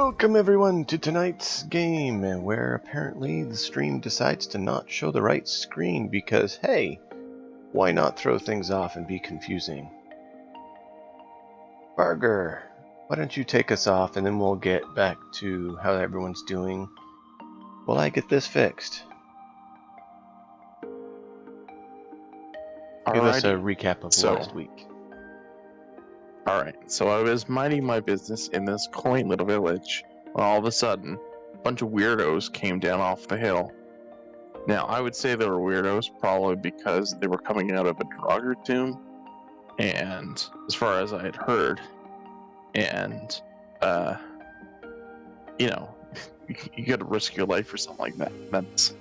Welcome everyone to tonight's game, where apparently the stream decides to not show the right screen because, hey, why not throw things off and be confusing? Barger, why don't you take us off and then we'll get back to how everyone's doing while I get this fixed. Give us a recap of last week. Alright, so I was minding my business in this quaint little village when all of a sudden, a bunch of weirdos came down off the hill. Now, I would say they were weirdos probably because they were coming out of a Draugr tomb, and as far as I had heard, and, you gotta risk your life for something like that. That's,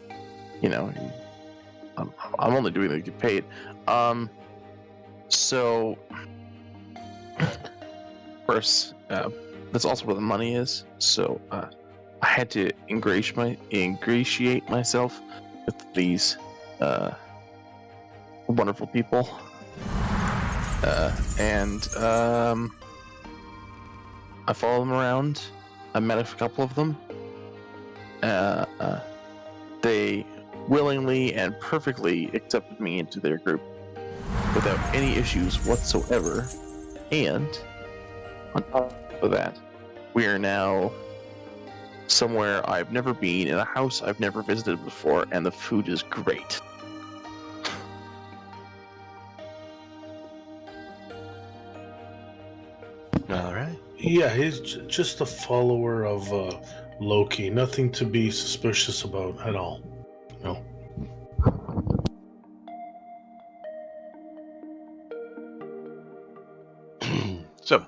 I'm only doing it to get paid. So... Of course, that's also where the money is. So I had to ingratiate myself with these wonderful people, and I followed them around. I met a couple of them. They willingly and perfectly accepted me into their group without any issues whatsoever, and on top of that, we are now somewhere I've never been, in a house I've never visited before, and the food is great. Alright. Yeah, he's just a follower of Loki. Nothing to be suspicious about at all. No. So,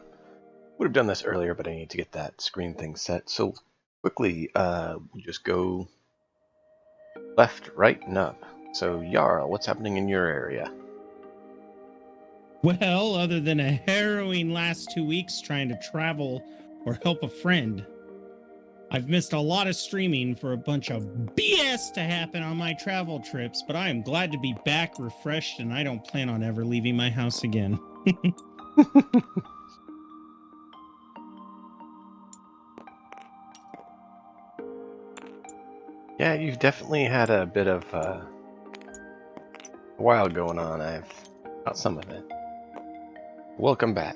would have done this earlier, but I need to get that screen thing set. So, quickly, we'll just go left, right, and up. So, Jarl, what's happening in your area? Well, other than a harrowing last 2 weeks trying to travel or help a friend, I've missed a lot of streaming for a bunch of BS to happen on my travel trips, but I am glad to be back refreshed, and I don't plan on ever leaving my house again. Yeah, you've definitely had a bit of a while going on. I've got some of it. Welcome back.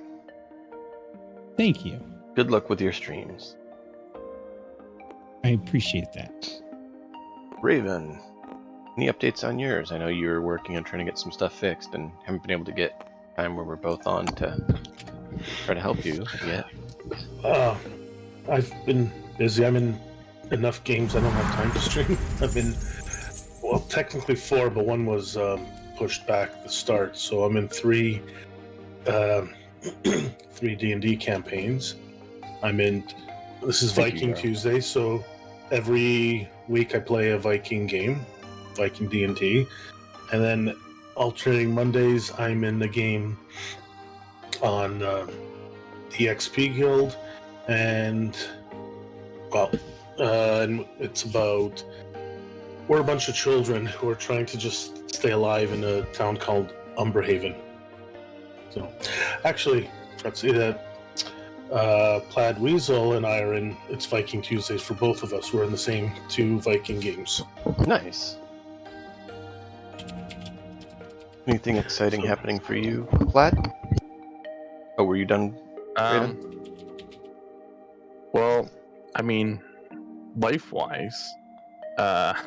Thank you. Good luck with your streams. I appreciate that. Raven, any updates on yours? I know you're working on trying to get some stuff fixed and haven't been able to get time where we're both on to try to help you yet. I've been busy. I'm in enough games I don't have time to stream. I've been, well, technically 4, but one was pushed back at the start. So I'm in 3 D&D campaigns. This is Viking Tuesday, so every week I play a Viking game, Viking D&D, and then alternating Mondays I'm in the game on the XP Guild, and it's about, we're a bunch of children who are trying to just stay alive in a town called Umberhaven. So, actually, let's see that Plaid Weasel and I are in, it's Viking Tuesdays for both of us. We're in the same 2 Viking games. Nice. Anything exciting happening for you, Plaid? Oh, were you done, Raven? Well, I mean, life-wise, I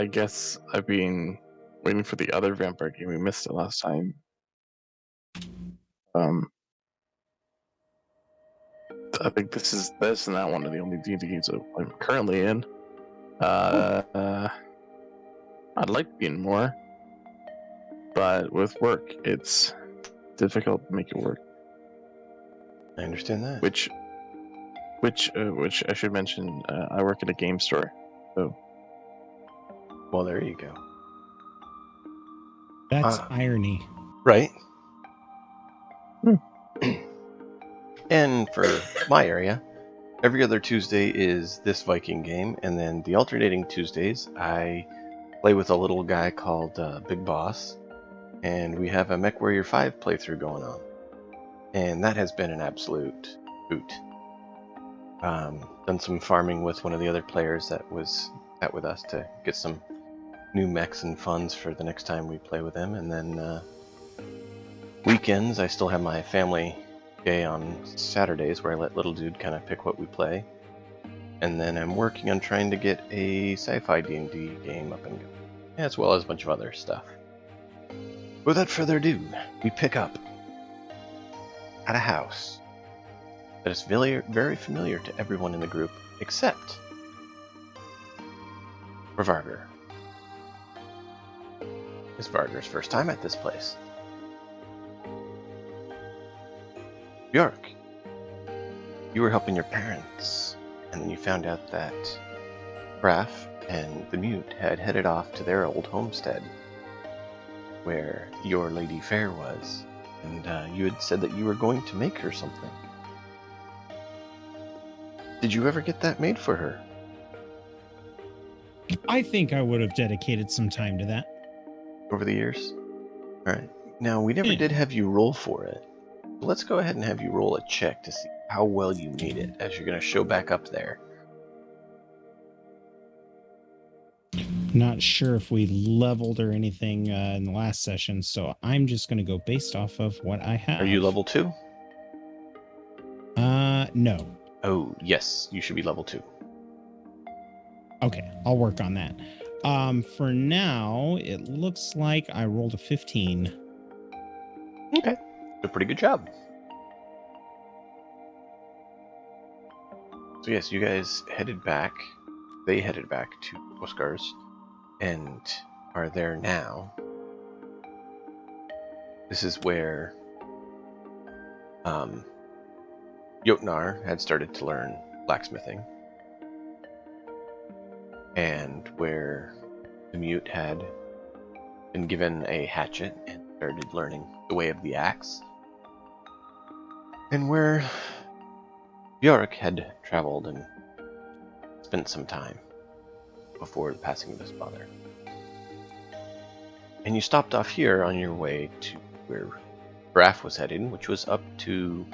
guess I've been waiting for the other vampire game. We missed it last time. I think this and that one are the only D&D games that I'm currently in. I'd like to be in more, but with work, it's difficult to make it work. I understand that. Which I should mention, I work at a game store, so. Well, there you go. That's irony. Right. And for my area, every other Tuesday is this Viking game, and then the alternating Tuesdays, I play with a little guy called Big Boss, and we have a MechWarrior 5 playthrough going on. And that has been an absolute hoot. Done some farming with one of the other players that was out with us to get some new mechs and funds for the next time we play with them. And then weekends, I still have my family day on Saturdays where I let little dude kind of pick what we play. And then I'm working on trying to get a sci-fi D&D game up and going, as well as a bunch of other stuff. Without further ado, we pick up at a house that is very, very familiar to everyone in the group, except for Varger. It's Varger's first time at this place. Bjork, you were helping your parents, and then you found out that Raph and the Mute had headed off to their old homestead, where your Lady Fair was, and you had said that you were going to make her something. Did you ever get that made for her? I think I would have dedicated some time to that. Over the years? Alright. Now, we never did have you roll for it. So let's go ahead and have you roll a check to see how well you made it, as you're going to show back up there. Not sure if we leveled or anything in the last session, so I'm just going to go based off of what I have. Are you level 2? No. Oh, yes, you should be level 2. Okay, I'll work on that. For now, it looks like I rolled a 15. Okay, a pretty good job. So yes, you guys headed back. They headed back to Oscar's and are there now. This is where Jotnar had started to learn blacksmithing, and where the Mute had been given a hatchet and started learning the way of the axe, and where Bjork had traveled and spent some time before the passing of his father. And you stopped off here on your way to where Graf was heading, which was up to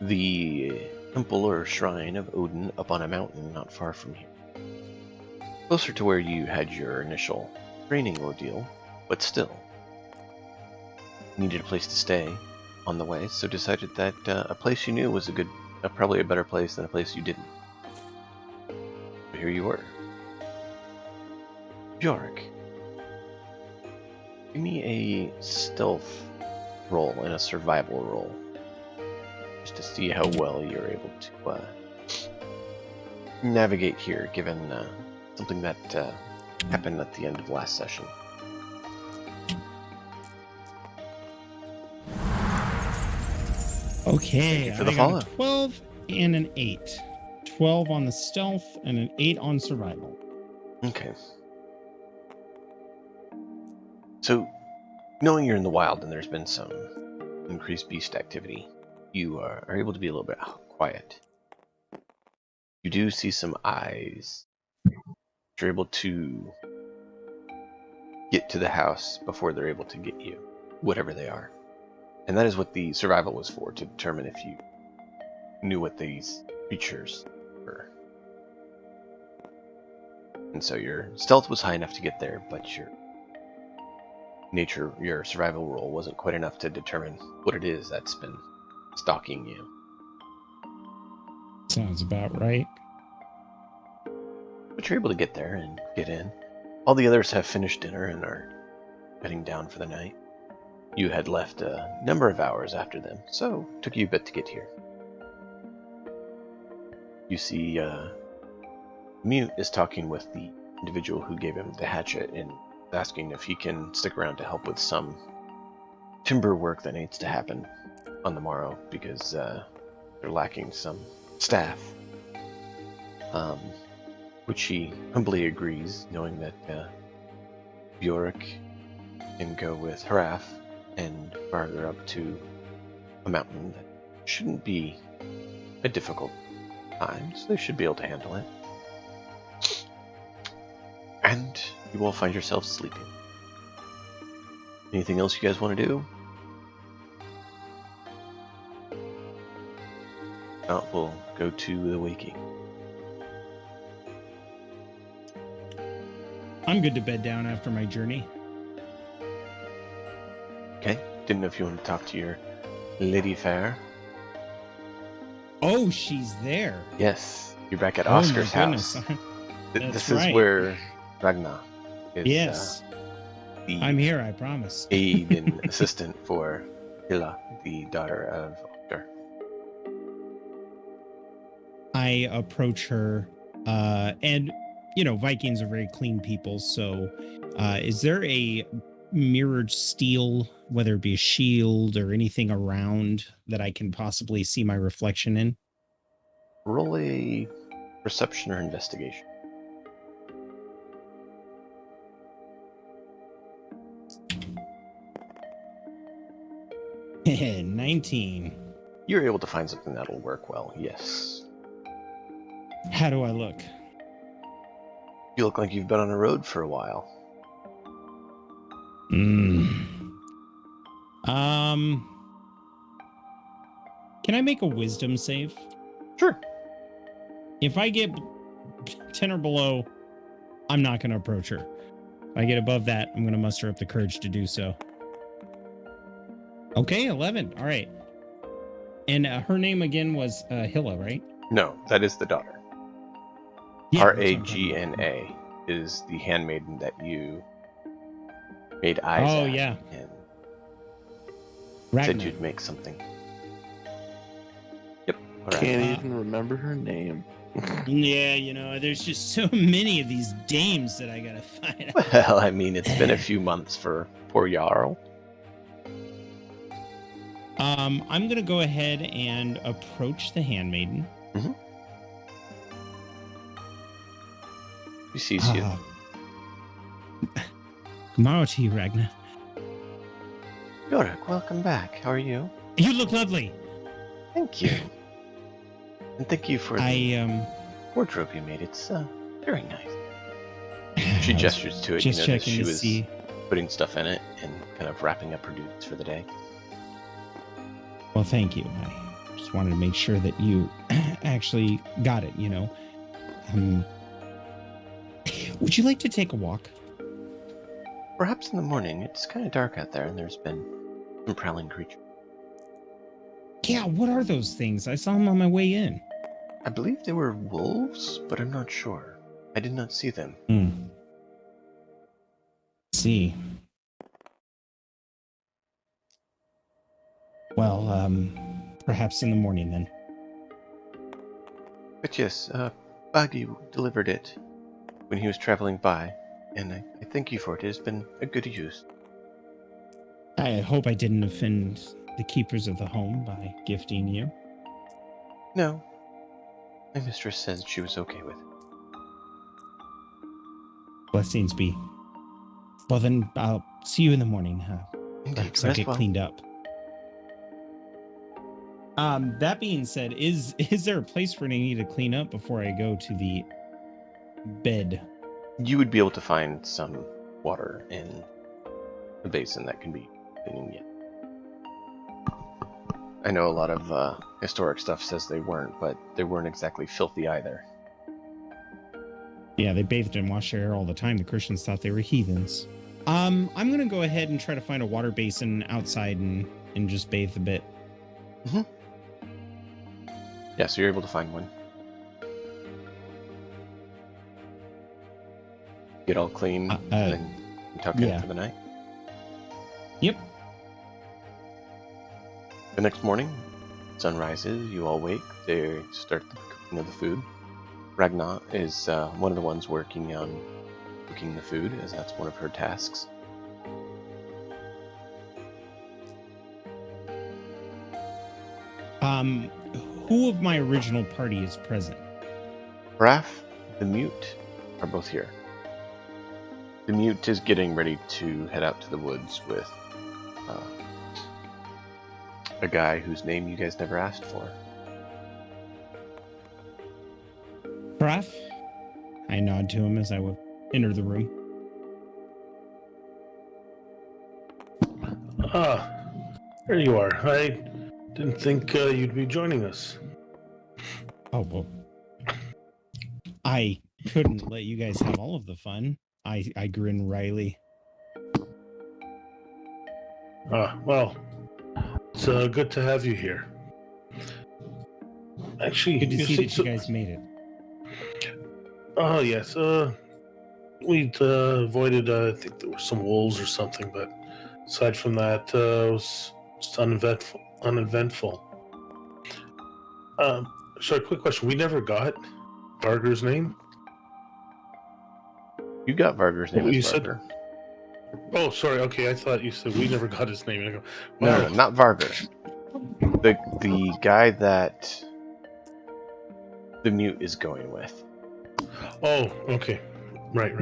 the temple or shrine of Odin up on a mountain not far from here. Closer to where you had your initial training ordeal, but still. Needed a place to stay on the way, so decided that a place you knew was probably a better place than a place you didn't. So here you were. Bjork, give me a stealth roll and a survival roll, just to see how well you're able to navigate here, given something that happened at the end of last session. Okay, Thank you for the I got follow. a 12 and an 8. 12 on the stealth and an 8 on survival. Okay. So, knowing you're in the wild and there's been some increased beast activity, you are able to be a little bit quiet. You do see some eyes. You're able to get to the house before they're able to get you, whatever they are. And that is what the survival was for, to determine if you knew what these creatures were. And so your stealth was high enough to get there, but your survival roll wasn't quite enough to determine what it is that's been stalking you. Sounds about right. But you're able to get there and get in. All the others have finished dinner and are bedding down for the night. You had left a number of hours after them, so it took you a bit to get here. You see Mute is talking with the individual who gave him the hatchet and asking if he can stick around to help with some timber work that needs to happen on the morrow, because they're lacking some staff. Which he humbly agrees, knowing that Bjork can go with Haraf and Varger up to a mountain that shouldn't be a difficult time, so they should be able to handle it. And you will find yourself sleeping. Anything else you guys want to do? not, we'll go to the waking. I'm good to bed down after my journey. Okay. Didn't know if you want to talk to your lady fair. Oh, she's there. Yes, you're back at Oh, my Oscar's goodness. house. That's This right. is where Ragnar is Yes. the I'm here, I promise. aide and assistant for Hilla, the daughter of Oscar. I approach her, and Vikings are very clean people. So, is there a mirrored steel, whether it be a shield or anything around that I can possibly see my reflection in? Roll a perception or investigation. 19. You're able to find something that'll work well, yes. How do I look? You look like you've been on a road for a while. Can I make a wisdom save? Sure. If I get 10 or below, I'm not going to approach her. If I get above that, I'm going to muster up the courage to do so. Okay, 11. All right. And her name again was Hilla, right? No, that is the daughter. Yeah, that's what I'm talking Ragna is the handmaiden that you made eyes Oh, at yeah. and Ragnar. said you'd make something. Yep. Can't even remember her name. Yeah, there's just so many of these dames that I gotta find. Well, I mean, it's been a few months for poor Jarl. I'm gonna go ahead and approach the handmaiden. Mm-hmm. He sees you. Good morrow to you, Ragnar. Yorick, welcome back. How are you? You look lovely. Thank you. And thank you for the I wardrobe you made. It's very nice. She gestures to it. Just You notice checking she to was see. putting stuff in it and kind of wrapping up her duties for the day. Well, thank you. I just wanted to make sure that you actually got it. Would you like to take a walk? Perhaps in the morning. It's kind of dark out there, and there's been some prowling creatures. Yeah, what are those things? I saw them on my way in. I believe they were wolves, but I'm not sure. I did not see them. See. Well, perhaps in the morning then. But yes, Baggy delivered it when he was traveling by, and I thank you for it. It has been a good use. I hope I didn't offend the keepers of the home by gifting you. No. My mistress said she was okay with it. Blessings be. Well, then I'll see you in the morning. Indeed, Perhaps I'll rest get well. cleaned up. That being said, is there a place where I need to clean up before I go to the bed? You would be able to find some water in a basin that can be cleaning yet. I know a lot of historic stuff says they weren't, but they weren't exactly filthy either. Yeah, they bathed and washed their hair all the time. The Christians thought they were heathens. I'm gonna go ahead and try to find a water basin outside and just bathe a bit. Mm-hmm. Yeah, so you're able to find one. Get all clean, and then tuck in for the night. Yep. The next morning, sun rises, you all wake, they start the cooking of the food. Ragnar is one of the ones working on cooking the food, as that's one of her tasks. Who of my original party is present? Raph, the Mute, are both here. The Mute is getting ready to head out to the woods with a guy whose name you guys never asked for. Raph? I nod to him as I will enter the room. There you are. I didn't think you'd be joining us. Oh, well. I couldn't let you guys have all of the fun. I grin wryly. Well, it's good to have you here. Actually, Good to see that you guys made it. Oh, yes. We'd avoided, I think there were some wolves or something, but aside from that, it was just uneventful. Sorry, quick question. We never got Varger's name? You got Varger's name You as said- Varger. Oh, sorry. Okay, I thought you said we never got his name. And I go, No, wow. not Varger. The guy that the mute is going with. Oh, okay. Right.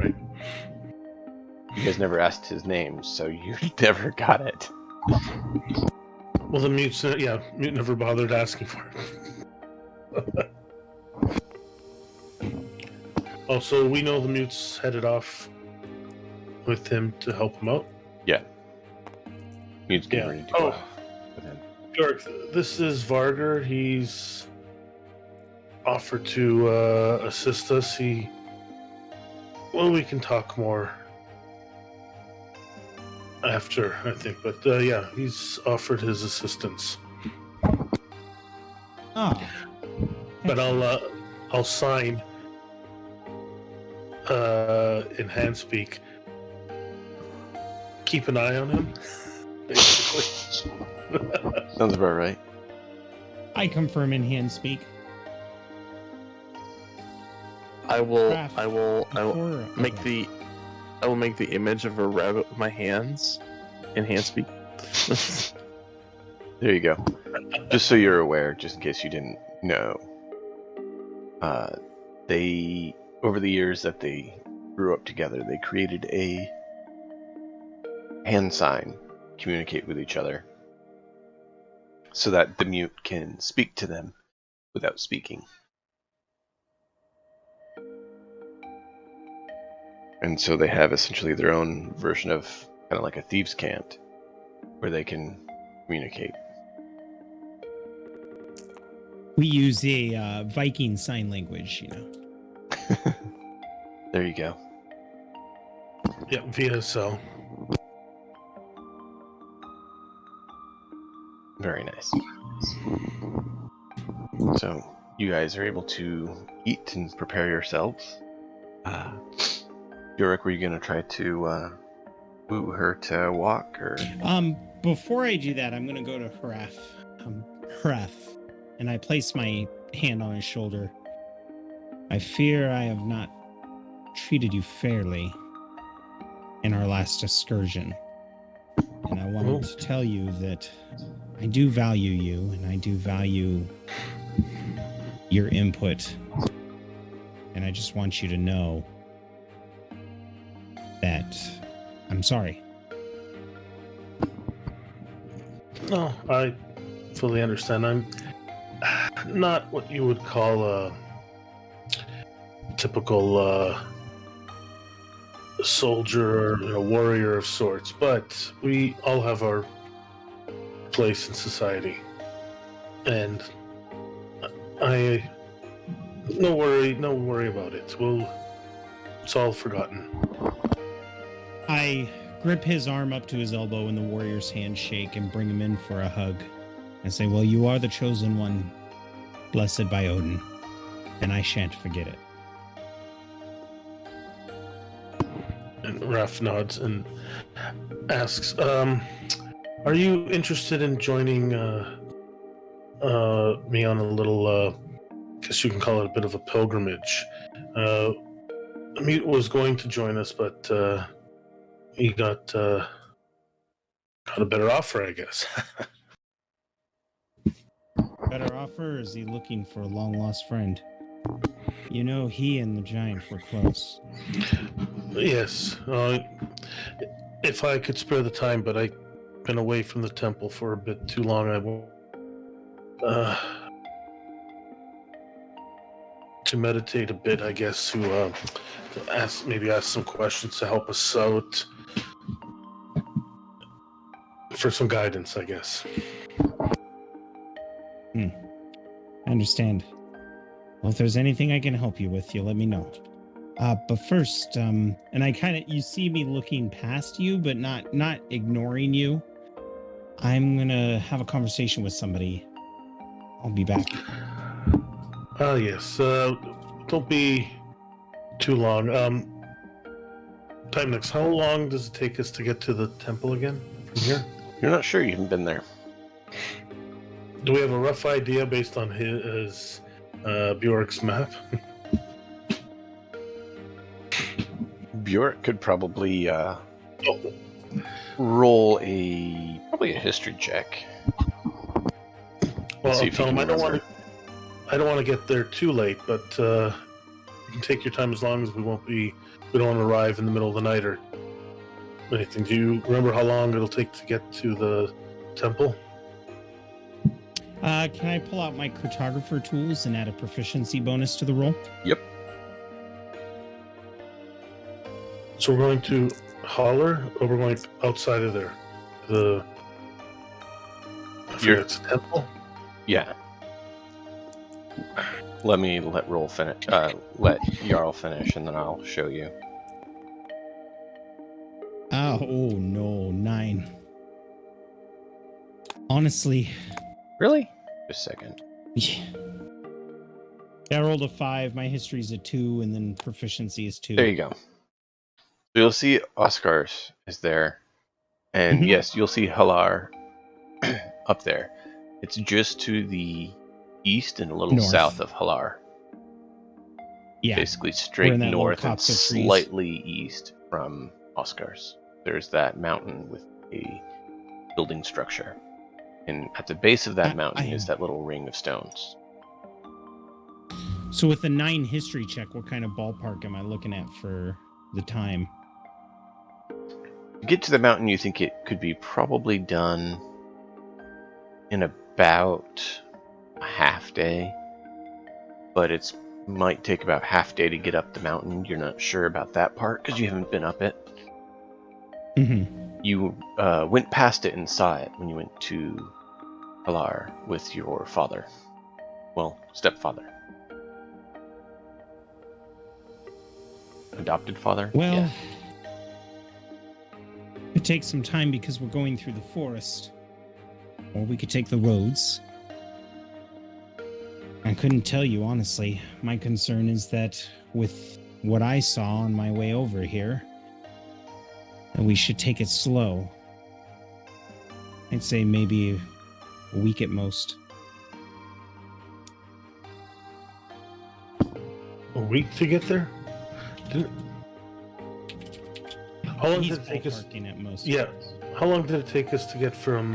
You guys never asked his name, so you never got it. Well, the mute never bothered asking for it. Oh, so we know the mute's headed off with him to help him out? Yeah. Mute's getting ready to go off with him. York, this is Varger. He's offered to assist us. We can talk more after, I think. But yeah, he's offered his assistance. Oh. But I'll sign in hand speak. Keep an eye on him, basically. Sounds about right. I confirm in hand speak. I will Before- make okay. I will make the image of a rabbit with my hands in hand speak. There you go. Just so you're aware, just in case you didn't know, they, over the years that they grew up together, they created a hand sign to communicate with each other so that the mute can speak to them without speaking. And so they have essentially their own version of kind of like a thieves' cant where they can communicate. We use a Viking sign language, There you go. Yeah, VSL. Very nice. So you guys are able to eat and prepare yourselves. Yorick, were you going to try to woo her to walk, or? Before I do that, I'm going to go to Hraf. Hraf. And I place my hand on his shoulder. I fear I have not treated you fairly in our last excursion. And I wanted to tell you that I do value you, and I do value your input. And I just want you to know that I'm sorry. No, I fully understand. I'm not what you would call a typical soldier or warrior of sorts, but we all have our place in society. And no worry about it. It's all forgotten. I grip his arm up to his elbow in the warrior's handshake and bring him in for a hug. And say, well, you are the chosen one, blessed by Odin, and I shan't forget it. And Raph nods and asks, are you interested in joining me on a little, guess you can call it a bit of a pilgrimage? Mute was going to join us, but he got a better offer, I guess. Better offer, or is he looking for a long-lost friend? You know, he and the giant were close. Yes. If I could spare the time, but I've been away from the temple for a bit too long. I won't. To meditate a bit, I guess, to ask some questions to help us out. For some guidance, I guess. I understand. Well, if there's anything I can help you with, you let me know. But first, and you see me looking past you, but not ignoring you. I'm gonna have a conversation with somebody. I'll be back. Yes. Don't be too long. Timex, how long does it take us to get to the temple again from here? You're not sure, you haven't been there. Do we have a rough idea based on his Bjork's map? Bjork could probably roll probably a history check. Well, See I'll if tell you him can remember. I don't want to get there too late, but you can take your time as long as we don't want to arrive in the middle of the night or anything. Do you remember how long it'll take to get to the temple? Can I pull out my cartographer tools and add a proficiency bonus to the roll? Yep. So we're going to Holler, or we're going outside of there? I forget, it's a temple? Yeah. Let Roll finish. Let Jarl finish, and then I'll show you. Oh no, 9. Honestly. Really? Just a second. Yeah. I rolled a 5. My history's a 2, and then proficiency is 2. There you go. So you'll see Oscar's is there, and yes, you'll see Halar up there. It's just to the east and a little North. south of Halar. Yeah. Basically straight that north and copse of trees. slightly east from Oscar's. There's that mountain with a building structure. And at the base of that mountain is that little ring of stones. So with the 9 history check, what kind of ballpark am I looking at for the time? To get to the mountain, you think it could be probably done in about a half day, but it might take about half day to get up the mountain. You're not sure about that part because you haven't been up it. You went past it and saw it when you went to Halar with your father. Well, stepfather. Adopted father? Well, yeah. It takes some time because we're going through the forest. Or we could take the roads. I couldn't tell you, honestly. My concern is that with what I saw on my way over here, that we should take it slow. I'd say maybe a week at most. A week to get there? How long did it take us? At most. Yeah. How long did it take us to get from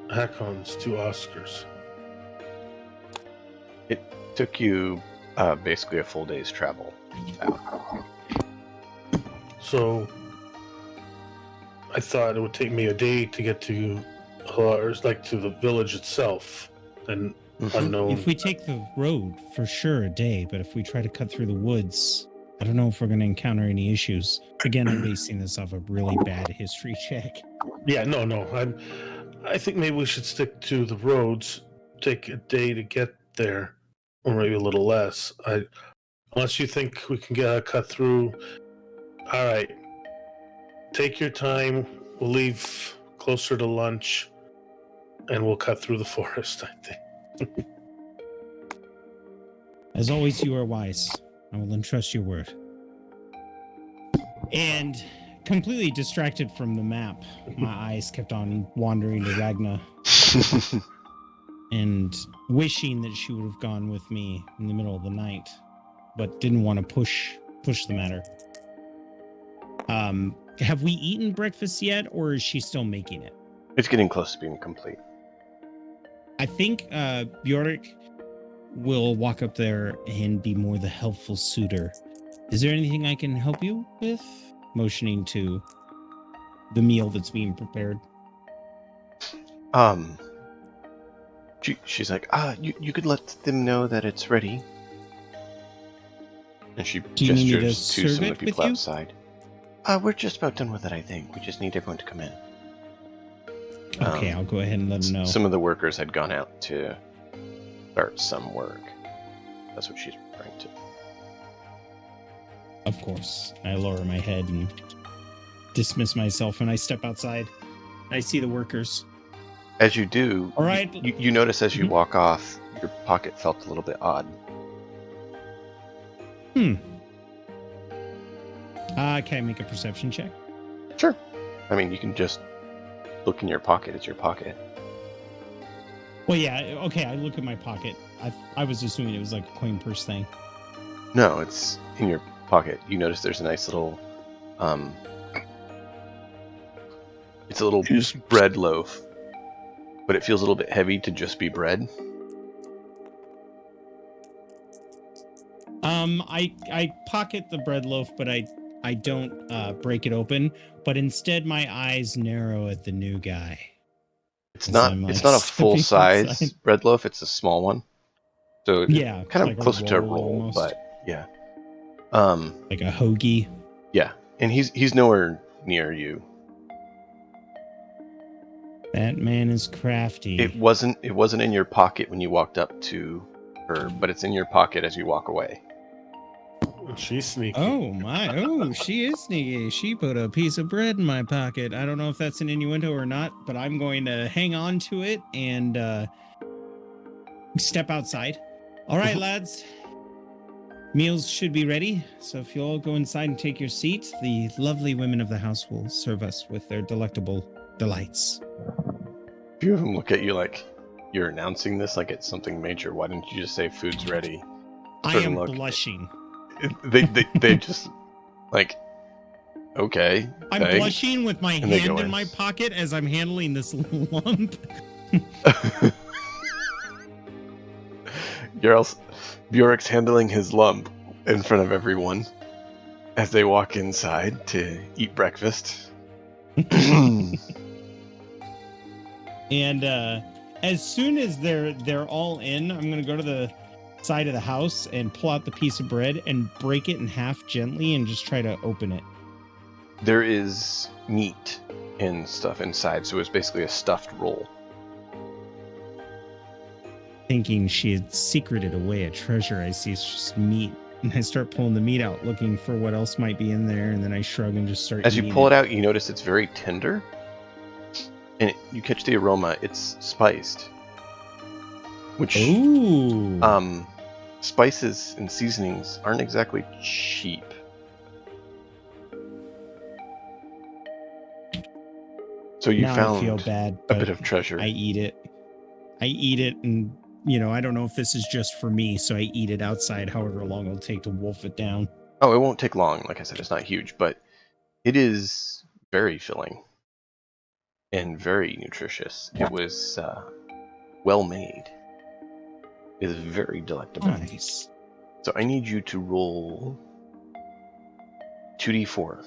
Hakon's to Oscar's? It took you basically a full day's travel out. So I thought it would take me a day to get to Halar's, like to the village itself, and unknown. If we take the road, for sure a day, but if we try to cut through the woods, I don't know if we're going to encounter any issues. Again, I'm basing this off a really bad history check. Yeah, no. I think maybe we should stick to the roads. Take a day to get there, or maybe a little less. Unless you think we can get cut through. All right. Take your time. We'll leave closer to lunch, and we'll cut through the forest, I think. As always, you are wise. I will entrust your word. And completely distracted from the map, my eyes kept on wandering to Ragna and wishing that she would have gone with me in the middle of the night, but didn't want to push the matter. Have we eaten breakfast yet, or is she still making it? It's getting close to being complete. I think Bjork will walk up there and be more the helpful suitor. Is there anything I can help you with? Motioning to the meal that's being prepared. She's like, you could let them know that it's ready. And she gestures to some of the people outside. We're just about done with it, I think. We just need everyone to come in. Okay, I'll go ahead and let them know. Some of the workers had gone out to start some work. That's what she's referring to. Of course. I lower my head and dismiss myself when I step outside. I see the workers. As you do, All right. you notice as you walk off, your pocket felt a little bit odd. Can I make a perception check? Sure. I mean, you can just look in your pocket. It's your pocket. Well, yeah. Okay, I look at my pocket. I was assuming it was like a coin purse thing. No, it's in your pocket. You notice there's a nice little, it's a little bread loaf, but it feels a little bit heavy to just be bread. I pocket the bread loaf, but I don't break it open. But instead, my eyes narrow at the new guy. It's not a full size bread loaf. It's a small one. So yeah, kind of like closer to a roll, almost. but yeah. Like a hoagie. Yeah, and he's nowhere near you. That man is crafty. It wasn't in your pocket when you walked up to her, but it's in your pocket as you walk away. She's sneaky. Oh my! Oh, she is sneaky. She put a piece of bread in my pocket. I don't know if that's an innuendo or not, but I'm going to hang on to it and step outside. All right, lads. Meals should be ready, so if you all go inside and take your seat, the lovely women of the house will serve us with their delectable delights. A few of them look at you like you're announcing this like it's something major. Why didn't you just say food's ready? I am blushing. They just like, okay. I'm thanks. blushing with my hand in my pocket as I'm handling this lump. Bjork's handling his lump in front of everyone as they walk inside to eat breakfast. And as soon as they're all in, I'm gonna go to the side of the house and pull out the piece of bread and break it in half gently and just try to open it. There is meat and stuff inside, so it's basically a stuffed roll. Thinking she had secreted away a treasure, I see it's just meat. And I start pulling the meat out, looking for what else might be in there, and then I shrug and just start As you pull it out, you notice it's very tender, and you catch the aroma. It's spiced. Which, ooh. Spices and seasonings aren't exactly cheap. So you found I feel bad, a bit of treasure. I eat it. And, I don't know if this is just for me, so I eat it outside however long it'll take to wolf it down. Oh, it won't take long. Like I said, it's not huge, but it is very filling and very nutritious. It was well made. It is very delectable. Nice. So I need you to roll 2d4.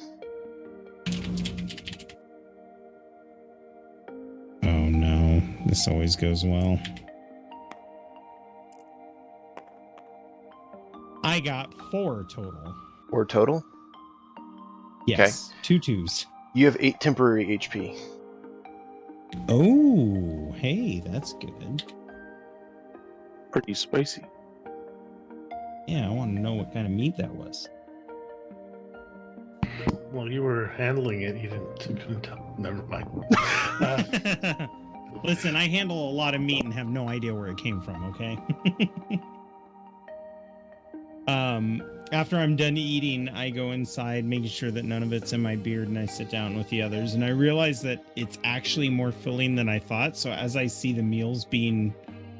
Oh no, this always goes well. I got 4 total. 4 total? Yes, okay. 2 2s. You have 8 temporary HP. Oh, hey, that's good. Pretty spicy. Yeah, I want to know what kind of meat that was. Well, you were handling it. You couldn't tell. Never mind. Listen, I handle a lot of meat and have no idea where it came from, okay? After I'm done eating, I go inside, making sure that none of it's in my beard, and I sit down with the others. And I realize that it's actually more filling than I thought. So as I see the meals being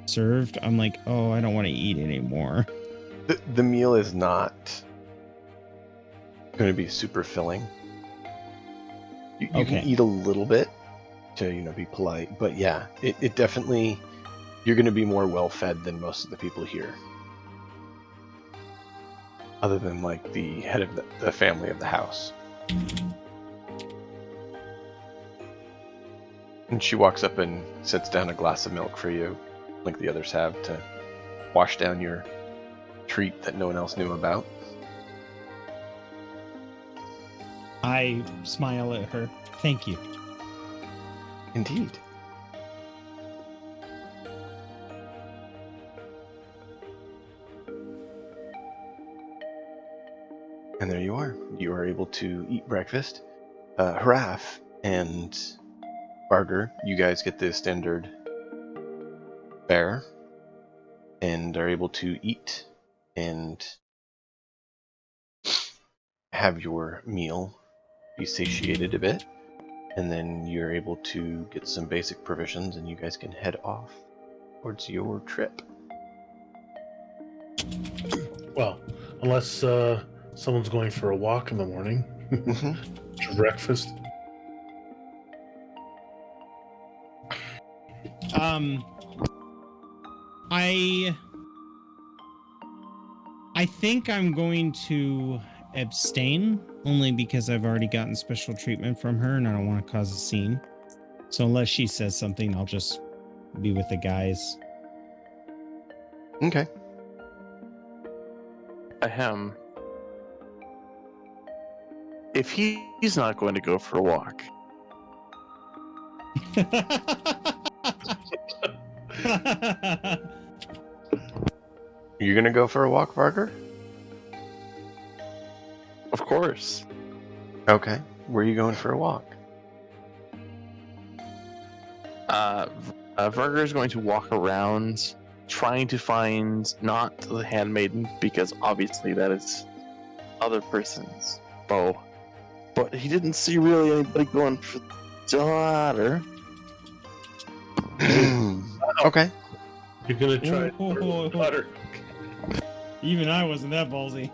served, I'm like, oh, I don't want to eat anymore. The meal is not going to be super filling. You can eat a little bit to be polite, but yeah, it definitely, you're going to be more well fed than most of the people here. Other than like the head of the family of the house. And she walks up and sets down a glass of milk for you, like the others have, to wash down your treat that no one else knew about. I smile at her. Thank you. Indeed. And there you are. You are able to eat breakfast. Haraf and Barger, you guys get the standard fare and are able to eat and have your meal, be satiated a bit, and then you're able to get some basic provisions and you guys can head off towards your trip. Well, unless someone's going for a walk in the morning. For breakfast. I think I'm going to abstain, only because I've already gotten special treatment from her and I don't want to cause a scene. So unless she says something, I'll just be with the guys. Okay. Ahem. If he's not going to go for a walk, You're gonna go for a walk, Barger? of course. Okay. Where are you going for a walk? Varga is going to walk around trying to find not the handmaiden, because obviously that is other person's bow. But he didn't see really anybody going for the daughter. Okay. You're gonna try butter. Even I wasn't that ballsy.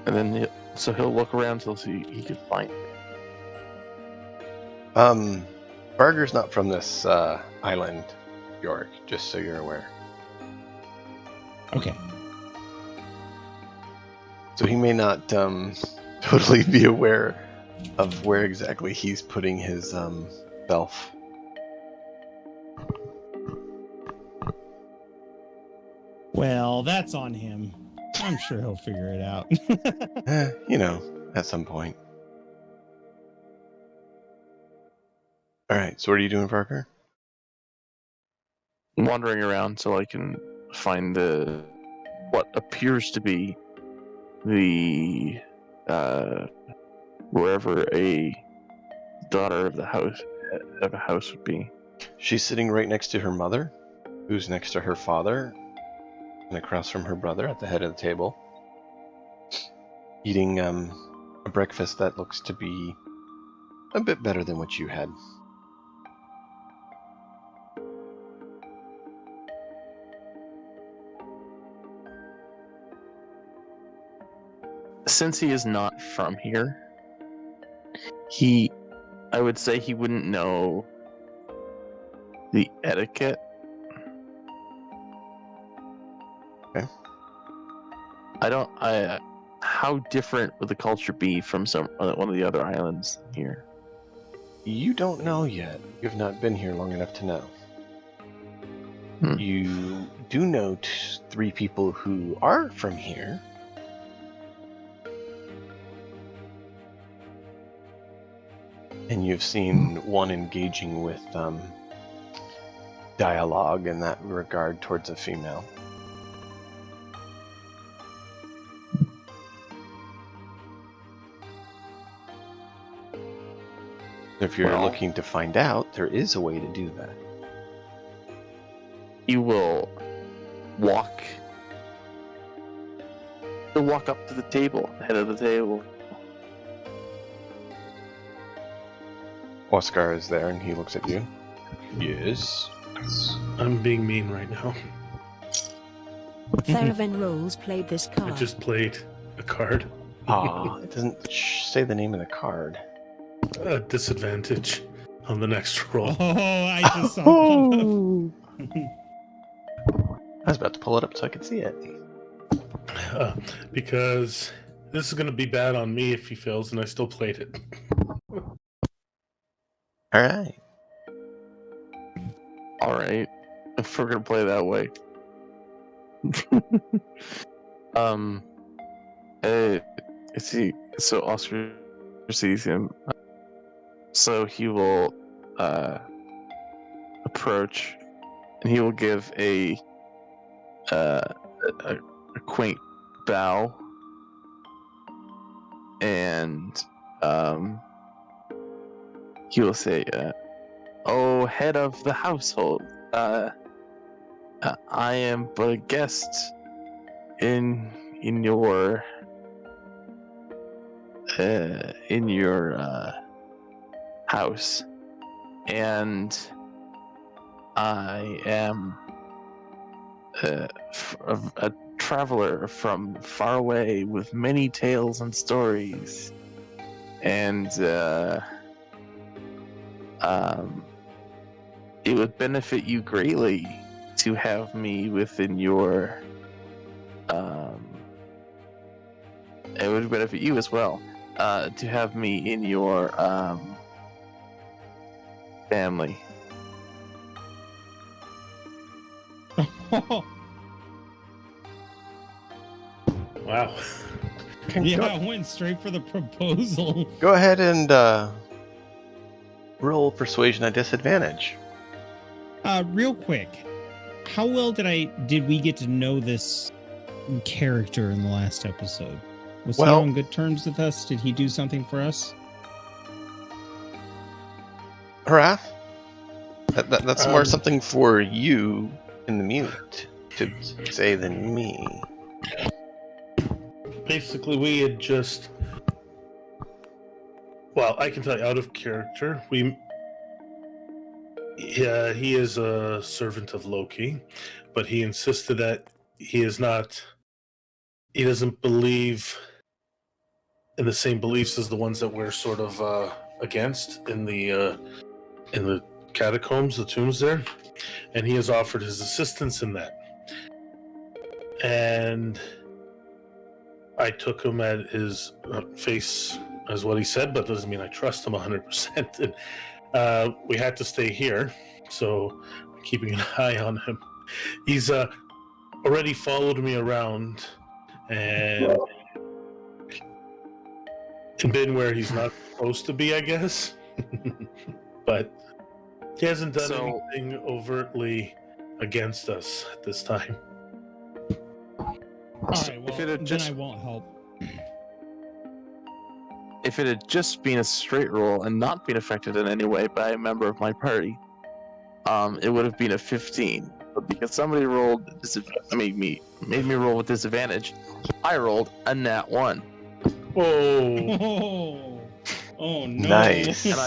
And then he'll look around till he can find it. Barger's not from this island, York, just so you're aware. Okay. So he may not totally be aware of where exactly he's putting his self. Well, that's on him. I'm sure he'll figure it out. At some point. Alright, so what are you doing, Parker? Wandering around till I can find what appears to be the wherever a daughter of a house would be. She's sitting right next to her mother, who's next to her father, and across from her brother at the head of the table, eating a breakfast that looks to be a bit better than what you had. Since he is not from here, I would say he wouldn't know the etiquette. Okay. How different would the culture be from one of the other islands here? You don't know yet. You've not been here long enough to know. You do know 3 people who are from here. And you've seen one engaging with dialogue in that regard towards a female. If you're looking to find out, there is a way to do that. You will walk. He'll walk up to the table, head of the table. Oscar is there and he looks at you. Yes. I'm being mean right now. Theravan Rolls played this card. I just played a card. It doesn't say the name of the card. A disadvantage on the next roll. Oh, I just saw that. I was about to pull it up so I could see it. Because this is going to be bad on me if he fails, and I still played it. Alright. Alright. If we're gonna play that way. So Oscar sees him. So he will approach, and he will give a quaint bow, and he will say, "Oh, head of the household, I am but a guest in your house, and I am a traveler from far away with many tales and stories, and it would benefit you greatly to have me within your it would benefit you as well to have me in your family." Wow. Yeah, I went straight for the proposal. Go ahead and roll persuasion at disadvantage. Real quick, how well did we get to know this character in the last episode? Was he Well- on good terms with us? Did he do something for us? Harath? That's more something for you in the mute to say than me. Basically, we had just. Well, I can tell you, out of character, he is a servant of Loki, but he insisted that he is not. He doesn't believe in the same beliefs as the ones that we're sort of against in the catacombs, the tombs there, and he has offered his assistance in that. And I took him at his face as what he said, but doesn't mean I trust him 100%. And we had to stay here, so I'm keeping an eye on him. He's already followed me around and been where he's not supposed to be, I guess. But he hasn't done anything overtly against us at this time. All right, well, then I won't help. If it had just been a straight roll and not been affected in any way by a member of my party, it would have been a 15. But because somebody made me roll with disadvantage, I rolled a nat 1. Whoa! Oh no! Nice. And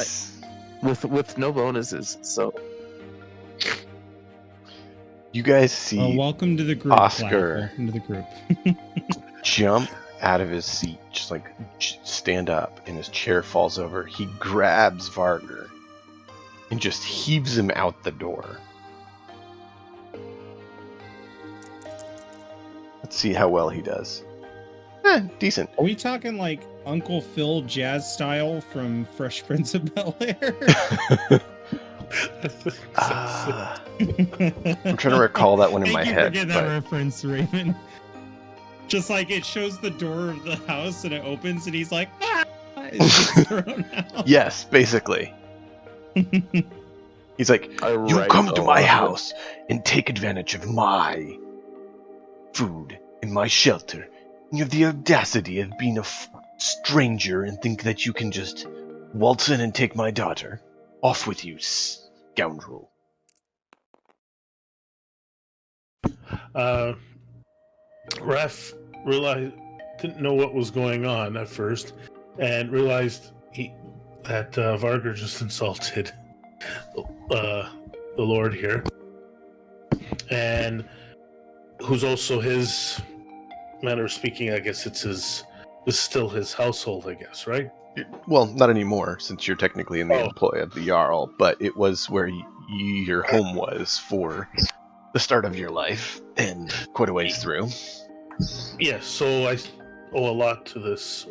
with no bonuses, so You guys see welcome to the group, Oscar. Vlad. Welcome to the group. jump out of his seat, just like stand up, and his chair falls over. He grabs Varger and just heaves him out the door. Let's see how well he does. Decent. Are we talking like Uncle Phil jazz style from Fresh Prince of Bel-Air? I'm trying to recall that one in my head. Thank you for getting that reference, Raven. Just like it shows the door of the house and it opens and he's like, ah! It's thrown out. Yes, basically. He's like, you come to my house and take advantage of my food and my shelter. And you have the audacity of being a stranger and think that you can just waltz in and take my daughter. Off with you, scoundrel. Raph didn't know what was going on at first, and realized that Varger just insulted the Lord here, and who's also his manner of speaking. I guess it's still his household, I guess, right? Well, not anymore, since you're technically in the employ of the Jarl, but it was where your home was for the start of your life, and quite a ways through. Yes, so I owe a lot to this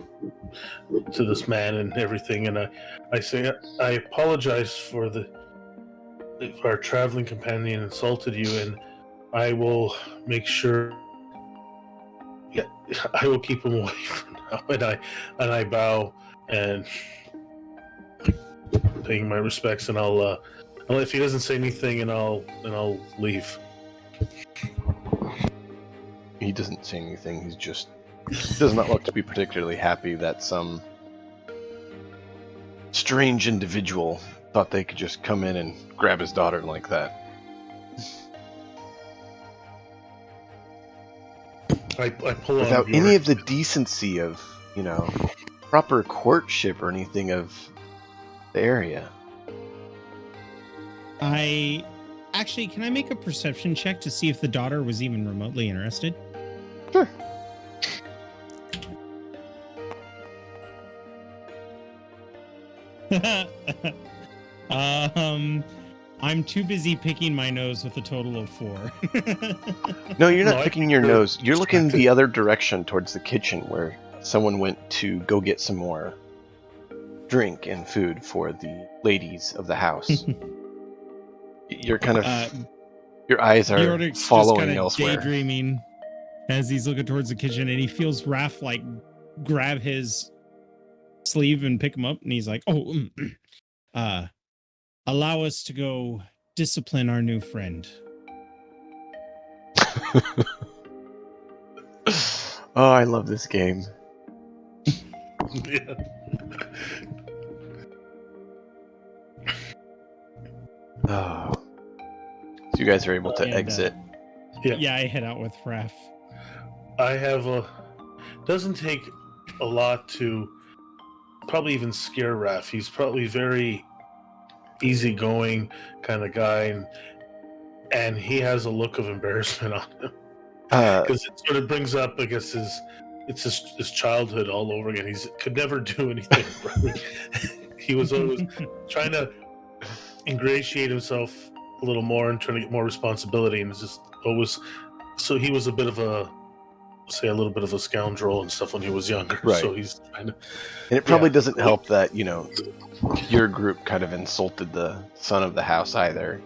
man and everything, and I say I apologize for if our traveling companion insulted you, and I will make sure. Yeah, I will keep him away from now, and I bow and paying my respects, and I'll if he doesn't say anything, and I'll leave. He doesn't say anything. He does not look to be particularly happy that some strange individual thought they could just come in and grab his daughter like that. I pull Without on any Bjork. of the decency of, proper courtship or anything of the area. Can I make a perception check to see if the daughter was even remotely interested? Sure. I'm too busy picking my nose with a total of 4. No, you're not No, I picking think your you're nose. You're looking distracted. the other direction towards the kitchen where someone went to go get some more drink and food for the ladies of the house. You're kind of... your eyes are Bjork's just following kind of elsewhere. daydreaming as he's looking towards the kitchen, and he feels Raph like grab his sleeve and pick him up, and he's like, allow us to go discipline our new friend. Oh, I love this game. Yeah. Oh. So you guys are able to And, exit. Yeah. I head out with Raph. I have doesn't take a lot to probably even scare Raph. He's probably very easygoing kind of guy, and he has a look of embarrassment on him because it sort of brings up, I guess, his childhood all over again. He could never do anything right. He was always trying to ingratiate himself a little more and trying to get more responsibility, and it's just always. So he was a little bit of a scoundrel and stuff when he was younger. Right. So he's kind of. And it probably doesn't help that, your group kind of insulted the son of the house either.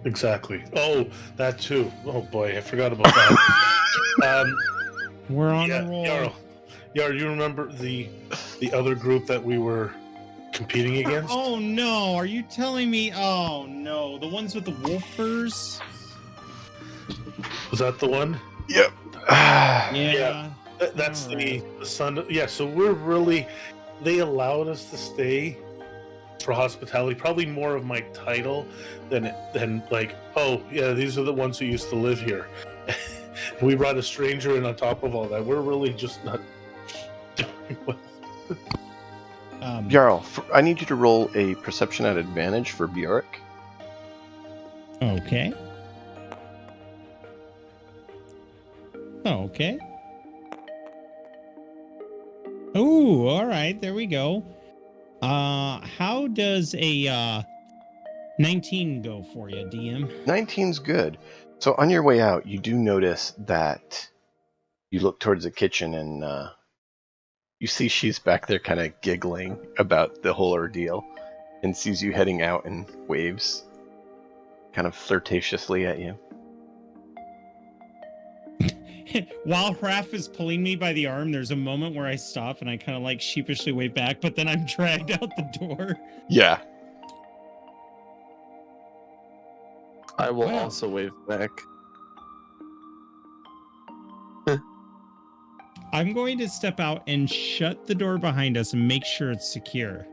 Exactly. Oh, that too. Oh boy, I forgot about that. We're on a roll. Yarl, you remember the other group that we were competing against? Oh no, are you telling me? Oh no, the ones with the wolf furs? Was that the one? Yep. Yeah. That's All the son. Yeah, so they allowed us to stay for hospitality, probably more of my title than like, oh yeah, these are the ones who used to live here. We brought a stranger in on top of all that. We're really just not doing well. Jarl, I need you to roll a perception at advantage for Bjork. Okay. Okay. Oh, all right. There we go. How does a 19 go for you, DM? 19's good. So on your way out, you do notice that you look towards the kitchen and you see she's back there kind of giggling about the whole ordeal and sees you heading out and waves kind of flirtatiously at you. While Raph is pulling me by the arm, there's a moment where I stop and I kind of like sheepishly wave back, but then I'm dragged out the door. Yeah. I will Wow. also wave back. I'm going to step out and shut the door behind us and make sure it's secure.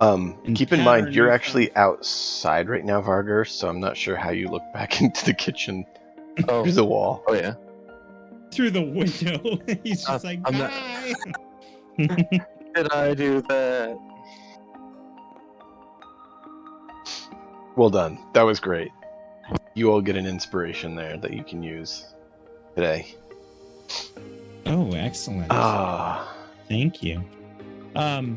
And Keep in pat our mind, you're new actually friend. outside right now, Vargar, so I'm not sure how you look back into the kitchen through the wall. Oh yeah. Through the window. He's just like, I'm not- bye. Did I do that? Well done. That was great. You all get an inspiration there that you can use today. Oh, excellent. Ah. Thank you. I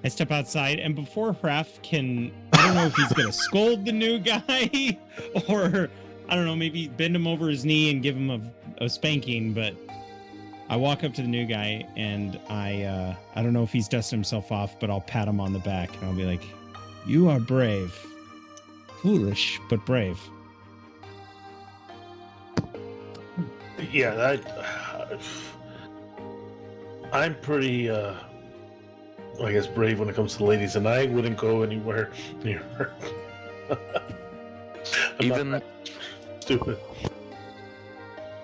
step outside, and before Raph can, I don't know if he's gonna scold the new guy, or I don't know, maybe bend him over his knee and give him a spanking. But I walk up to the new guy, and I don't know if he's dusted himself off, but I'll pat him on the back, and I'll be like, "You are brave, foolish but brave." Yeah, I'm pretty, I guess, brave when it comes to ladies, and I wouldn't go anywhere near her. I'm Even not that stupid.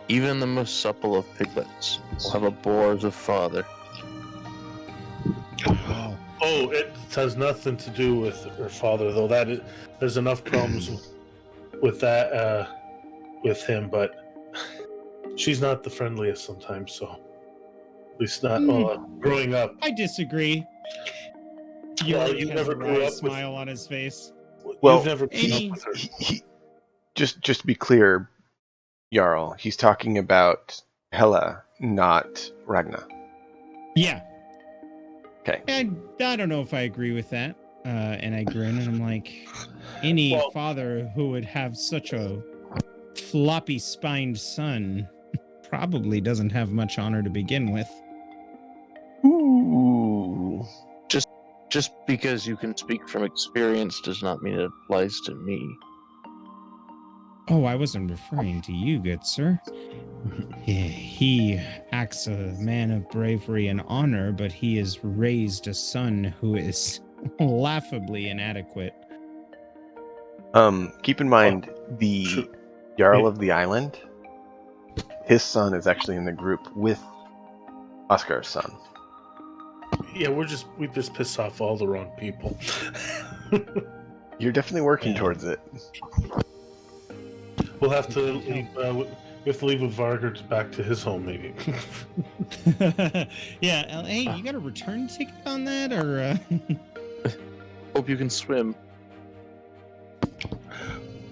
Even the most supple of piglets will have a boar as a father. Wow. Oh, it has nothing to do with her father, though. There's enough problems with that with him, but she's not the friendliest sometimes. So at least not growing up. I disagree. Well, Bjork you has never a grew wry up smile on his face. Well, You've never grown up with her. Just to be clear, Jarl, he's talking about Hela, not Ragna. Yeah. Okay. I don't know if I agree with that. And I grin and I'm like, any father who would have such a floppy spined son probably doesn't have much honor to begin with. Ooh. Just because you can speak from experience does not mean it applies to me. Oh, I wasn't referring to you, good sir. He acts a man of bravery and honor, but he has raised a son who is laughably inadequate. Keep in mind the Jarl of the island. His son is actually in the group with Oscar's son. Yeah, we just piss off all the wrong people. You're definitely working towards it. We'll have to leave. We have to leave with Varger back to his home, maybe. Yeah. Hey, you got a return ticket on that, or? Hope you can swim.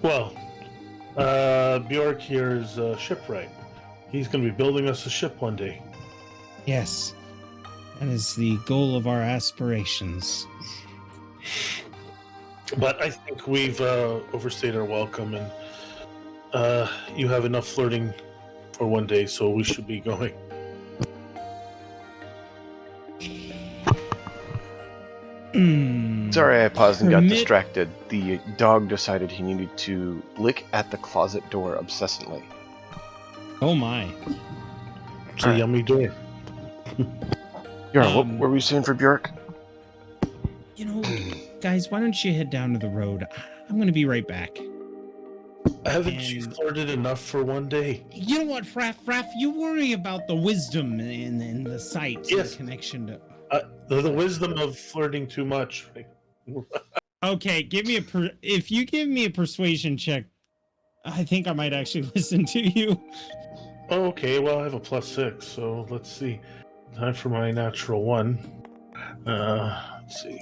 Well, Bjork here is shipwright. He's going to be building us a ship one day. Yes, that is the goal of our aspirations. But I think we've overstayed our welcome, and you have enough flirting for one day, so we should be going. Sorry, I paused and got distracted. The dog decided he needed to lick at the closet door obsessively. Oh my. It's a yummy door. Jarl, what were we saying for Bjork? You know, guys, why don't you head down to the road? I'm going to be right back. Haven't she flirted enough for one day? You know what, Fraff, you worry about the wisdom and the sight, Yes. the connection to... The wisdom of flirting too much. Okay, if you give me a persuasion check, I think I might actually listen to you. Okay, well, I have a +6, so let's see. Time for my natural one. Let's see.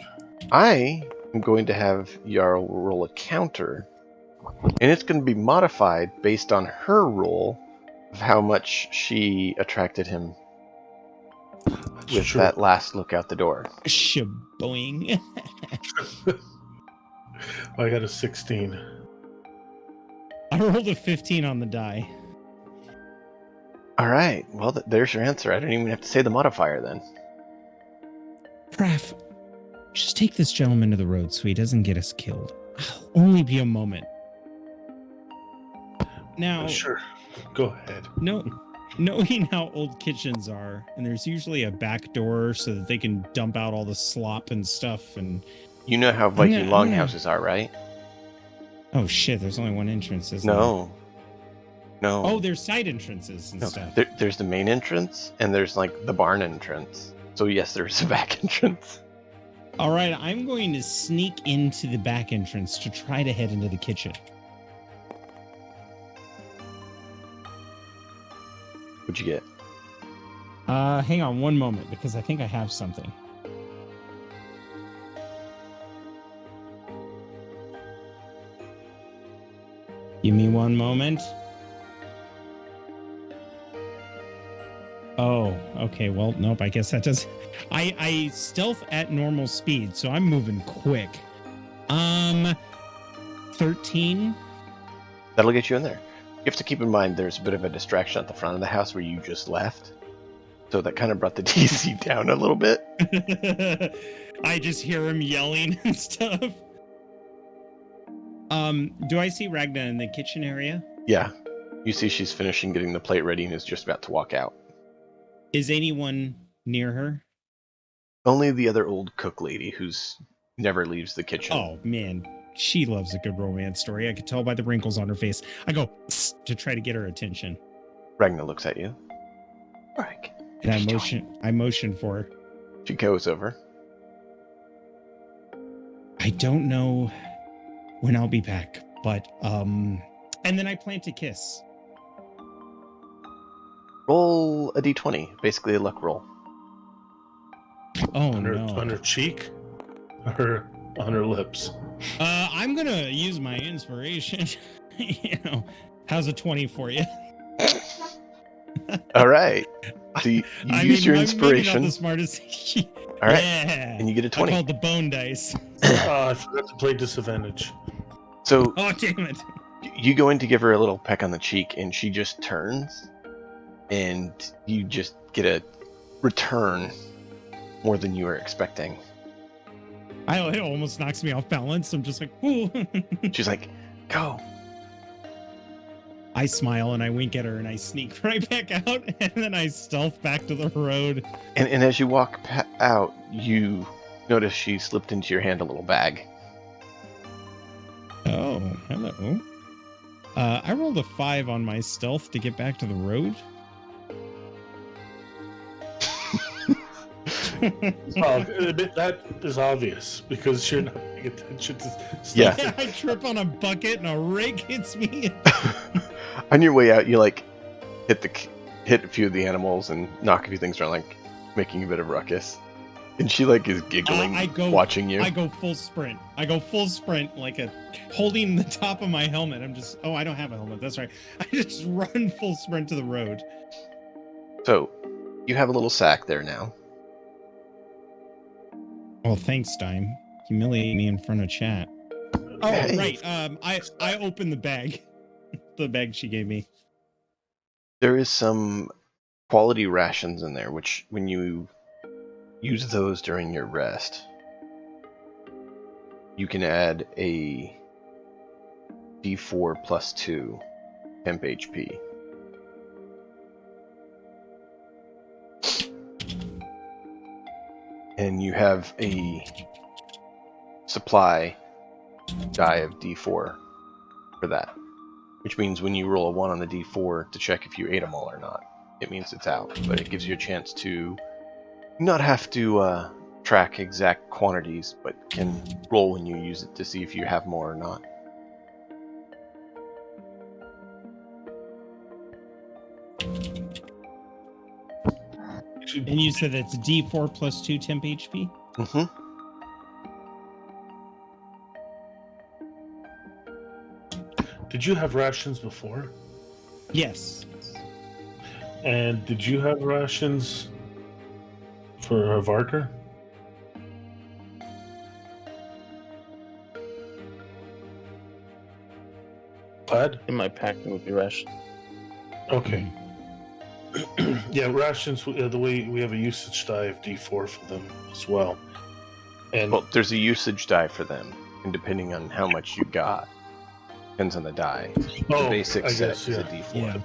I am going to have Jarl roll a counter, and it's going to be modified based on her roll of how much she attracted him with that last look out the door. Shaboing. I got a 16. I rolled a 15 on the die. All right, well, there's your answer. I don't even have to say the modifier then. Fraff, just take this gentleman to the road so he doesn't get us killed. I'll only be a moment. Now, Sure, go ahead. Knowing how old kitchens are, and there's usually a back door so that they can dump out all the slop and stuff, and... You know how Viking longhouses are, right? Oh shit, there's only one entrance, isn't there? No. Oh, there's side entrances and stuff. There's the main entrance, and there's like the barn entrance. So yes, there's a back entrance. All right, I'm going to sneak into the back entrance to try to head into the kitchen. What'd you get? Hang on one moment, because I think I have something. Give me one moment. Oh, okay. Well, nope. I guess that does. I stealth at normal speed, so I'm moving quick. 13. That'll get you in there. You have to keep in mind there's a bit of a distraction at the front of the house where you just left. So that kind of brought the DC down a little bit. I just hear him yelling and stuff. Do I see Ragna in the kitchen area? Yeah. You see she's finishing getting the plate ready and is just about to walk out. Is anyone near her? Only the other old cook lady who's never leaves the kitchen. Oh, man. She loves a good romance story. I could tell by the wrinkles on her face. I go to try to get her attention. Ragna looks at you. Alright. And I motion for her. She goes over. I don't know when I'll be back, but and then I plant a kiss. Roll a d20, basically a luck roll. Oh On her, no. on her cheek, or on her lips. I'm gonna use my inspiration. How's a 20 for you? All right. So you use your maybe inspiration. not the smartest. All right. Yeah. And you get a 20. I called the bone dice. I forgot to play disadvantage. So Oh damn it! you go in to give her a little peck on the cheek, and she just turns, and you just get a return more than you were expecting. It almost knocks me off balance. I'm just like, ooh. She's like, go. I smile and I wink at her and I sneak right back out and then I stealth back to the road. And as you walk out, you notice she slipped into your hand a little bag. Oh, hello. I rolled a 5 on my stealth to get back to the road. That is obvious because you're not paying attention to stuff. Yeah. I trip on a bucket and a rake hits me. On your way out, you like hit a few of the animals and knock a few things around, like making a bit of ruckus. And she like is giggling, watching you. I go full sprint. Like holding the top of my helmet. I don't have a helmet. That's right. I just run full sprint to the road. So, you have a little sack there now. Oh, thanks, Dime. Humiliate me in front of chat. Oh, Hey. right. I opened the bag. The bag she gave me. There is some quality rations in there, which when you use those during your rest, you can add a D4 plus 2 temp HP. And you have a supply die of D4 for that. Which means when you roll a 1 on the D4 to check if you ate them all or not, it means it's out. But it gives you a chance to not have to track exact quantities, but can roll when you use it to see if you have more or not. And you said that's D4 plus 2 temp HP? Mm-hmm. Did you have rations before? Yes. And did you have rations for Varker? Plaid? In my pack would be ration. Okay. Yeah, rations, the way we have a usage die of D4 for them as well. And Well, there's a usage die for them, and depending on how much you got, depends on the die. The basic I set guess, is yeah. a D4. Yeah.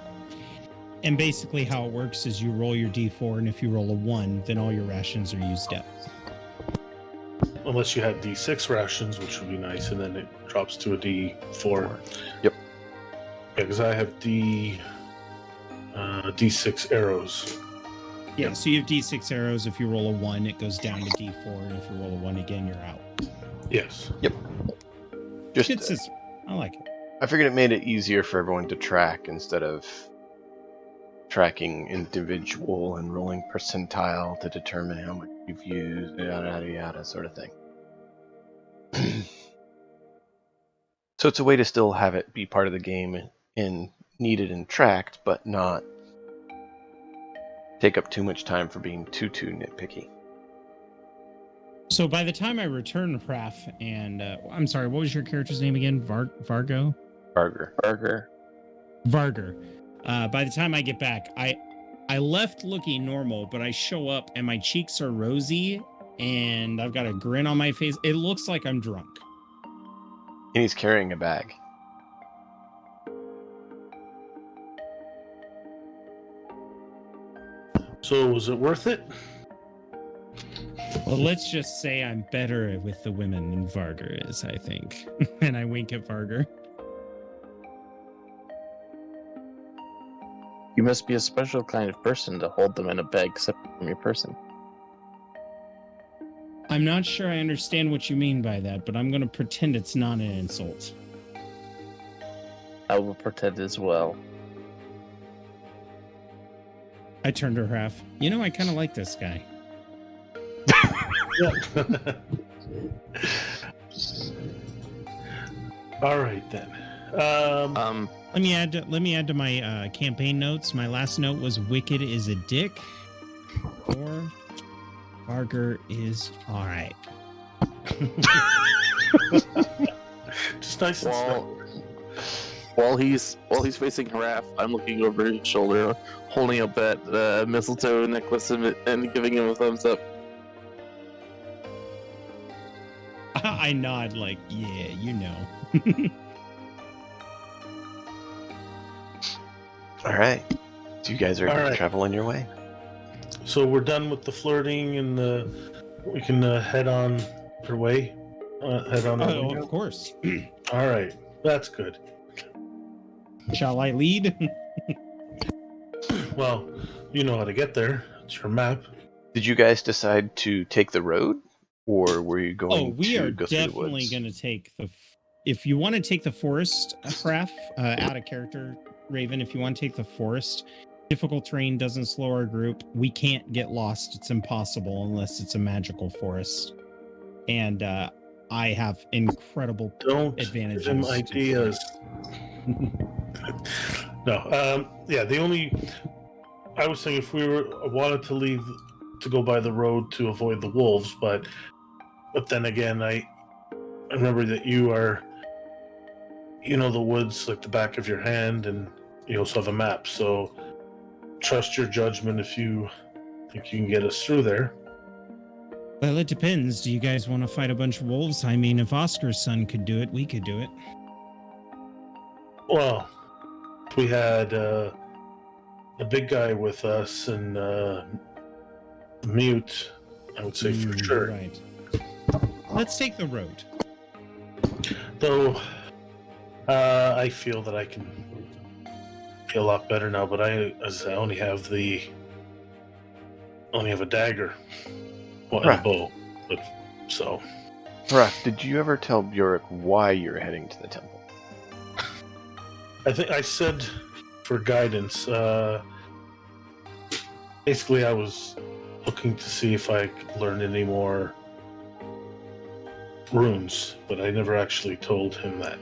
And basically how it works is you roll your D4, and if you roll a 1, then all your rations are used up. Unless you had D6 rations, which would be nice, and then it drops to a D4. Yep. Yeah, because I have D6 arrows. Yeah, so you have D6 arrows. If you roll a 1, it goes down to D4, and if you roll a 1 again, you're out. Yes. Just, Good system. I like it. I figured it made it easier for everyone to track instead of tracking individual and rolling percentile to determine how much you've used, yada yada yada, sort of thing. So it's a way to still have it be part of the game and needed and tracked, but not take up too much time for being too nitpicky. So by the time I return, Raph, and I'm sorry, what was your character's name again? Vargo? Barger. Varger. By the time I get back, I left looking normal, but I show up and my cheeks are rosy and I've got a grin on my face. It looks like I'm drunk. And he's carrying a bag. So was it worth it? Well, let's just say I'm better with the women than Varger is, I think. And I wink at Varger. You must be a special kind of person to hold them in a bag separate from your person. I'm not sure I understand what you mean by that, but I'm going to pretend it's not an insult. I will pretend as well. I turned to Raph. You know, I kind of like this guy. All right then. Let me add to my campaign notes. My last note was Wicked is a dick. Or Barker is all right. Just nice and slow. While he's facing Raph, I'm looking over his shoulder, holding up that mistletoe necklace and giving him a thumbs up. I nod like, yeah, you know. All right. So you guys are All right. traveling your way. So we're done with the flirting, and we can head on our way. Head on our way. Oh, now? of course. All right, that's good. Shall I lead? Well, you know how to get there. It's your map. Did you guys decide to take the road, or were you going we to are go through the definitely woods? going to take the. If you want to take the forest, Raph, out of character, Raven. If you want to take the forest, difficult terrain doesn't slow our group. We can't get lost. It's impossible unless it's a magical forest. And I have incredible advantages. Don't give him ideas. No. Yeah. The only. I was saying if we wanted to leave to go by the road to avoid the wolves, but then again, I remember that you are. You know the woods like the back of your hand, and you also have a map. So trust your judgment if you think you can get us through there. Well, it depends. Do you guys want to fight a bunch of wolves? I mean, if Oscar's son could do it, we could do it. Well, if we had the big guy with us and Mute, I would say for sure. Right. Let's take the road. Though I feel that I can be a lot better now, but I only have a dagger, and a bow. But so, Raph, did you ever tell Bjork why you're heading to the temple? I think I said for guidance. Basically, I was looking to see if I could learn any more runes, but I never actually told him that.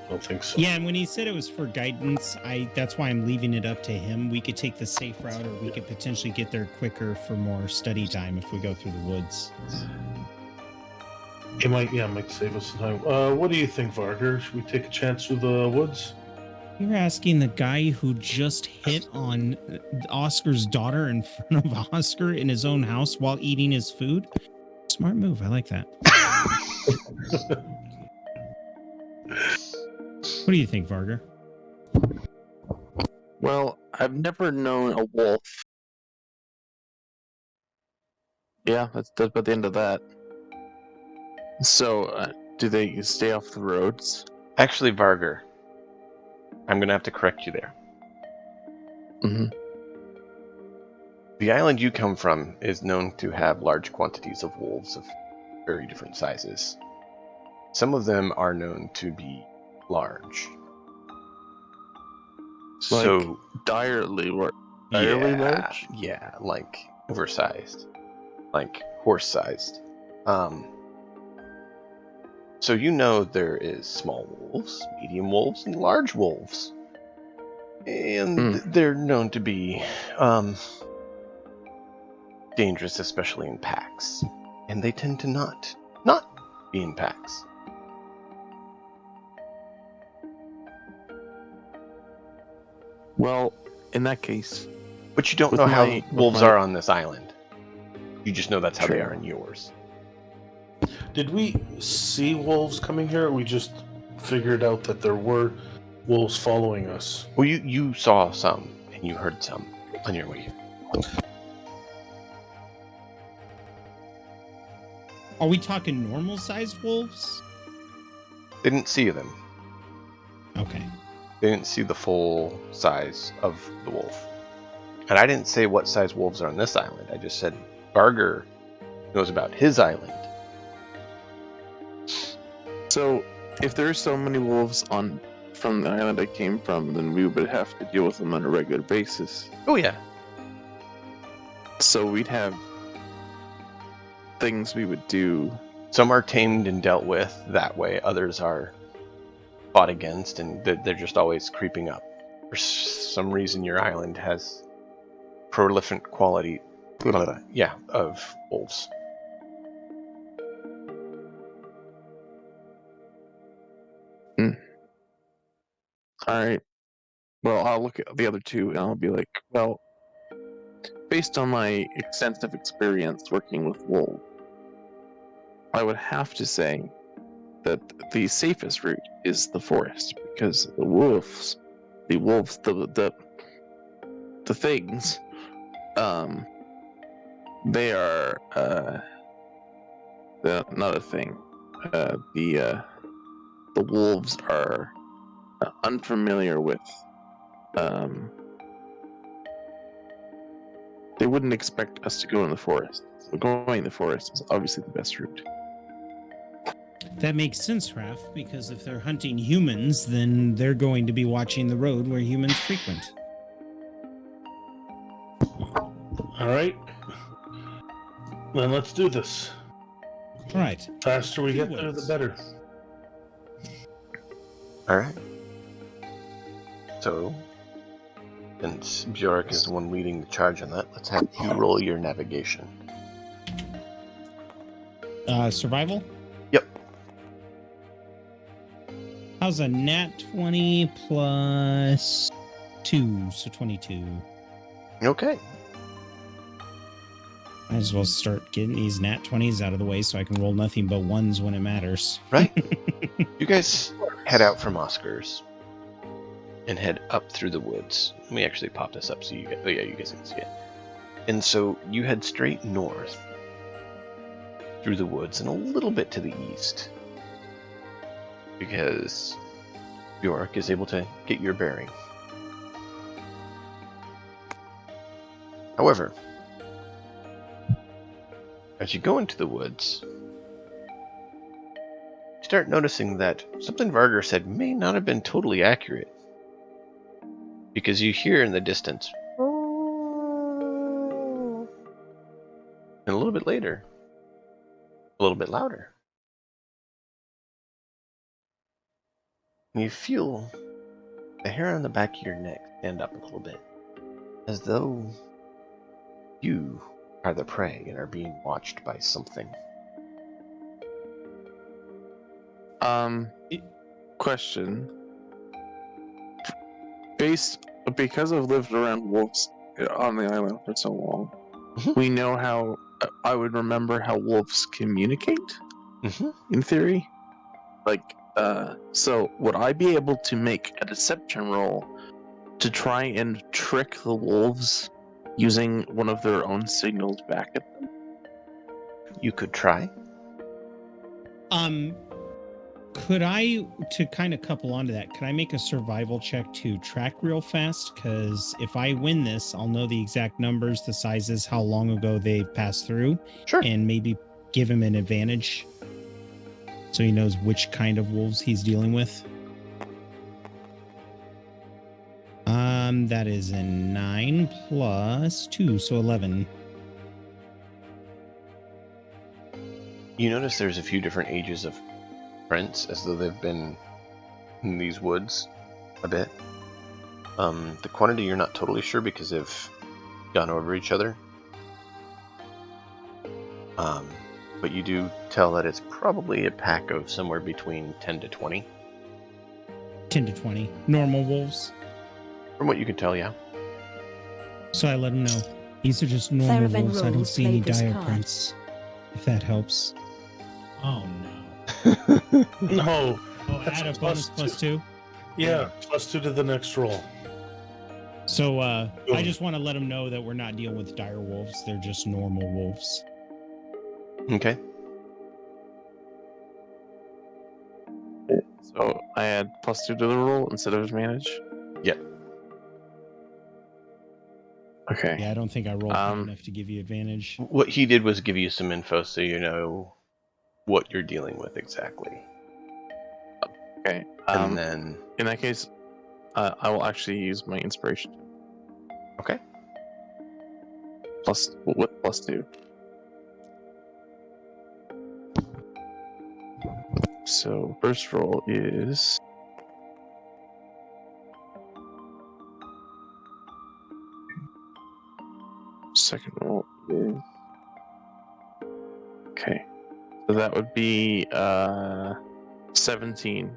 I don't think so. Yeah, and when he said it was for guidance, that's why I'm leaving it up to him. We could take the safe route, or we could potentially get there quicker for more study time if we go through the woods. It might save us some time. What do you think, Varger? Should we take a chance through the woods? You're asking the guy who just hit on Oscar's daughter in front of Oscar in his own house while eating his food? Smart move. I like that. What do you think, Varger? Well, I've never known a wolf. Yeah, that's about the end of that. So, do they stay off the roads? Actually, Varger, I'm going to have to correct you there. Mm-hmm. The island you come from is known to have large quantities of wolves of very different sizes. Some of them are known to be large. So direly large? Yeah, like oversized. Like horse-sized. So you know there is small wolves, medium wolves, and large wolves. And they're known to be dangerous, especially in packs. And they tend to not be in packs. Well, in that case... But you don't know how wolves are on this island. You just know that's how they are in yours. Did we see wolves coming here, or we just figured out that there were wolves following us? Well, you saw some, and you heard some on your way here. Are we talking normal-sized wolves? Didn't see them. Okay. They didn't see the full size of the wolf. And I didn't say what size wolves are on this island. I just said Barger knows about his island. So, if there's so many wolves from the island I came from, then we would have to deal with them on a regular basis. Oh yeah. So we'd have things we would do. Some are tamed and dealt with that way. Others are fought against, and they're just always creeping up. For some reason, your island has prolific quality, of wolves. All right. Well, I'll look at the other two and I'll be like, well, based on my extensive experience working with wolves, I would have to say that the safest route is the forest, because the things, they are another thing. The wolves are unfamiliar with. They wouldn't expect us to go in the forest. So going in the forest is obviously the best route. That makes sense, Raph, because if they're hunting humans, then they're going to be watching the road where humans frequent. All right. Then let's do this. All right. Faster we get there, the better. All right. So, since Bjork is the one leading the charge on that, let's have you roll your navigation. Survival? Yep. How's a nat 20 plus 2, so 22. Okay. Might as well start getting these nat 20s out of the way so I can roll nothing but ones when it matters. Right. You guys head out from Oscar's and head up through the woods. Let me actually pop this up so you guys can see it. And so you head straight north through the woods and a little bit to the east, because Bjork is able to get your bearing. However, as you go into the woods, you start noticing that something Varger said may not have been totally accurate, because you hear in the distance, and a little bit later, a little bit louder. And you feel the hair on the back of your neck stand up a little bit, as though you are the prey and are being watched by something. Question. Because I've lived around wolves on the island for so long, we know how. I would remember how wolves communicate. In theory, so would I be able to make a deception roll to try and trick the wolves using one of their own signals back at them? You could try. Could I, to kind of couple onto that, could I make a survival check to track real fast? Because if I win this, I'll know the exact numbers, the sizes, how long ago they've passed through. Sure. And maybe give him an advantage so he knows which kind of wolves he's dealing with. That is a 9 plus 2, so 11. You notice there's a few different ages of prints, as though they've been in these woods a bit. The quantity you're not totally sure because they've gone over each other. But you do tell that it's probably a pack of somewhere between 10 to 20. 10 to 20. Normal wolves. From what you can tell, yeah. So I let him know. These are just normal Theravan wolves. I don't rolls see any played this dire card. prints. If that helps. Oh no. No. Oh, That's add a bonus plus 2? Yeah, +2 to the next roll. So I just want to let them know that we're not dealing with dire wolves. They're just normal wolves. Okay. So I add +2 to the roll instead of advantage? Yep. Okay. Yeah, I don't think I rolled high enough to give you advantage. What he did was give you some info so you know what you're dealing with exactly. Okay. And then... In that case, I will actually use my inspiration. Okay. With +2. So first roll is... Second roll is... Okay. So that would be 17.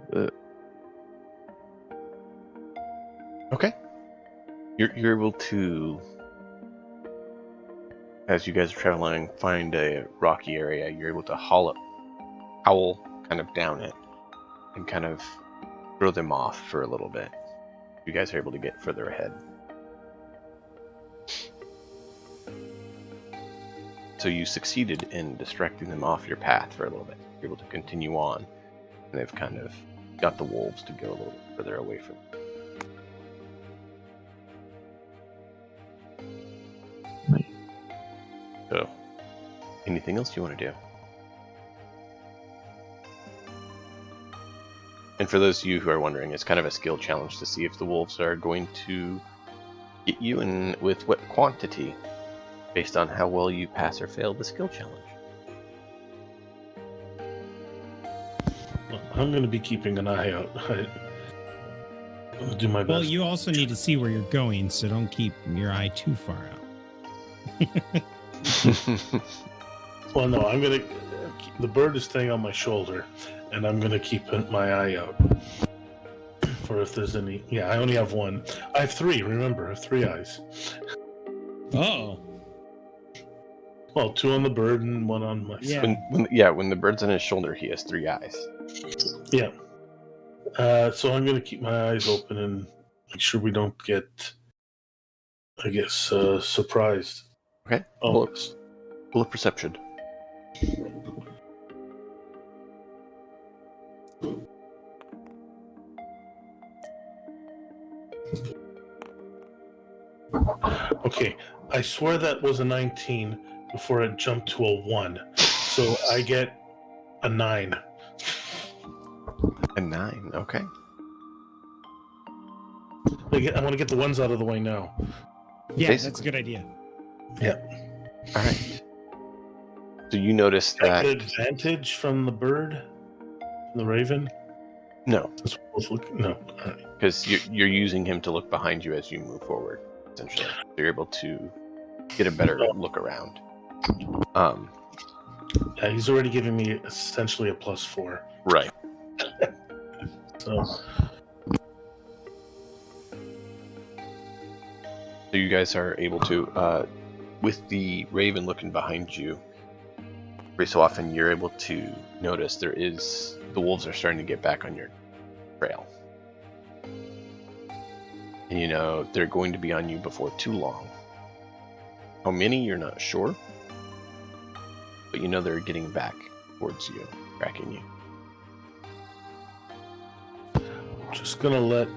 Okay. You're able to, as you guys are traveling, find a rocky area. You're able to howl kind of down it and kind of throw them off for a little bit. You guys are able to get further ahead. So you succeeded in distracting them off your path for a little bit. You're able to continue on, and they've kind of got the wolves to go a little bit further away from you. So, anything else you want to do? And for those of you who are wondering, it's kind of a skill challenge to see if the wolves are going to get you and with what quantity, based on how well you pass or fail the skill challenge. I'm going to be keeping an eye out. I'll do my best. Well, you also need to see where you're going, so don't keep your eye too far out. Well, no, I'm going to... The bird is staying on my shoulder, and I'm going to keep my eye out for if there's any... Yeah, I only have one. I have three, remember. I have 3 eyes. Oh. Well, 2 on the bird and 1 on myself. When the bird's on his shoulder, he has 3 eyes. Yeah. So I'm going to keep my eyes open and make sure we don't get, I guess, surprised. Okay. Oh, Roll a perception. okay. I swear that was a 19 before it jumped to a 1. So I get a 9. A 9, okay. I want to get the ones out of the way now. Yeah, Basically. that's a good idea. Yeah. All right. So you notice Can I that... get advantage from the bird? The raven? No, That's what I was looking... No. All right. because you're using him to look behind you as you move forward, essentially. So you're able to get a better look around. Yeah, he's already giving me essentially a +4. Right. So you guys are able to, with the raven looking behind you, every so often you're able to notice the wolves are starting to get back on your trail. And you know they're going to be on you before too long. How many, you're not sure. But you know they're getting back towards you, tracking you. just gonna let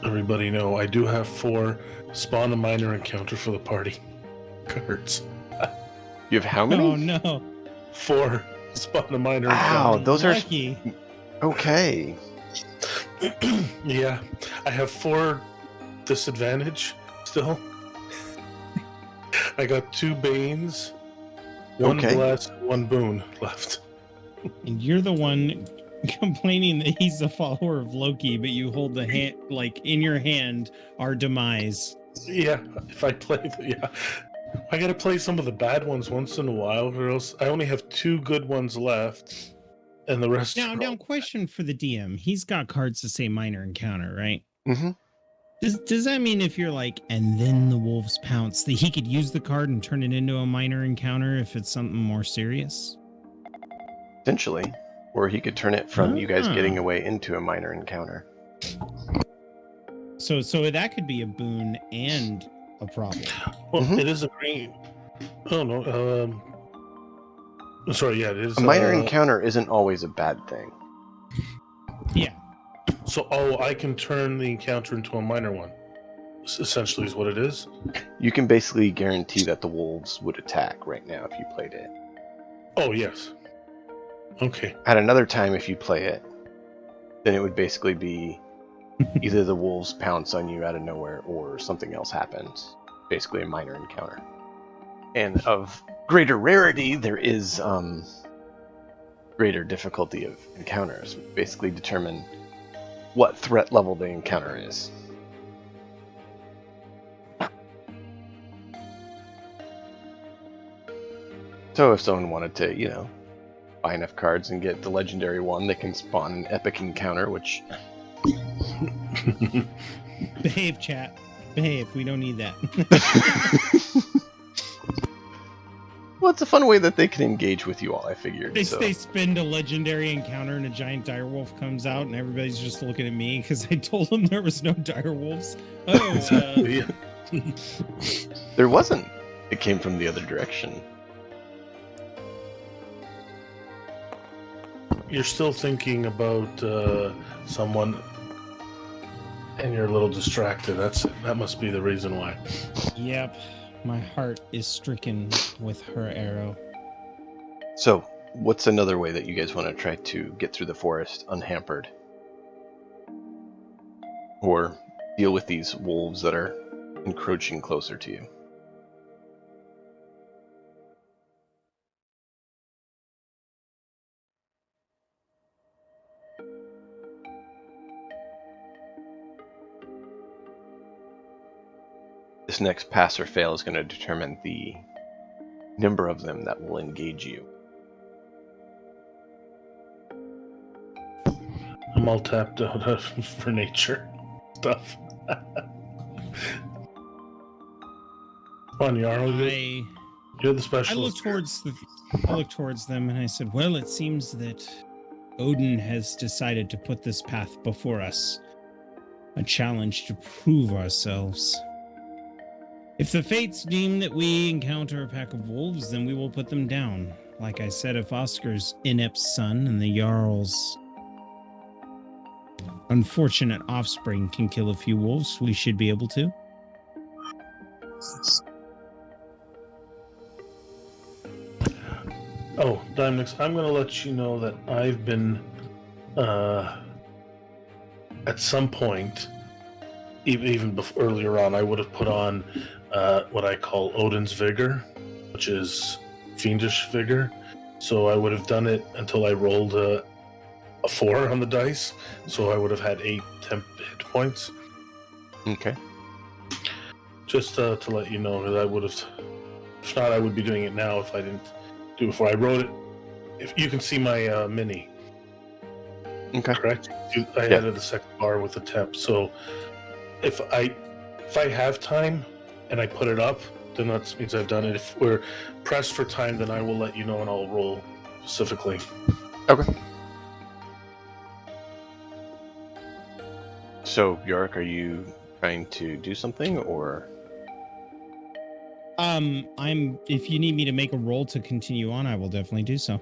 everybody know I do have 4 spawn a minor encounter for the party cards. You have how many? Oh no. 4 spawn a minor Wow, encounter. those are lucky. okay. Yeah, I have 4 disadvantage still. I got 2 Banes, 1 Okay. Bless, 1 Boon left. And you're the one complaining that he's a follower of Loki, but you hold the hand, like in your hand, our demise. Yeah, if I play, yeah. I gotta play some of the bad ones once in a while, or else I only have 2 good ones left, and the rest. Now, question for the DM. He's got cards that say minor encounter, right? Mm-hmm. Does that mean if you're like, and then the wolves pounce, that he could use the card and turn it into a minor encounter if it's something more serious? Essentially. Or he could turn it from you guys getting away into a minor encounter. So that could be a boon and a problem. Well, Mhm. it is a green. Oh no. Sorry. Yeah, it is A minor encounter isn't always a bad thing. So, I can turn the encounter into a minor one. Essentially, is what it is. You can basically guarantee that the wolves would attack right now if you played it. Oh, yes. Okay. At another time, if you play it, then it would basically be either the wolves pounce on you out of nowhere or something else happens. Basically a minor encounter. And of greater rarity, there is greater difficulty of encounters, which basically determine what threat level the encounter is. So if someone wanted to, buy enough cards and get the legendary one, they can spawn an epic encounter, which... Behave, chat. Behave. We don't need that. Well, it's a fun way that they can engage with you all, I figured. They So. spend a legendary encounter and a giant direwolf comes out and everybody's just looking at me because I told them there was no direwolves. Oh, Yeah. There wasn't. It came from the other direction. You're still thinking about someone, and you're a little distracted. That must be the reason why. Yep. My heart is stricken with her arrow. So, what's another way that you guys want to try to get through the forest unhampered? Or deal with these wolves that are encroaching closer to you? This next pass or fail is going to determine the number of them that will engage you. I'm all tapped out for nature stuff. Come on, Jarl. You're the I specialist. look towards them and I said, well, it seems that Odin has decided to put this path before us. A challenge to prove ourselves. If the fates deem that we encounter a pack of wolves, then we will put them down. Like I said, if Oscar's inept son and the Jarl's unfortunate offspring can kill a few wolves, we should be able to. Oh, Dimnix, I'm going to let you know that I've been, at some point, even before, earlier on, I would have put on what I call Odin's Vigor, which is fiendish vigor. So I would have done it until I rolled a 4 on the dice. So I would have had 8 temp hit points. Okay. Just to let you know that I would have. If not, I would be doing it now if I didn't do it before. I wrote it. If you can see my mini, Okay. correct? I added the second bar with the temp. So if I have time and I put it up, then that means I've done it. If we're pressed for time, then I will let you know and I'll roll specifically. Okay. So, Bjork, are you trying to do something, or? If you need me to make a roll to continue on, I will definitely do so.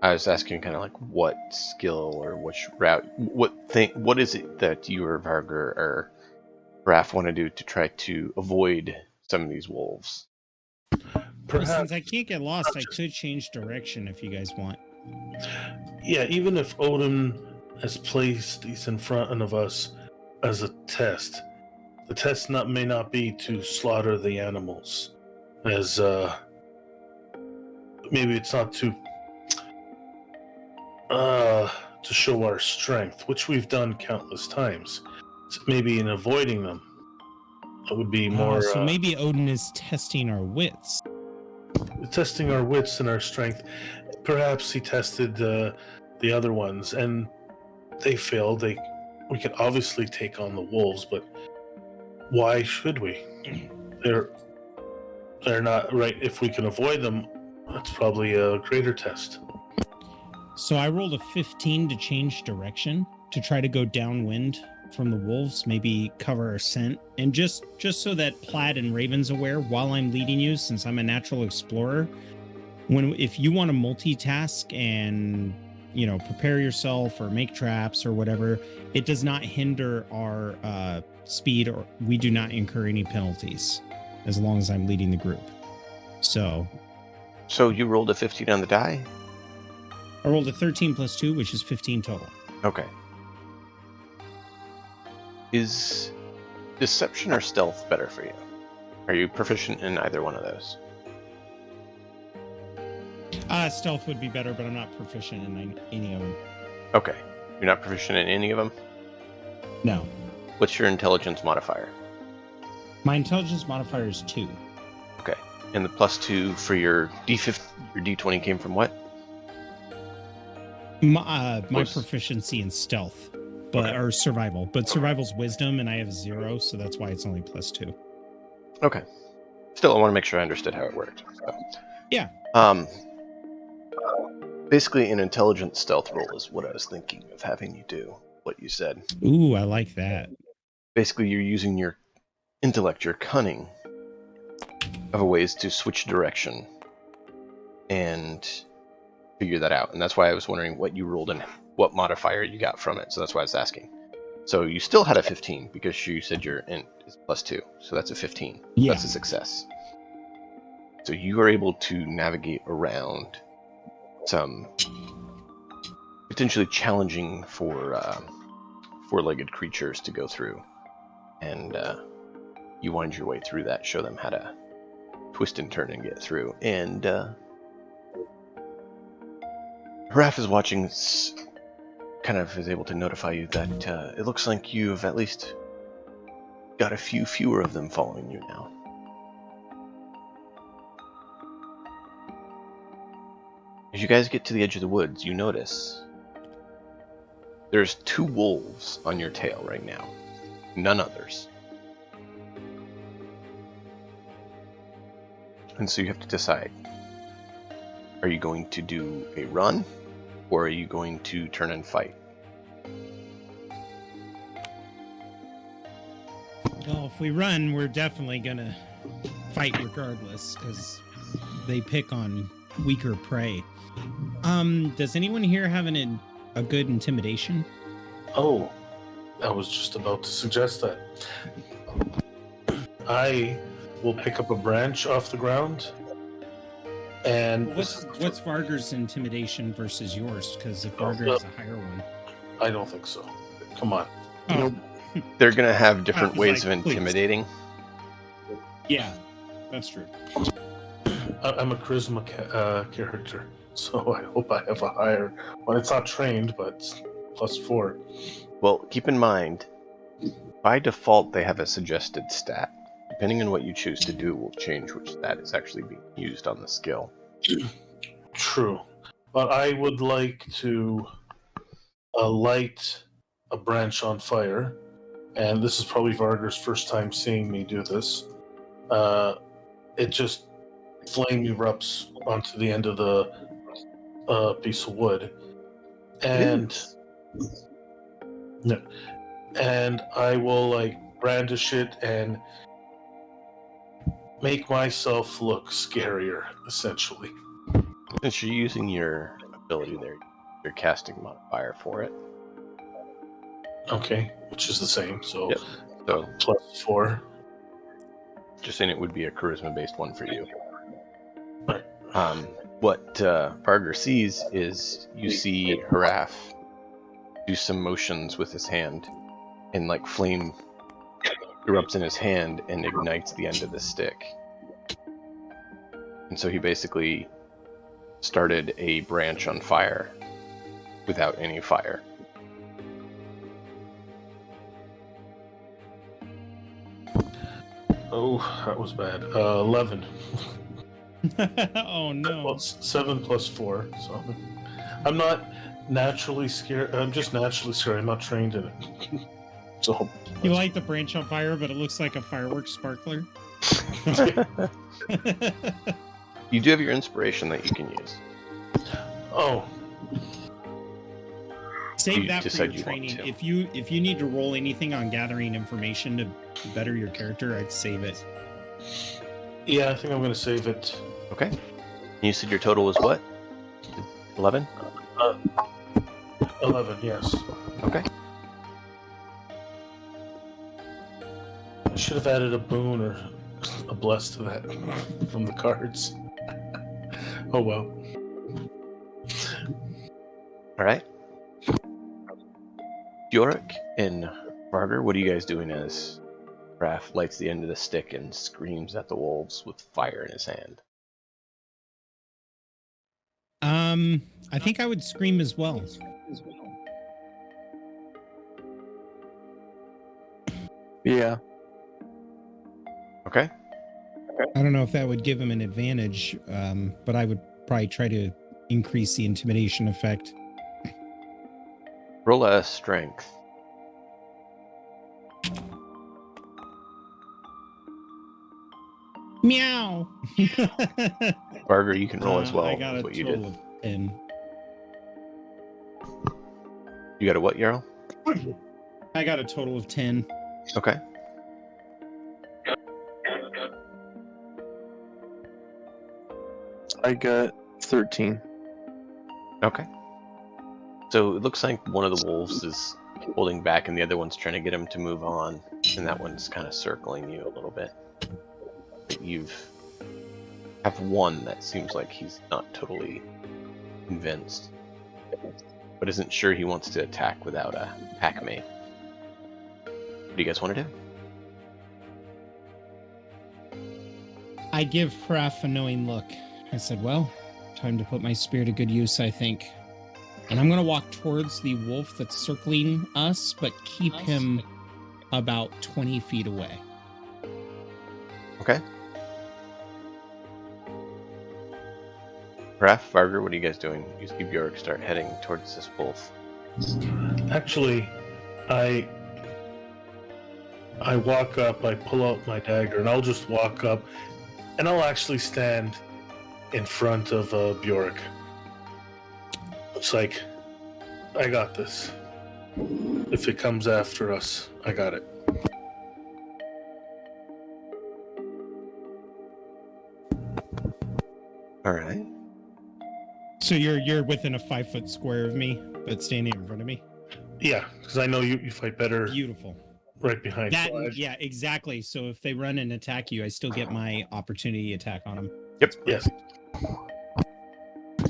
I was asking kind of like what skill or which route, what is it that you or Varger or Raph want to do to try to avoid some of these wolves? Well, Perhaps, since I can't get lost, I could change direction if you guys want. yeah, even if Odin has placed these in front of us as a test, the test may not be to slaughter the animals, as maybe it's not to show our strength, which we've done countless times. It's maybe in avoiding them, that would be more So maybe Odin is testing our wits. testing our wits and our strength. Perhaps he tested the other ones, and they failed. We could obviously take on the wolves, but why should we? They're not right. If we can avoid them, that's probably a greater test. So I rolled a 15 to change direction to try to go downwind from the wolves, maybe cover our scent, and just so that Plaid and Raven's aware while I'm leading you, since I'm a natural explorer. If you want to multitask and prepare yourself or make traps or whatever, it does not hinder our speed, or we do not incur any penalties as long as I'm leading the group. So you rolled a 15 on the die? I rolled a 13 plus 2, which is 15 total. Okay. Is deception or stealth better for you? Are you proficient in either one of those? Stealth would be better, but I'm not proficient in any of them. Okay. You're not proficient in any of them? No. What's your intelligence modifier? My intelligence modifier is 2. Okay. And the +2 for your D20 came from what? My proficiency in stealth, or survival. But survival's wisdom, and I have 0, so that's why it's only +2. Okay. Still, I want to make sure I understood how it worked. So. Yeah. Basically, an intelligence stealth roll is what I was thinking of having you do, what you said. Ooh, I like that. Basically, you're using your intellect, your cunning, of ways to switch direction and figure that out. And that's why I was wondering what you rolled and what modifier you got from it. So that's why I was asking. So you still had a 15 because you said your int is +2. So that's a 15. Yeah. That's a success. So you are able to navigate around some potentially challenging for four-legged creatures to go through. And you wind your way through that, show them how to twist and turn and get through. And Raph is watching, kind of is able to notify you that it looks like you've at least got a few fewer of them following you now. As you guys get to the edge of the woods, you notice there's 2 wolves on your tail right now. None others. And so you have to decide. Are you going to do a run, or are you going to turn and fight? Well, if we run, we're definitely gonna fight regardless, because they pick on weaker prey. Does anyone here have a good intimidation? Oh, I was just about to suggest that. I will pick up a branch off the ground. And What's Vargar's intimidation versus yours? Because if Vargar has a higher one, I don't think so. Come on. oh, They're going to have different Raph is ways like, of "Please." intimidating. yeah, that's true. I'm a charisma character, so I hope I have a higher. Well, it's not trained, but +4. Well, keep in mind, by default, they have a suggested stat. Depending on what you choose to do, will change which stat is actually being used on the skill. True. But I would like to light a branch on fire, and this is probably Vargar's first time seeing me do this. It just flame erupts onto the end of the piece of wood, and and I will brandish it and make myself look scarier, essentially. Since you're using your ability there, your casting modifier for it. Okay, which is the same. So, Yep. So +4. just saying it would be a charisma-based one for you. Right. What Vargar sees is you see Haraf do some motions with his hand, and flame erupts in his hand and ignites the end of the stick. And so he basically started a branch on fire without any fire. Oh, that was bad. 11. Oh no! Well, 7 + 4. So I'm not naturally scared. I'm just naturally scared. I'm not trained in it. So You light the branch on fire, but it looks like a fireworks sparkler. You do have your inspiration that you can use. Oh, Save You that for decide your you want training. to. If you need to roll anything on gathering information to better your character, I'd save it. yeah. I think I'm going to save it. Okay. You said your total is what? 11? 11, yes. Okay. I should have added a boon or a bless to that from the cards. Oh well. All right. Bjork and Barger, what are you guys doing as Raph lights the end of the stick and screams at the wolves with fire in his hand? I think I would scream as well. Yeah. Okay. I don't know if that would give him an advantage, but I would probably try to increase the intimidation effect. Roll a strength. Meow. Barger, you can roll as well I got with a what you total did. of 10. You got a what, Yarrow? I got a total of 10. Okay. I got 13. Okay. So it looks like one of the wolves is holding back and the other one's trying to get him to move on, and that one's kind of circling you a little bit. But have one that seems like he's not totally convinced, but isn't sure he wants to attack without a pack mate. What do you guys want to do? I give Raph a knowing look. I said, well, time to put my spear to good use, I think. And I'm going to walk towards the wolf that's circling us, but keep him about 20 feet away. Okay. Raph, Barger, what are you guys doing? You see Bjork start heading towards this wolf. Actually, I walk up, I pull out my dagger, and I'll just walk up, and I'll actually stand in front of Bjork. It's like, I got this. If it comes after us, I got it. All right. So you're within a 5-foot square of me, but standing in front of me? Yeah, because I know you fight better Beautiful. right behind That, Flash. yeah, exactly. So if they run and attack you, I still get my opportunity attack on them. Yep. Yes.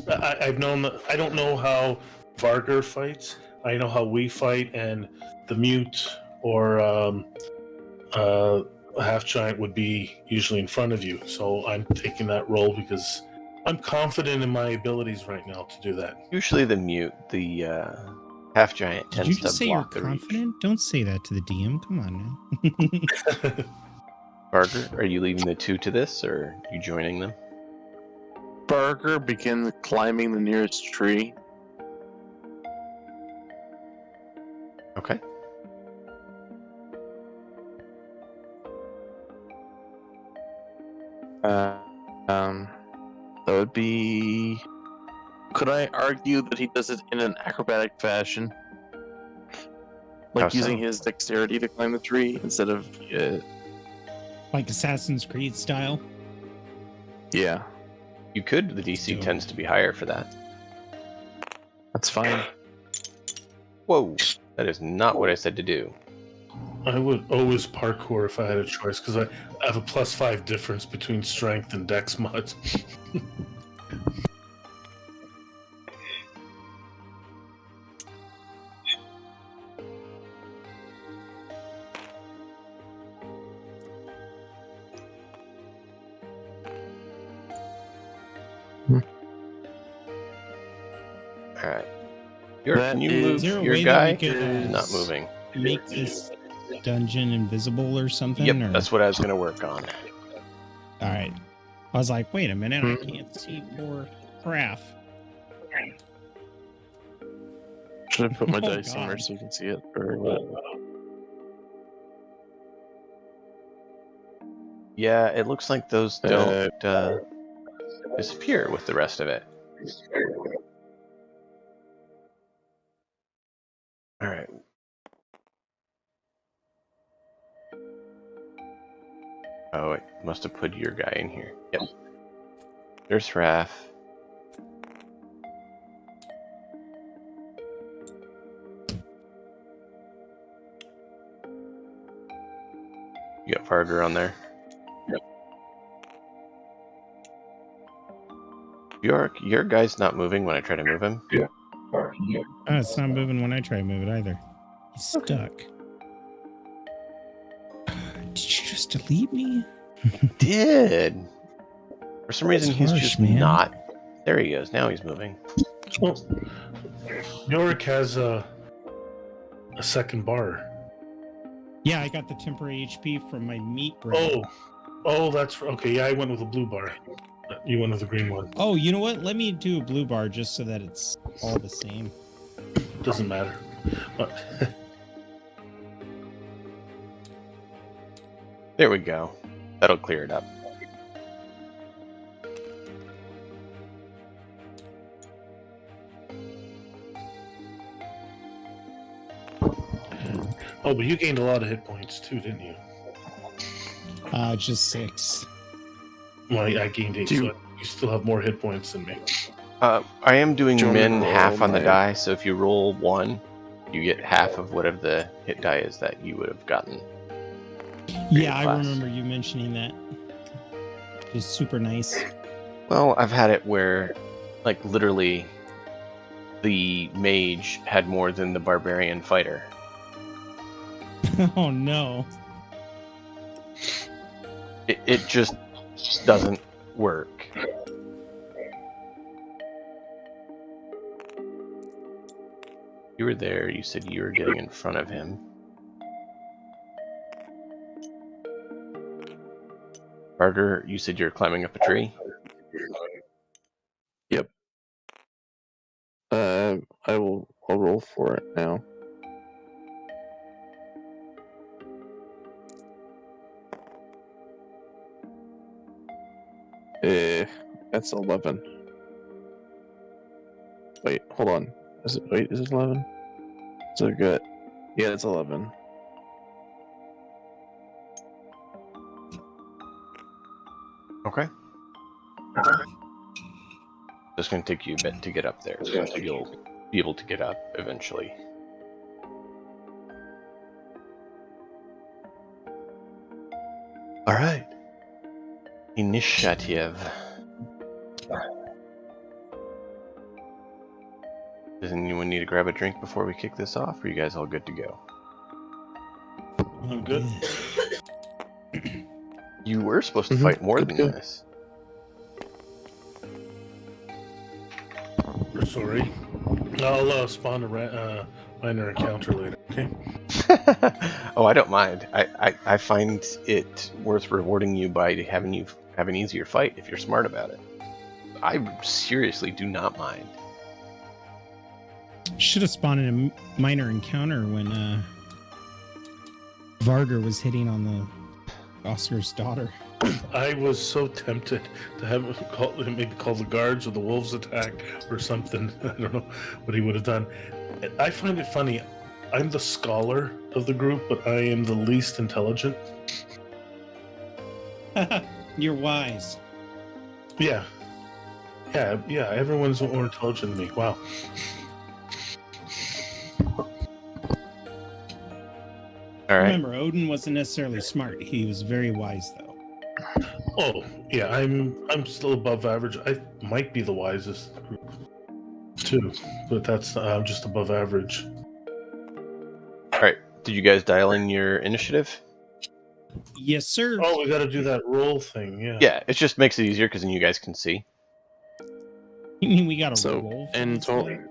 I've known that. I don't know how Varger fights. I know how we fight, and the mute or a half giant would be usually in front of you. So I'm taking that role because I'm confident in my abilities right now to do that. Usually the mute, the half giant Did tends you to just say you're block the reach. confident? Don't say that to the DM. Come on now. Barger, are you leaving the two to this, or are you joining them? Barker begins climbing the nearest tree. Okay. That would be. Could I argue that he does it in an acrobatic fashion? How Like so? using his dexterity to climb the tree instead of. Like Assassin's Creed style? Yeah, You could. The DC do it. tends to be higher for that. that's fine. Whoa. That is not what I said to do. I would always parkour if I had a choice because I have a +5 difference between strength and dex mods. Alright. Can you That move is- Is there a your way guy? that we could He's not moving. make this dungeon invisible or something? Yep, or... that's what I was going to work on. All right. I was like, wait a minute, I Hmm. can't see poor Raph. Should I put my Oh, dice somewhere God. so you can see it? Or what? Yeah, it looks like those don't disappear with the rest of it. Alright. Oh, it must have put your guy in here. Yep. There's Raph. Varder on there. Your guy's not moving when I try to move him. It's not moving when I try to move it either. He's stuck. Did you just delete me? Did. For some reason, he's harsh, just man. not. There he goes. Now he's moving. Oh, Yorick has a second bar. Yeah, I got the temporary HP from my meat bread. Oh, that's okay. Yeah, I went with a blue bar. You went with the green one. Oh, you know what? Let me do a blue bar just so that it's all the same. Doesn't matter. But There we go. That'll clear it up. oh, but you gained a lot of hit points too, didn't you? Just 6. Well, I gained 8, so you still have more hit points than me. I am doing Do you want me to min roll half on the my- die, so if you roll 1, you get half of whatever the hit die is that you would have gotten. Yeah, I class. remember you mentioning that. It's super nice. Well, I've had it where, like, literally, the mage had more than the barbarian fighter. Oh no. It just doesn't work. You were there, you said you were getting in front of him. Barter, you said you're climbing up a tree? Yep. I'll roll for it now. That's 11. Wait, hold on. Is it 11? Is it good? Yeah, it's 11. Okay. It's going to take you a bit to get up there, but you'll be able to get up eventually. Alright. Initiative. Does anyone need to grab a drink before we kick this off? Or are you guys all good to go? I'm good. You were supposed to Mhm, fight more good than to go. this. We're sorry. I'll spawn a minor encounter later. Okay. Oh, I don't mind. I find it worth rewarding you by having you have an easier fight if you're smart about it. I seriously do not mind. Should have spawned in a minor encounter when Varger was hitting on the Oscar's daughter. I was so tempted to have maybe call the guards or the wolves attack or something. I don't know what he would have done. I find it funny. I'm the scholar of the group, but I am the least intelligent. You're wise. Yeah. Everyone's more intelligent than me. Wow. All right. Remember, Odin wasn't necessarily smart. He was very wise, though. Oh, yeah, I'm still above average. I might be the wisest group too, but that's I'm just above average. All right. Did you guys dial in your initiative? Yes, sir. Oh, we got to do that roll thing. Yeah. Yeah, it just makes it easier because then you guys can see. You mean we got to So, roll for in this total, thing?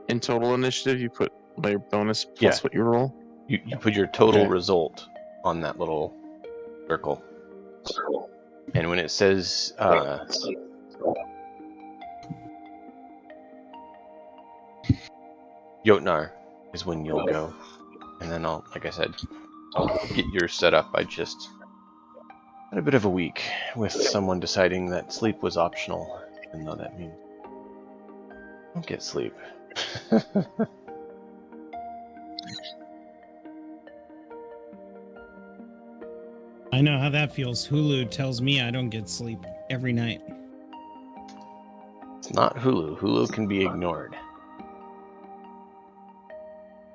in total initiative, you put my bonus plus Yeah. what you roll. You put your total Okay. result on that little circle. And when it says Jotnar is when you'll go. And then I'll, like I said, I'll get yours set up. I just had a bit of a week with someone deciding that sleep was optional, even though that means don't get sleep. I know how that feels. Hulu tells me I don't get sleep every night. It's not Hulu. Hulu can be ignored.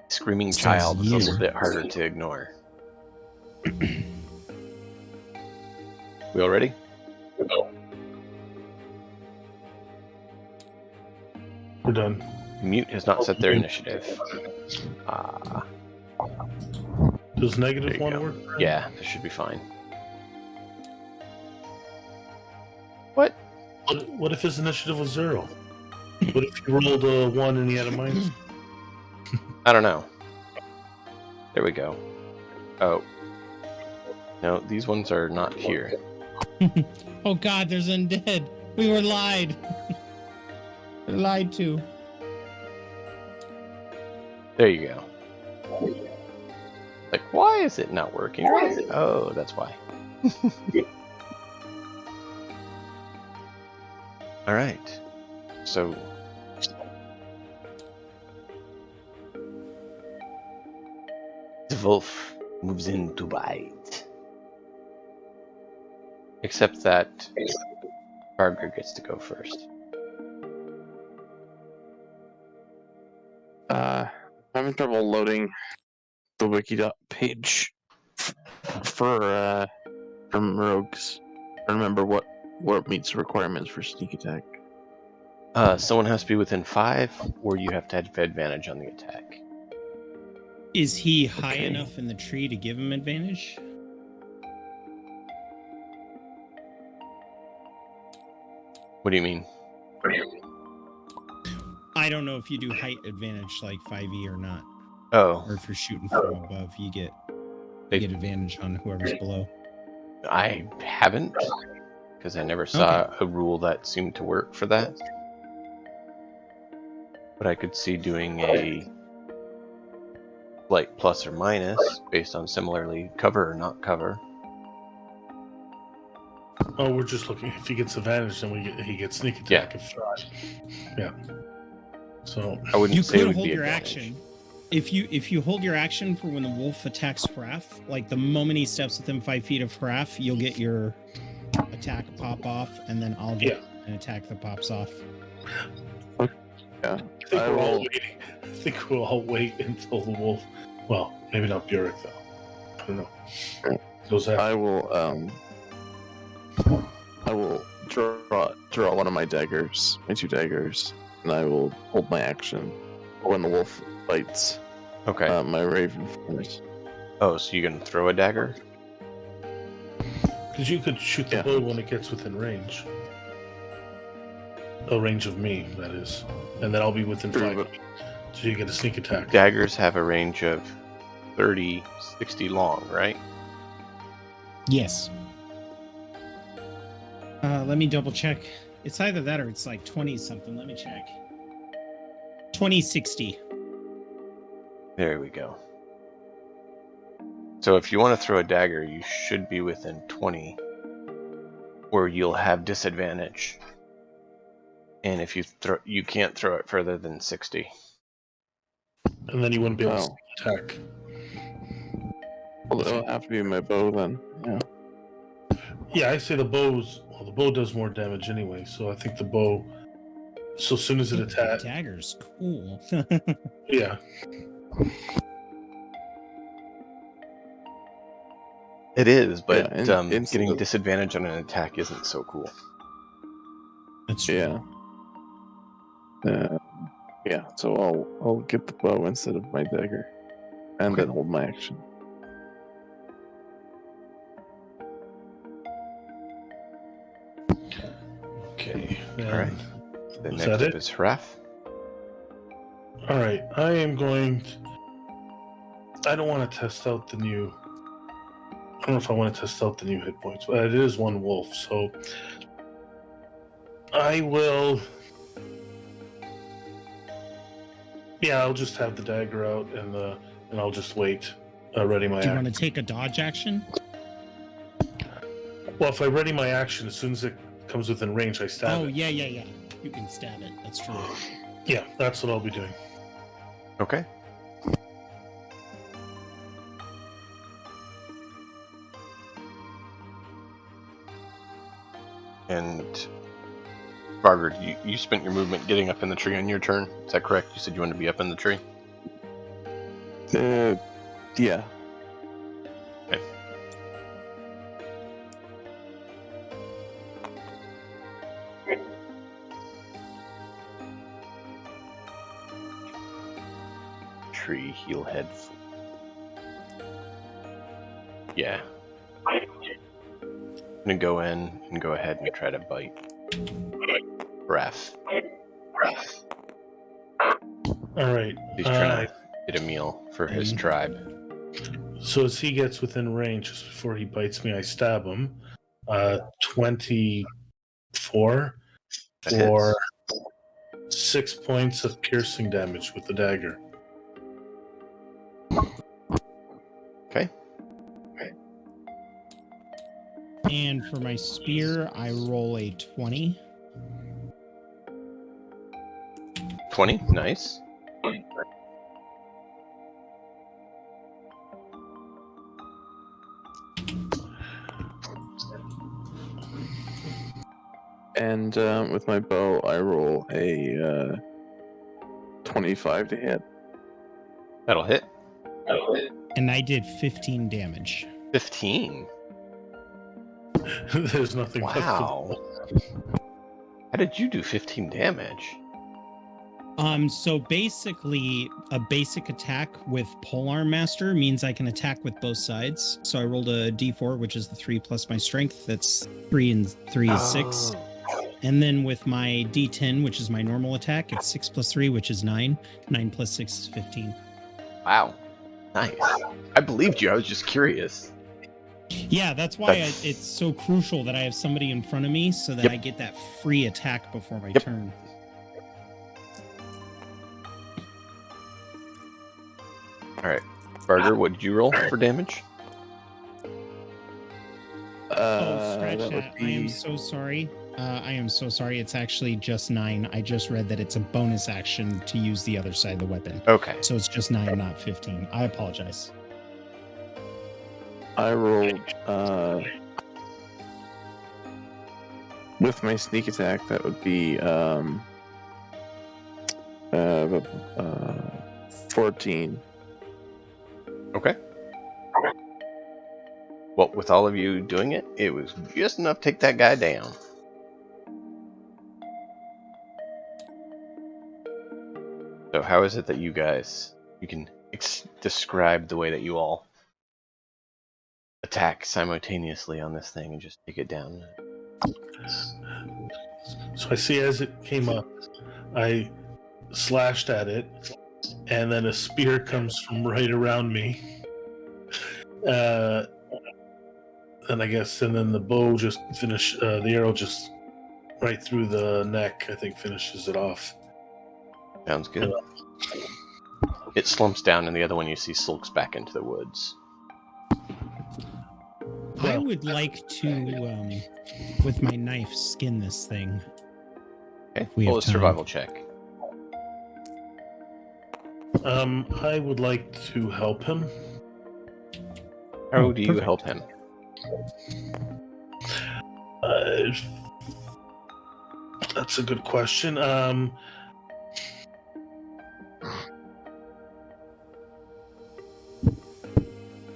Screaming Says child is a you. little bit harder to ignore. We all ready? We're done. Mute has not set their initiative. Ah, Does there negative you one go. work? Yeah, this should be fine. What? What if his initiative was 0? What if he rolled a 1 and he had a minus? I don't know. There we go. Oh. No, these ones are not here. Oh God, there's undead. We were lied. We're lied to. There you go. Like, why is it not working? Oh, that's why. All right. So, the wolf moves in to bite. Except that Barger gets to go first. I'm having trouble loading the wiki page for from rogues. I remember what meets the requirements for sneak attack. Someone has to be within 5, or you have to have advantage on the attack. Is he high Okay. enough in the tree to give him advantage? What do you mean? I don't know if you do height advantage like 5e or not, Oh, or if you're shooting from above, you get advantage on whoever's below. I haven't, because I never saw a rule that seemed to work for that. But I could see doing a like plus or minus based on similarly cover or not cover. Oh, we're just looking. If he gets advantage, then he gets sneak attack. If not, yeah. So I wouldn't You say it could would hold be your advantage. action. If you hold your action for when the wolf attacks Hraf, like the moment he steps within 5 feet of Hraf, you'll get your attack pop off, and then I'll get an attack that pops off. Yeah, I think we'll all wait until the wolf. Well, maybe not Burek though. I don't know. Goes after. I will draw one of my daggers, my 2 daggers, and I will hold my action when the wolf bites. Okay. My raven first. Oh, so you're gonna throw a dagger? Because you could shoot the bow when it gets within range. A range of me, that is. And then I'll be within 5 feet. So you get a sneak attack. Daggers have a range of 30, 60 long, right? Yes. Let me double check. It's either that or it's like 20 something. Let me check. 2060. There we go. So if you want to throw a dagger, you should be within 20, or you'll have disadvantage. And if you can't throw it further than 60. And then you wouldn't be able to sneak attack. Well, it'll have to be my bow then. Yeah. Yeah, I say the bow does more damage anyway, so I think the bow. So as soon as it attacks. Dagger's cool. Yeah. It is, but getting disadvantage on an attack isn't so cool. That's true. Yeah. So I'll get the bow instead of my dagger, and then hold my action. Okay. All right. The next up is Hraf. All right. I am going. I don't want to test out the new. I don't know if I want to test out the new hit points, but it is one wolf, so I will. Yeah, I'll just have the dagger out and I'll just wait. Ready my. Do you want to take a dodge action? Well, if I ready my action, as soon as it comes within range, I stab it. Oh, yeah. You can stab it. That's true. Yeah, that's what I'll be doing. Okay. And Barger, you spent your movement getting up in the tree on your turn. Is that correct? You said you wanted to be up in the tree? Yeah. Okay. tree he'll head for. Yeah. I'm gonna go in and go ahead and try to bite. Raph. All right. He's trying to get a meal for his tribe. So as he gets within range, just before he bites me, I stab him. 24 That for hits. 6 points of piercing damage with the dagger. Okay. And for my spear, I roll a 20. 20, nice. And with my bow, I roll a 25 to hit. That'll hit. And I did 15 damage. 15. There's nothing Wow. left. How did you do 15 damage? So basically, a basic attack with Polearm Master means I can attack with both sides. So I rolled a d4, which is the 3 plus my strength. That's 3 and 3 is 6. And then with my d10, which is my normal attack, it's 6 plus 3, which is 9. 9 plus 6 is 15. Wow. Nice. I believed you. I was just curious. Yeah, that's why it's so crucial that I have somebody in front of me so that I get that free attack before my turn. All right. Barter, what did you roll for damage? Scratch that would that. be... I am so sorry. I am so sorry. It's actually just 9. I just read that it's a bonus action to use the other side of the weapon. Okay. So it's just 9, not 15. I apologize. I rolled with my sneak attack. That would be 14. Okay. Well, with all of you doing it, it was just enough to take that guy down. So how is it that you guys, you can describe the way that you all attack simultaneously on this thing and just take it down? So I see as it came up, I slashed at it, and then a spear comes from right around me. And I guess, and then the bow just the arrow just right through the neck, I think, finishes it off. Sounds good. It slumps down, and the other one you see sulks back into the woods. I would like to, with my knife, skin this thing. Okay, We have roll a time. survival check. I would like to help him. How do you perfect. help him? That's a good question.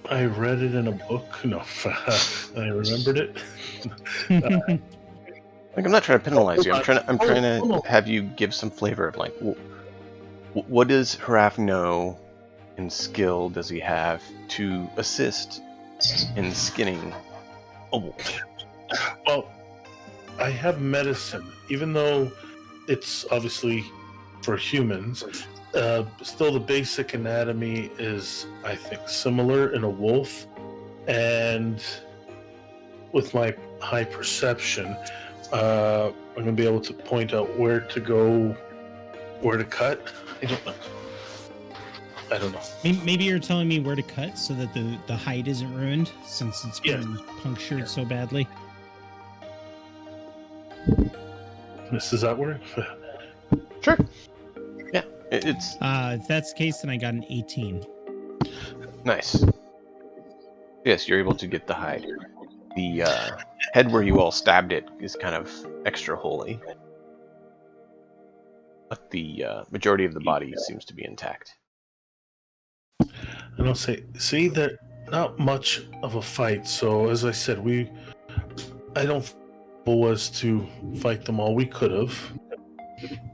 I read it in a book. No, I remembered it. Like, I'm not trying to penalize you. I'm trying to have you give some flavor of, like, what does Haraf know and skill does he have to assist in skinning a wolf? Well, I have medicine, even though it's obviously for humans. Still, the basic anatomy is, I think, similar in a wolf, and with my high perception, I'm going to be able to point out where to go, where to cut. I don't know. Maybe you're telling me where to cut so that the hide isn't ruined, since it's been punctured so badly. Does that work? Sure. Yeah, it's If that's the case, then I got an 18. nice. Yes, you're able to get the hide. The head where you all stabbed it is kind of extra holy, but the majority of the body seems to be intact. And I'll say, see, that not much of a fight. So as I said, I don't think it was to fight them all. We could have,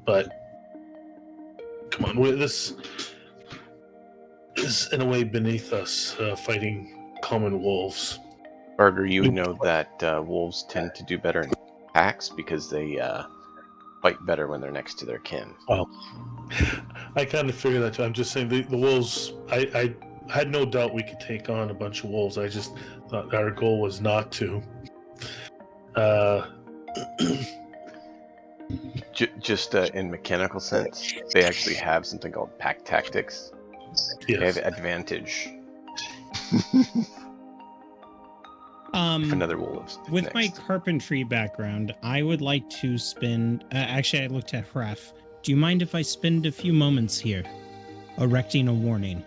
but come on, with this. is in a way beneath us, fighting common wolves. Barger, you would know that wolves tend to do better in packs because they fight better when they're next to their kin. Well, I kind of figured that too. I'm just saying the wolves. I had no doubt we could take on a bunch of wolves. I just thought our goal was not to. Just in mechanical sense, they actually have something called pack tactics. They have Yes. advantage. If another wolf is With next. my carpentry background, I would like to spend. Actually, I looked at Hraf. Do you mind if I spend a few moments here, erecting a warning?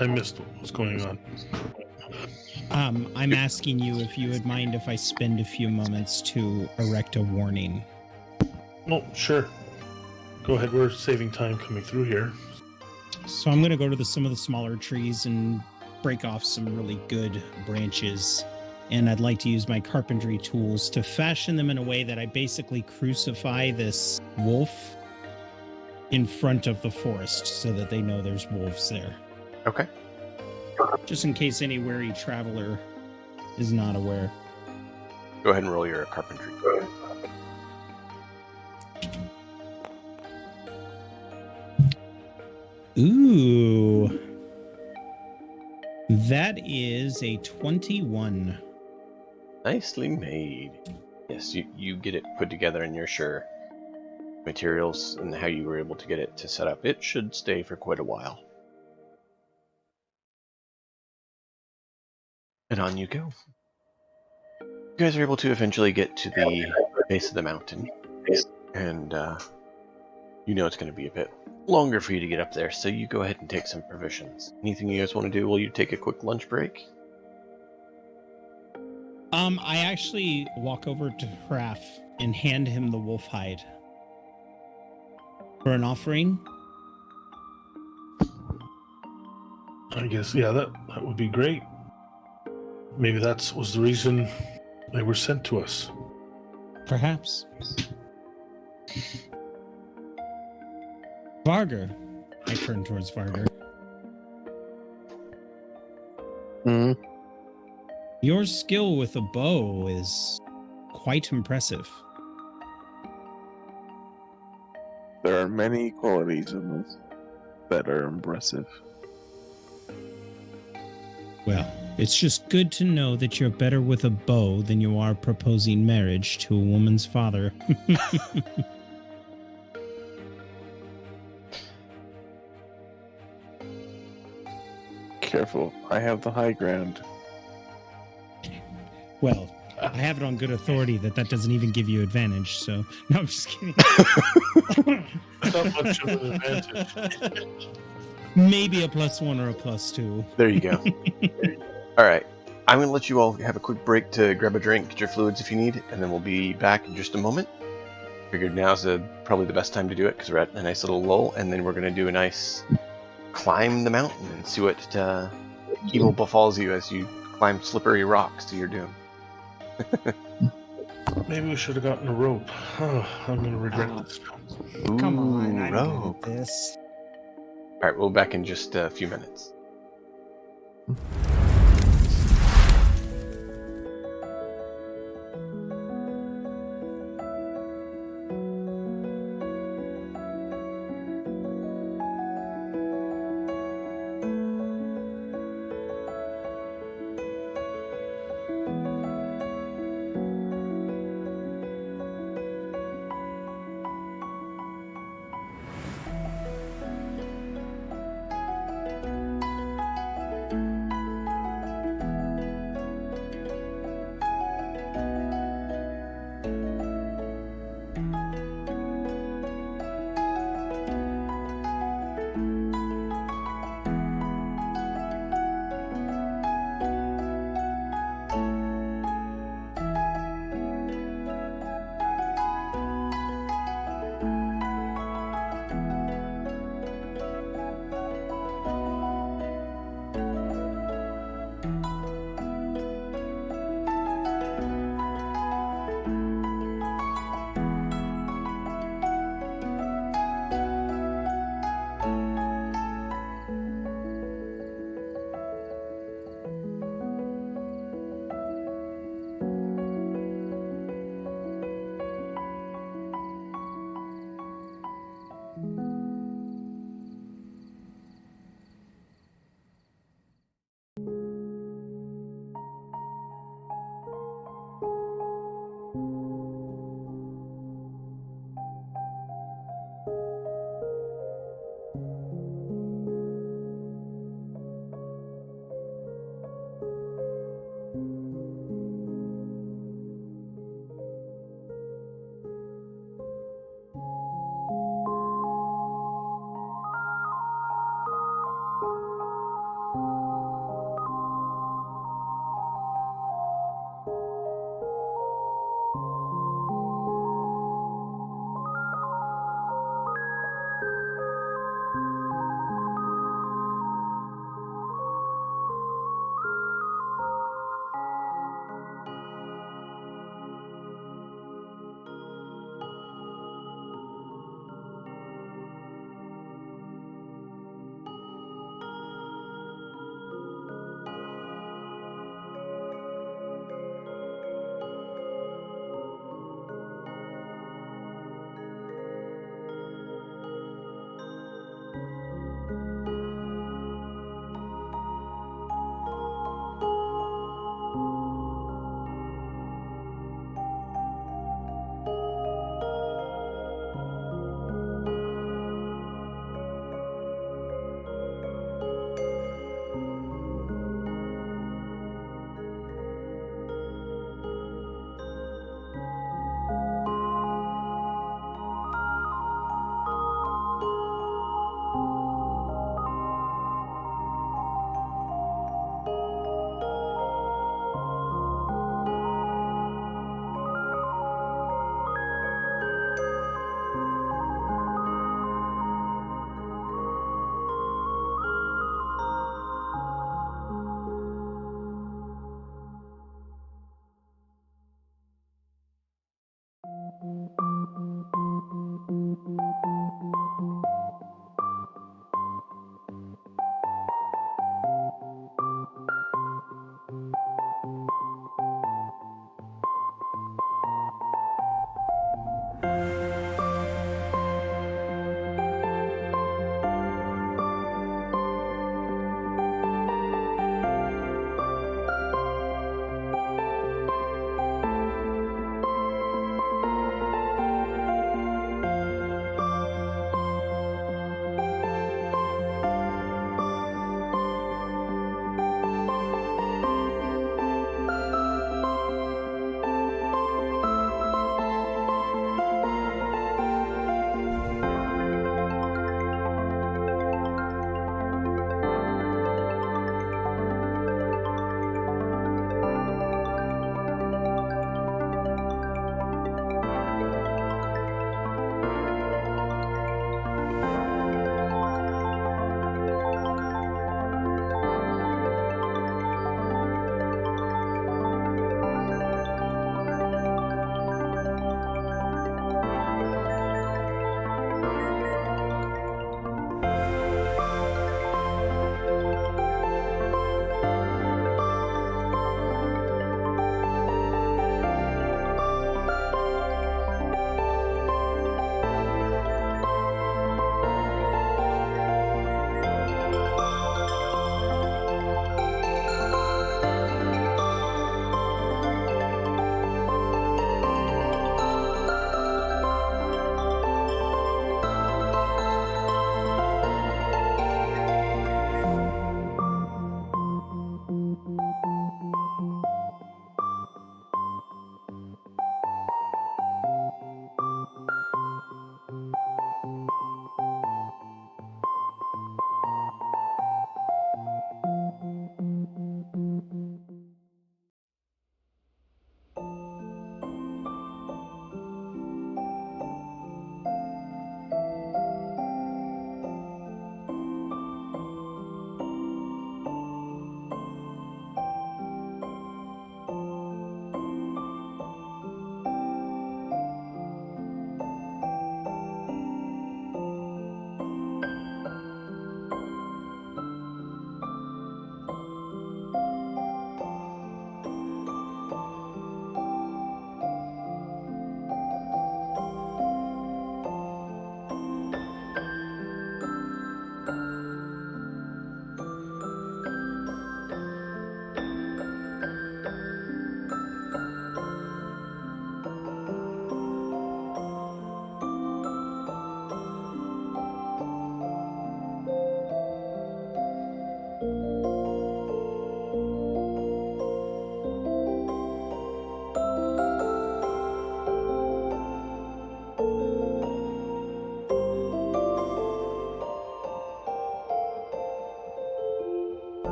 I missed what was going on. I'm asking you if you would mind if I spend a few moments to erect a warning. Oh, sure. Go ahead. We're saving time coming through here. So I'm going to go to some of the smaller trees and break off some really good branches. And I'd like to use my carpentry tools to fashion them in a way that I basically crucify this wolf in front of the forest so that they know there's wolves there. Okay. Just in case any wary traveler is not aware. Go ahead and roll your carpentry. Ooh. That is a 21. Nicely made. Yes, you get it put together and you're sure materials and how you were able to get it to set up. It should stay for quite a while. And on you go. You guys are able to eventually get to the base of the mountain. And you know it's going to be a bit longer for you to get up there, so you go ahead and take some provisions. Anything you guys want to do while you take a quick lunch break? I actually walk over to Hraf and hand him the wolf hide for an offering. I guess, yeah, that would be great. Maybe that was the reason they were sent to us. Perhaps. Varger. I turn towards Varger. Hmm. Your skill with a bow is quite impressive. There are many qualities in this that are impressive. Well, it's just good to know that you're better with a bow than you are proposing marriage to a woman's father. Careful, I have the high ground. Well, I have it on good authority that doesn't even give you advantage, so... No, I'm just kidding. Not much of an advantage. Maybe a +1 or a +2. There you go. Alright, I'm going to let you all have a quick break to grab a drink, get your fluids if you need, and then we'll be back in just a moment. Figured now's probably the best time to do it because we're at a nice little lull, and then we're going to do a nice climb the mountain and see what evil befalls you as you climb slippery rocks to your doom. Maybe we should have gotten a rope. Oh, I'm going to regret this. Come on, I'm rope. good at this. Alright, we'll be back in just a few minutes.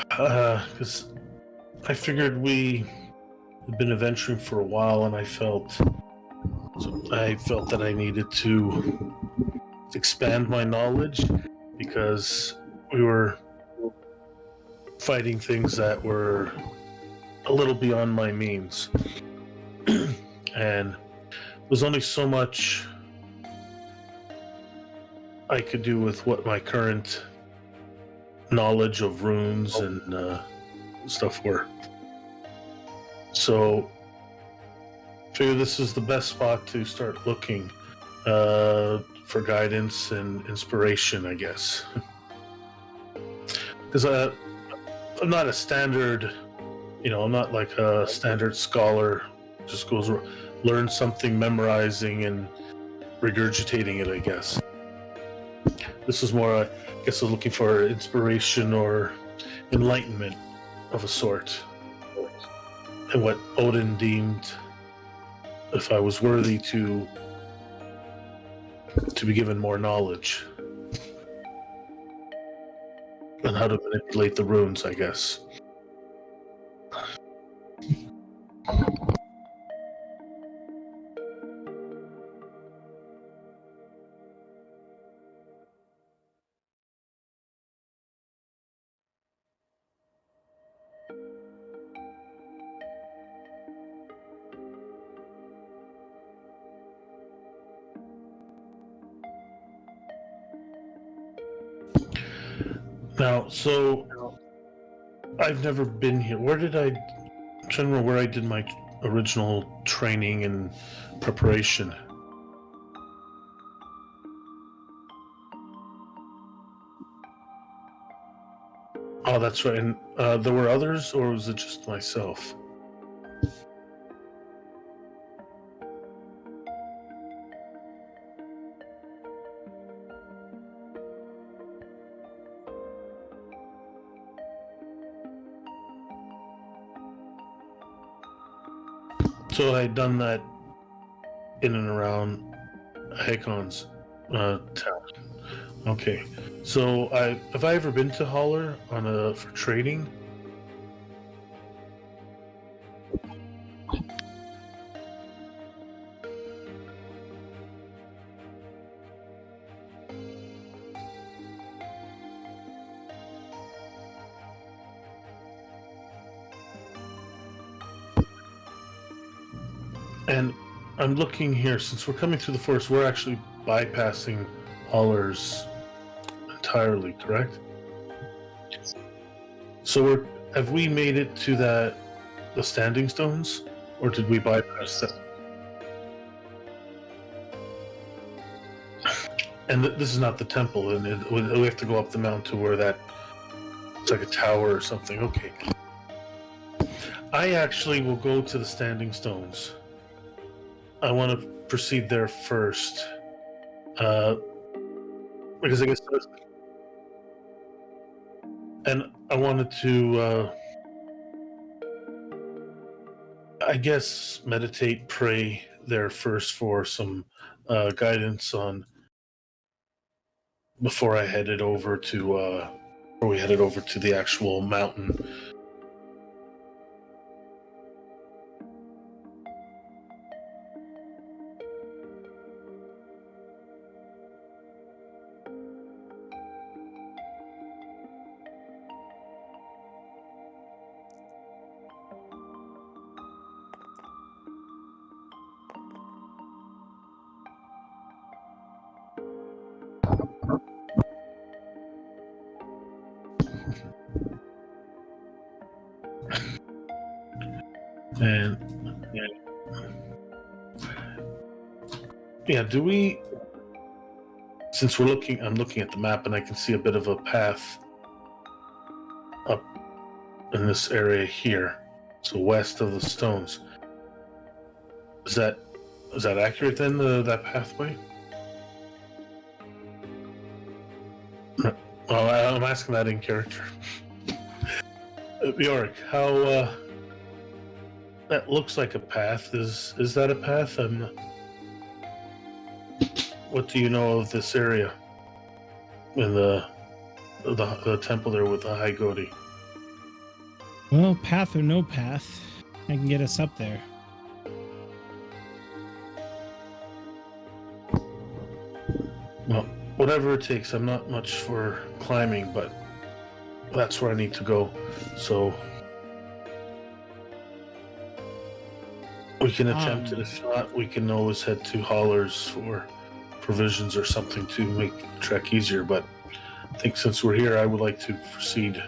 Because I figured we had been adventuring for a while, and I felt that I needed to expand my knowledge because we were fighting things that were a little beyond my means. And there's only so much I could do with what my current knowledge of runes and stuff were. So, I figure this is the best spot to start looking for guidance and inspiration, I guess. Because I'm not a standard, I'm not like a standard scholar. Just goes learn something, memorizing and regurgitating it, I guess. This is more, I guess, I was looking for inspiration or enlightenment of a sort. And what Odin deemed if I was worthy to be given more knowledge on how to manipulate the runes, I guess. Now, so I've never been here. I'm trying to remember where I did my original training and preparation. Oh, that's right. And there were others, or was it just myself? So I had done that in and around Hakon's town. Okay. So have I ever been to Holler for trading? And I'm looking here, since we're coming through the forest, we're actually bypassing Hollers entirely, correct? So have we made it to the Standing Stones, or did we bypass that? And this is not the temple, and we have to go up the mountain to where it's like a tower or something. Okay. I actually will go to the Standing Stones. I want to proceed there first, because I guess, and I wanted to, I guess, meditate, pray there first for some guidance on before I headed over to, before we headed over to the actual mountain. And yeah, do we? Since I'm looking at the map, and I can see a bit of a path up in this area here, so west of the stones. Is that accurate then? That pathway? Well, I'm asking that in character. Bjork, how? That looks like a path. Is that a path? What do you know of this area? In the the temple there with the high goatee. Well, path or no path, I can get us up there. Well, whatever it takes. I'm not much for climbing, but that's where I need to go. So we can attempt it. If not, we can always head to Hollers for provisions or something to make the trek easier. But I think since we're here, I would like to proceed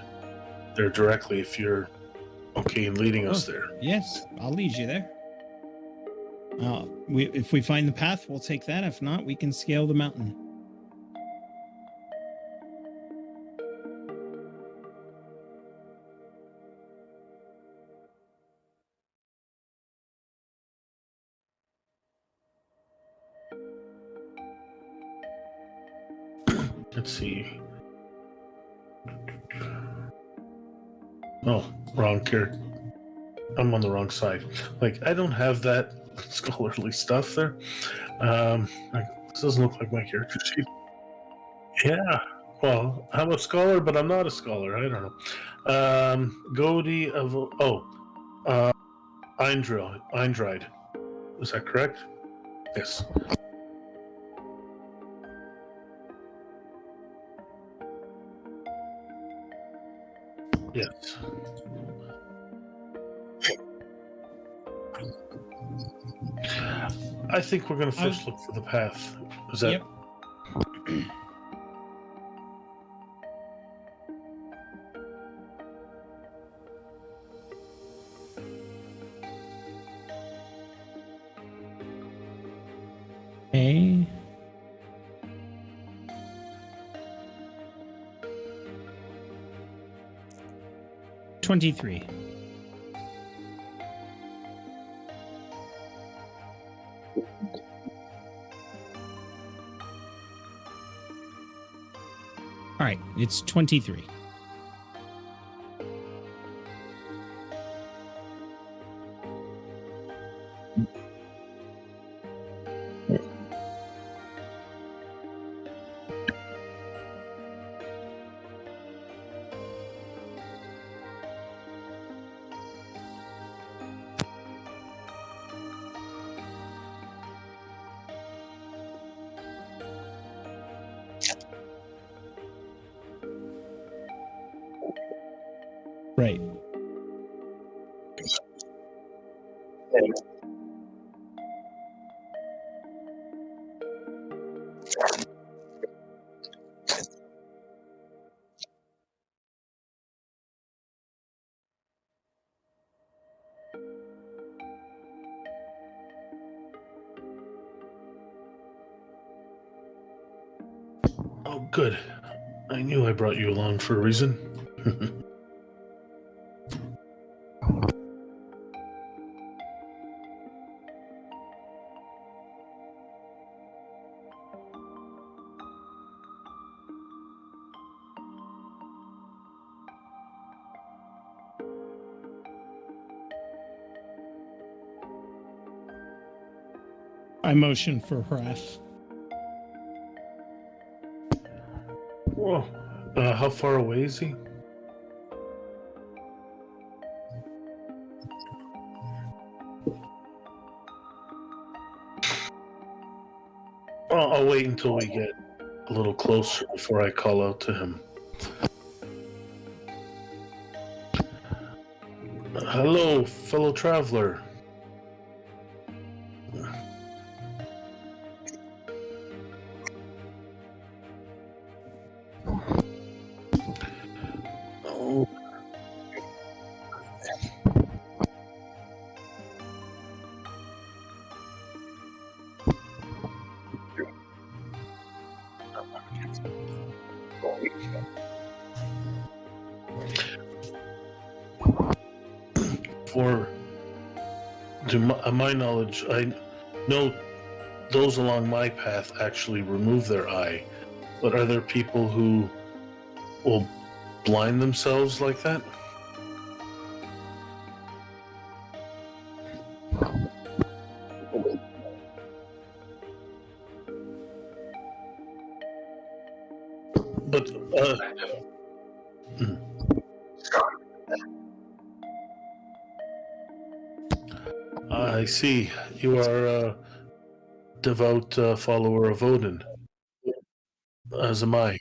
there directly if you're okay in leading us there. Yes, I'll lead you there. If we find the path, we'll take that. If not, we can scale the mountain. Let's see. Oh, wrong character. I'm on the wrong side. Like, I don't have that scholarly stuff there. This doesn't look like my character sheet. Yeah. Well, I'm a scholar, but I'm not a scholar. I don't know. Goatee of Eindride. Is that correct? Yes. Yes. I think we're going to first look for the path. Is that? Yep. Okay. $23. All right, it's 23. Right. Oh, good. I knew I brought you along for a reason. I motion for Hrath. Whoa. How far away is he? I'll wait until we get a little closer before I call out to him. Hello, fellow traveler. Oh. To my knowledge, I know those along my path actually remove their eye, but are there people who will blind themselves like that? But I see you are a devout follower of Odin, as am I.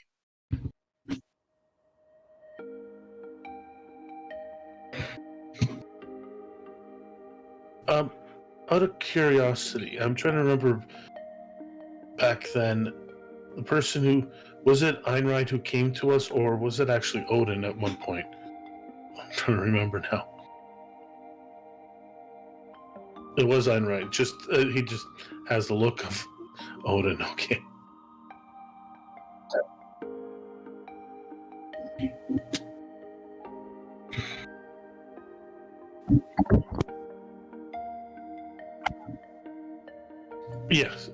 Out of curiosity, I'm trying to remember back then, the person who was it Einride who came to us, or was it actually Odin at one point? I'm trying to remember now. It was Einride. Just he just has the look of Odin. Okay. Yes.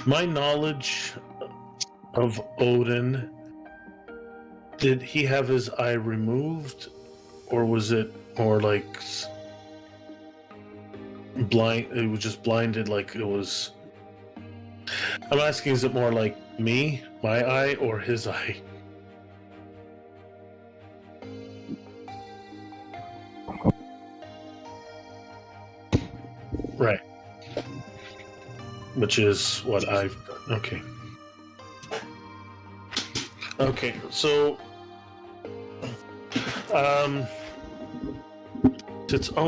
My knowledge of Odin, did he have his eye removed, or was it more like blind? It was just blinded, like it was. I'm asking, is it more like me, my eye, or his eye? Right. Which is what I've done. Okay. Okay, so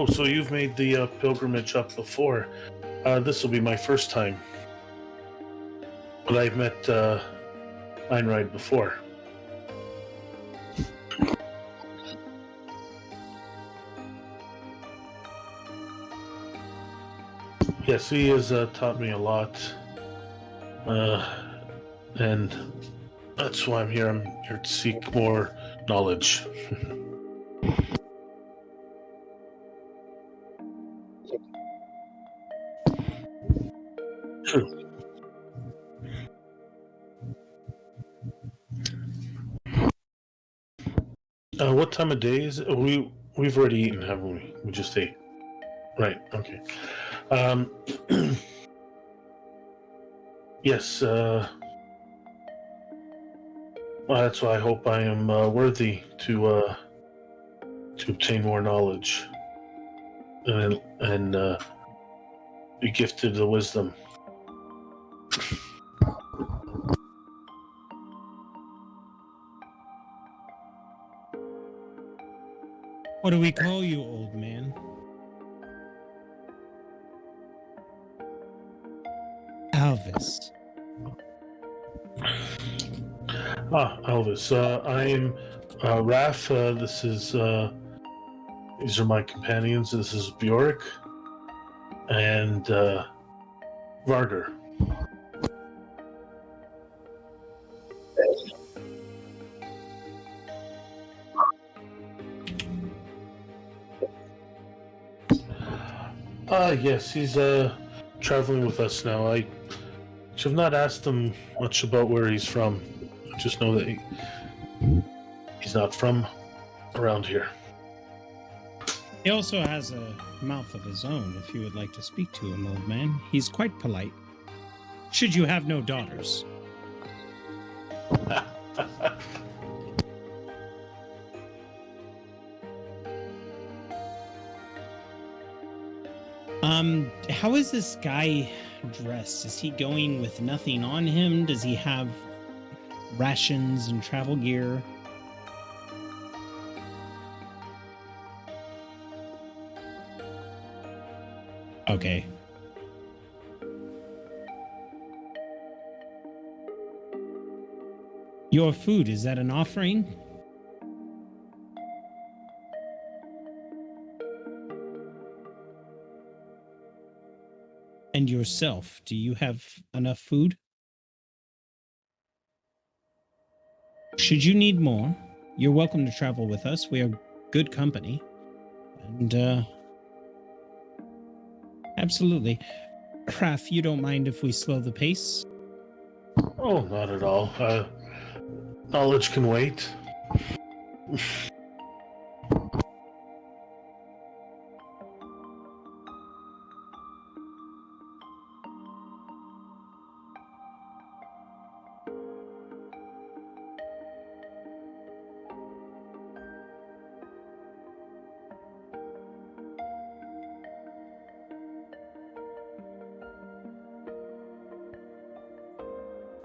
so you've made the pilgrimage up before. This will be my first time. But I've met Einride before. Yes, he has taught me a lot. And that's why I'm here. I'm here to seek more knowledge. True. What time of day is it? We've already eaten, haven't we? We just ate. Right. Okay. Yes. Well, that's why I hope I am worthy to obtain more knowledge and be gifted the wisdom. What do we call you, old man? Alvis. Elvis. I am Raf. These are my companions. This is Bjork and Varder. Yes, he's traveling with us now. I have not asked him much about where he's from. I just know that he's not from around here. He also has a mouth of his own, if you would like to speak to him, old man. He's quite polite. Should you have no daughters. How is this guy dressed? Is he going with nothing on him? Does he have rations and travel gear? Okay. Your food, is that an offering? And yourself, do you have enough food? Should you need more, you're welcome to travel with us. We are good company. And, absolutely. Raf, you don't mind if we slow the pace? Oh, not at all. Knowledge can wait.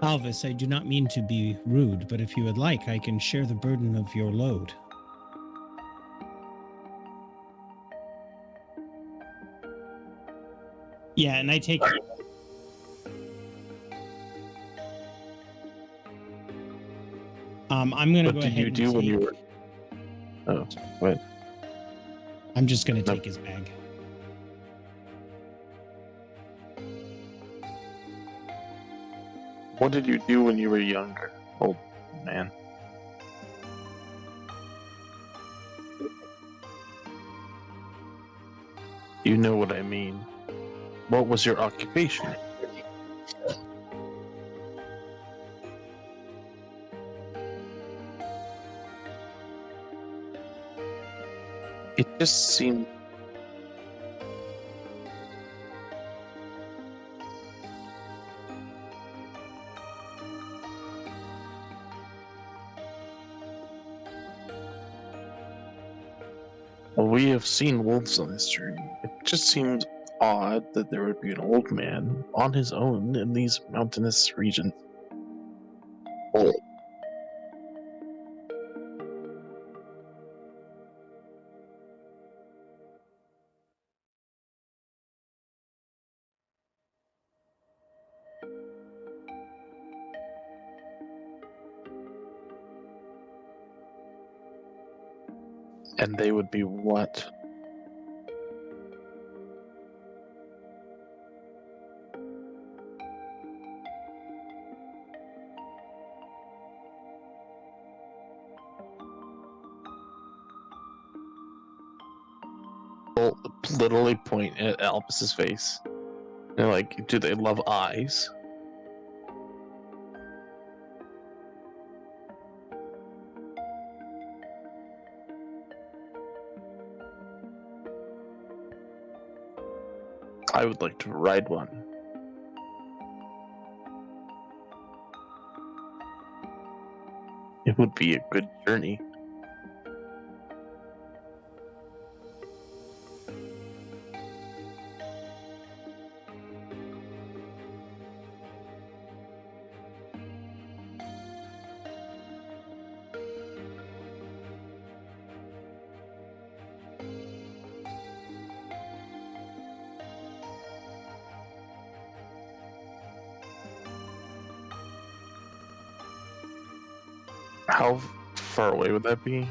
Alvis, I do not mean to be rude, but if you would like, I can share the burden of your load. Yeah, and I take it. I'm gonna What go did ahead you and do when you take- were? Oh, what? I'm just gonna No. take his bag. What did you do when you were younger, old man? You know what I mean. What was your occupation? It just seemed. Well, we have seen wolves on this journey. It just seems odd that there would be an old man on his own in these mountainous regions. Oh. And they would be what? They'll literally point at Albus's face. They're like, do they love eyes? I would like to ride one. It would be a good journey. How far away would that be?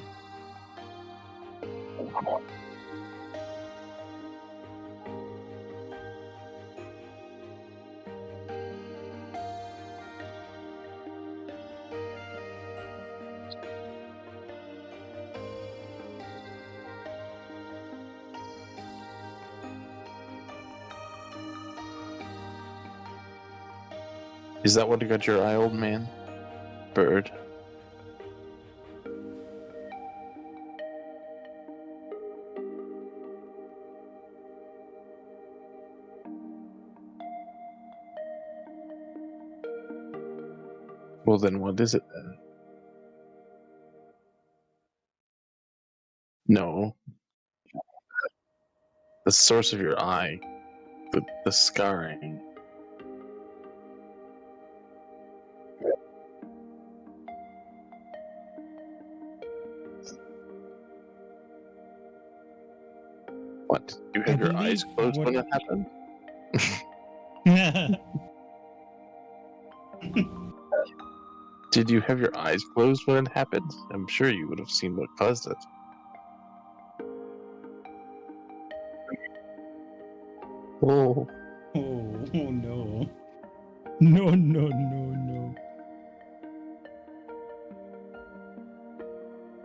Is that what got your eye, old man? Bird. Well, then what is it then? No. The source of your eye. The scarring. What? Did you have your eyes believe closed what- when it happened? Did you have your eyes closed when it happened? I'm sure you would have seen what caused it. Oh. Oh no. No, no, no, no.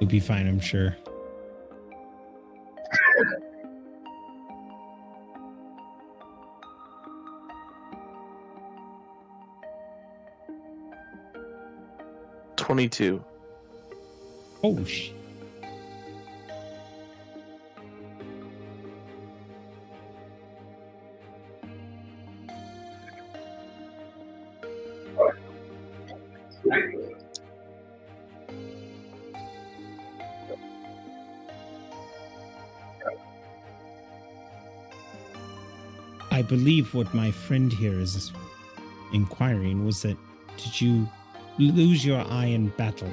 You'll be fine, I'm sure. $22. Oh, shit. I believe what my friend here is inquiring was that did you lose your eye in battle?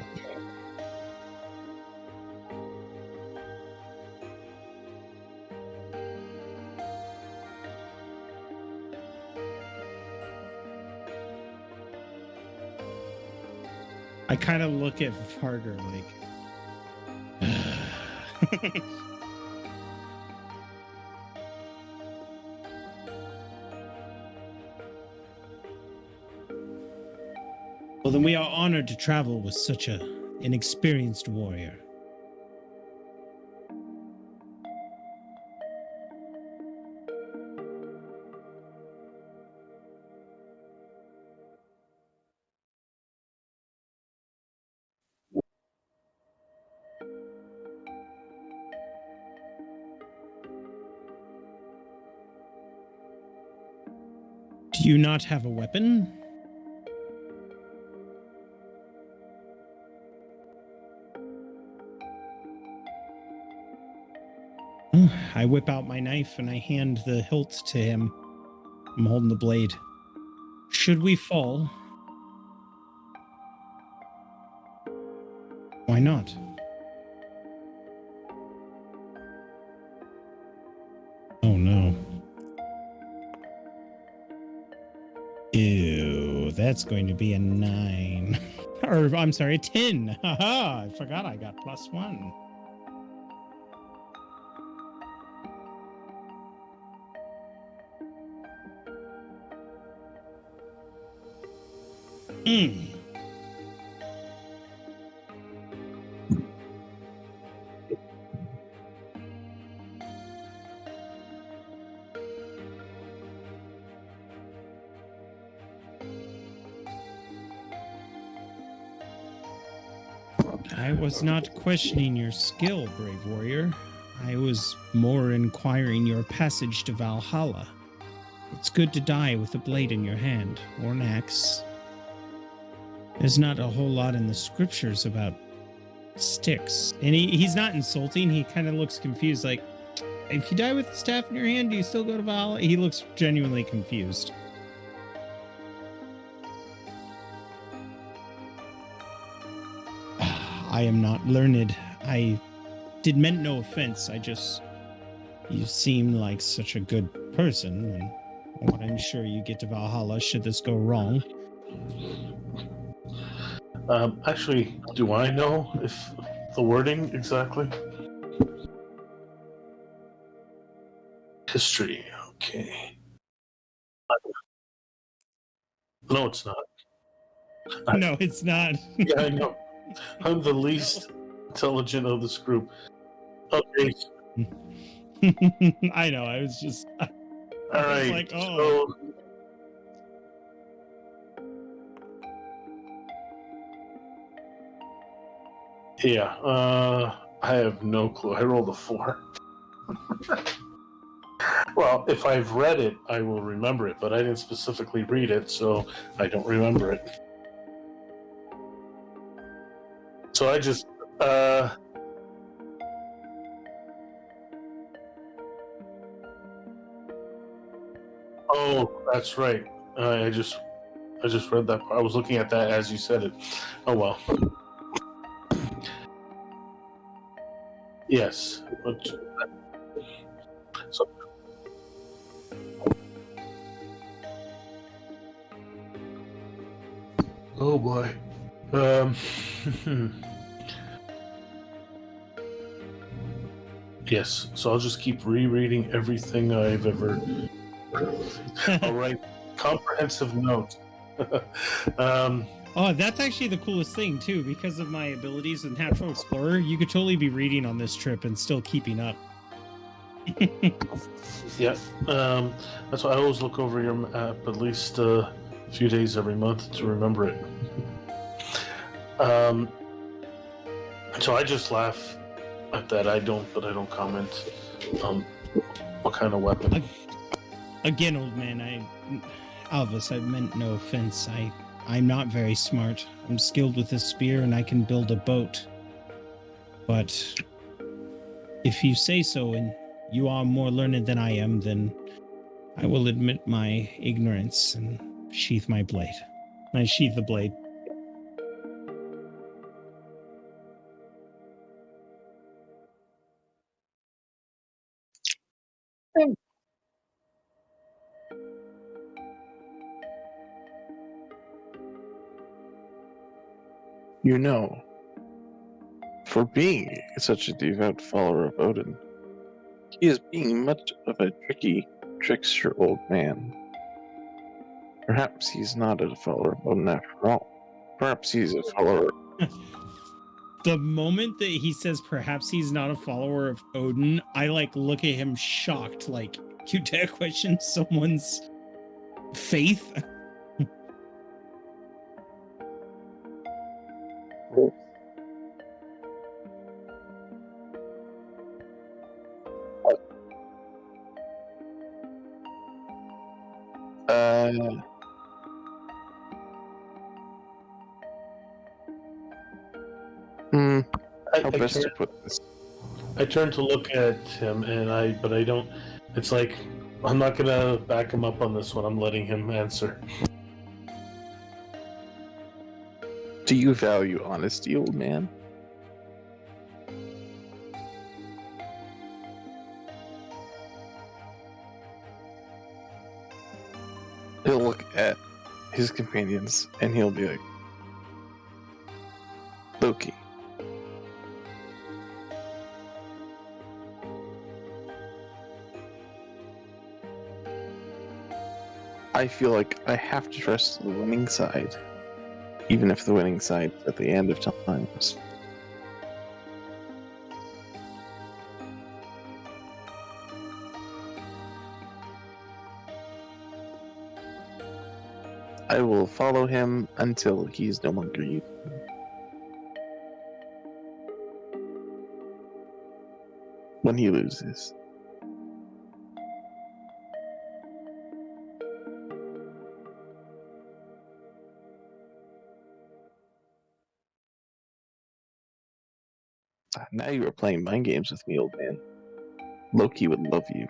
I kind of look at Varger like... Well, then we are honored to travel with such an experienced warrior. Do you not have a weapon? I whip out my knife and I hand the hilt to him. I'm holding the blade. Should we fall? Why not? Oh no. Ew, that's going to be a 9. Or, I'm sorry, a 10. Haha, I forgot I got +1. I was not questioning your skill, brave warrior. I was more inquiring your passage to Valhalla. It's good to die with a blade in your hand, or an axe. There's not a whole lot in the scriptures about sticks. And he's not insulting, he kind of looks confused, like, if you die with a staff in your hand, do you still go to Valhalla? He looks genuinely confused. I am not learned. I meant no offense. You seem like such a good person, and I want to ensure you get to Valhalla should this go wrong. Actually, do I know if the wording exactly? History, okay. No, it's not. No, it's not. Yeah, I know. I'm the least intelligent of this group. Okay. I know. I was just. All right. Like, oh. So, yeah. I have no clue. I rolled a 4. Well, if I've read it, I will remember it, but I didn't specifically read it, so I don't remember it. So I just. Oh, that's right. I just read that. I was looking at that as you said it. Oh well. Yes. So, oh boy. Yes. So I'll just keep rereading everything I've ever. All right. Comprehensive note. Oh, that's actually the coolest thing too. Because of my abilities as Natural Explorer, you could totally be reading on this trip and still keeping up. Yeah. That's why I always look over your map at least a few days every month to remember it. So I just laugh at that. I don't comment on what kind of weapon. Again, old man, Alvis, I meant no offense. I'm not very smart. I'm skilled with a spear and I can build a boat. But if you say so and you are more learned than I am, then I will admit my ignorance and sheath my blade. I sheath the blade. You know, for being such a devout follower of Odin, he is being much of a trickster old man. Perhaps he's not a follower of Odin after all. Perhaps he's a follower. The moment that he says perhaps he's not a follower of Odin, I like look at him shocked, like, you dare question someone's faith? How best to put this? I turn to look at him, but I don't. It's like I'm not gonna back him up on this one. I'm letting him answer. Do you value honesty, old man? He'll look at his companions and he'll be like, Loki. I feel like I have to trust the winning side, even if the winning side is at the end of times. I will follow him until he's no longer useful. When he loses. Now you are playing mind games with me, old man. Loki would love you.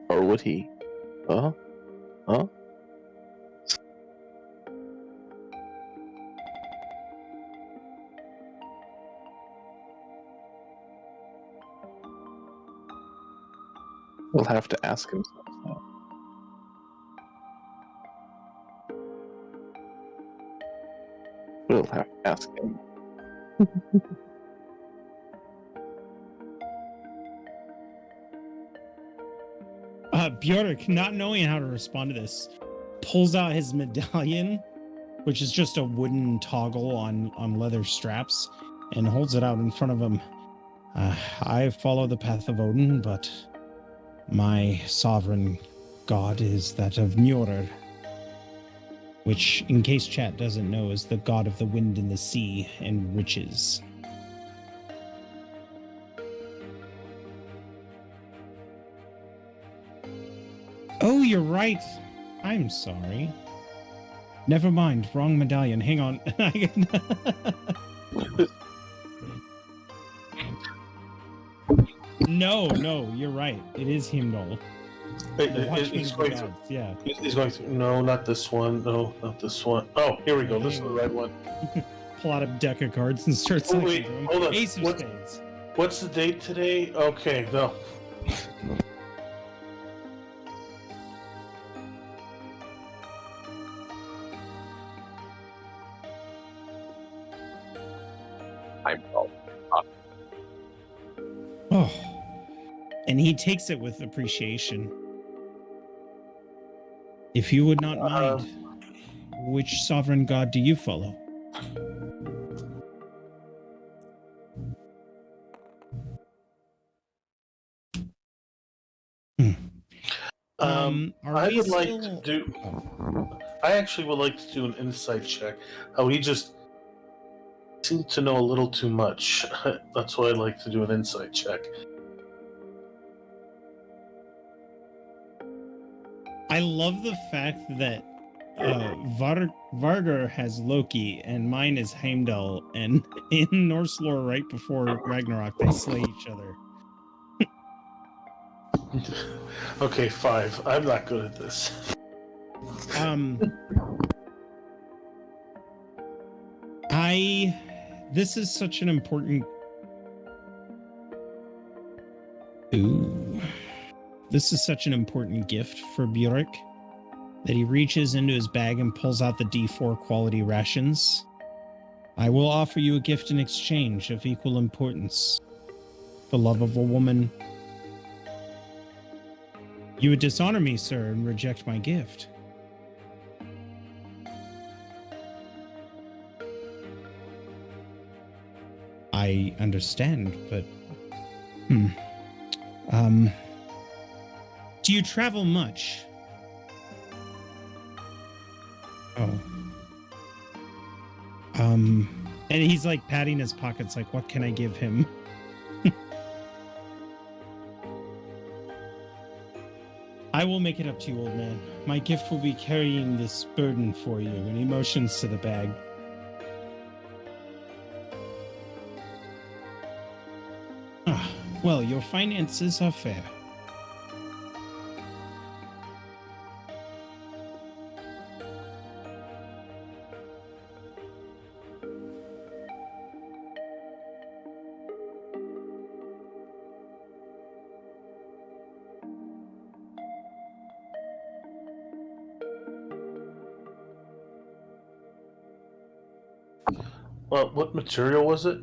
Or would he? Huh? Huh? We'll have to ask him. We'll have to ask him. Bjork, not knowing how to respond to this, pulls out his medallion, which is just a wooden toggle on leather straps, and holds it out in front of him. I follow the path of Odin, but my sovereign god is that of Mjolnir, which, in case chat doesn't know, is the god of the wind and the sea and riches. Oh, you're right. I'm sorry. Never mind. Wrong medallion. Hang on. No, you're right. It is Heimdall. He's going to. Yeah. He's going to. No, not this one. No, not this one. Oh, here we go. This is the right one. Pull out a deck of cards and start Oh, wait, selecting them. hold on. Ace of spades. What's the date today? Okay, no. Oh, and he takes it with appreciation. If you would not mind, which sovereign god do you follow? I would like to do. I actually would like to do an insight check. He just seemed to know a little too much. That's why I'd like to do an insight check. I love the fact that Vargar has Loki and mine is Heimdall, and in Norse lore, right before Ragnarok, they slay each other. Okay, 5. I'm not good at this. This is such an important. Ooh. This is such an important gift for Bjork that he reaches into his bag and pulls out the D4 quality rations. I will offer you a gift in exchange of equal importance. The love of a woman. You would dishonor me, sir, and reject my gift. I understand, but... Do you travel much? Oh. And he's like patting his pockets like, what can I give him? I will make it up to you, old man. My gift will be carrying this burden for you, and he motions to the bag. Well, your finances are fair. Well, what material was it?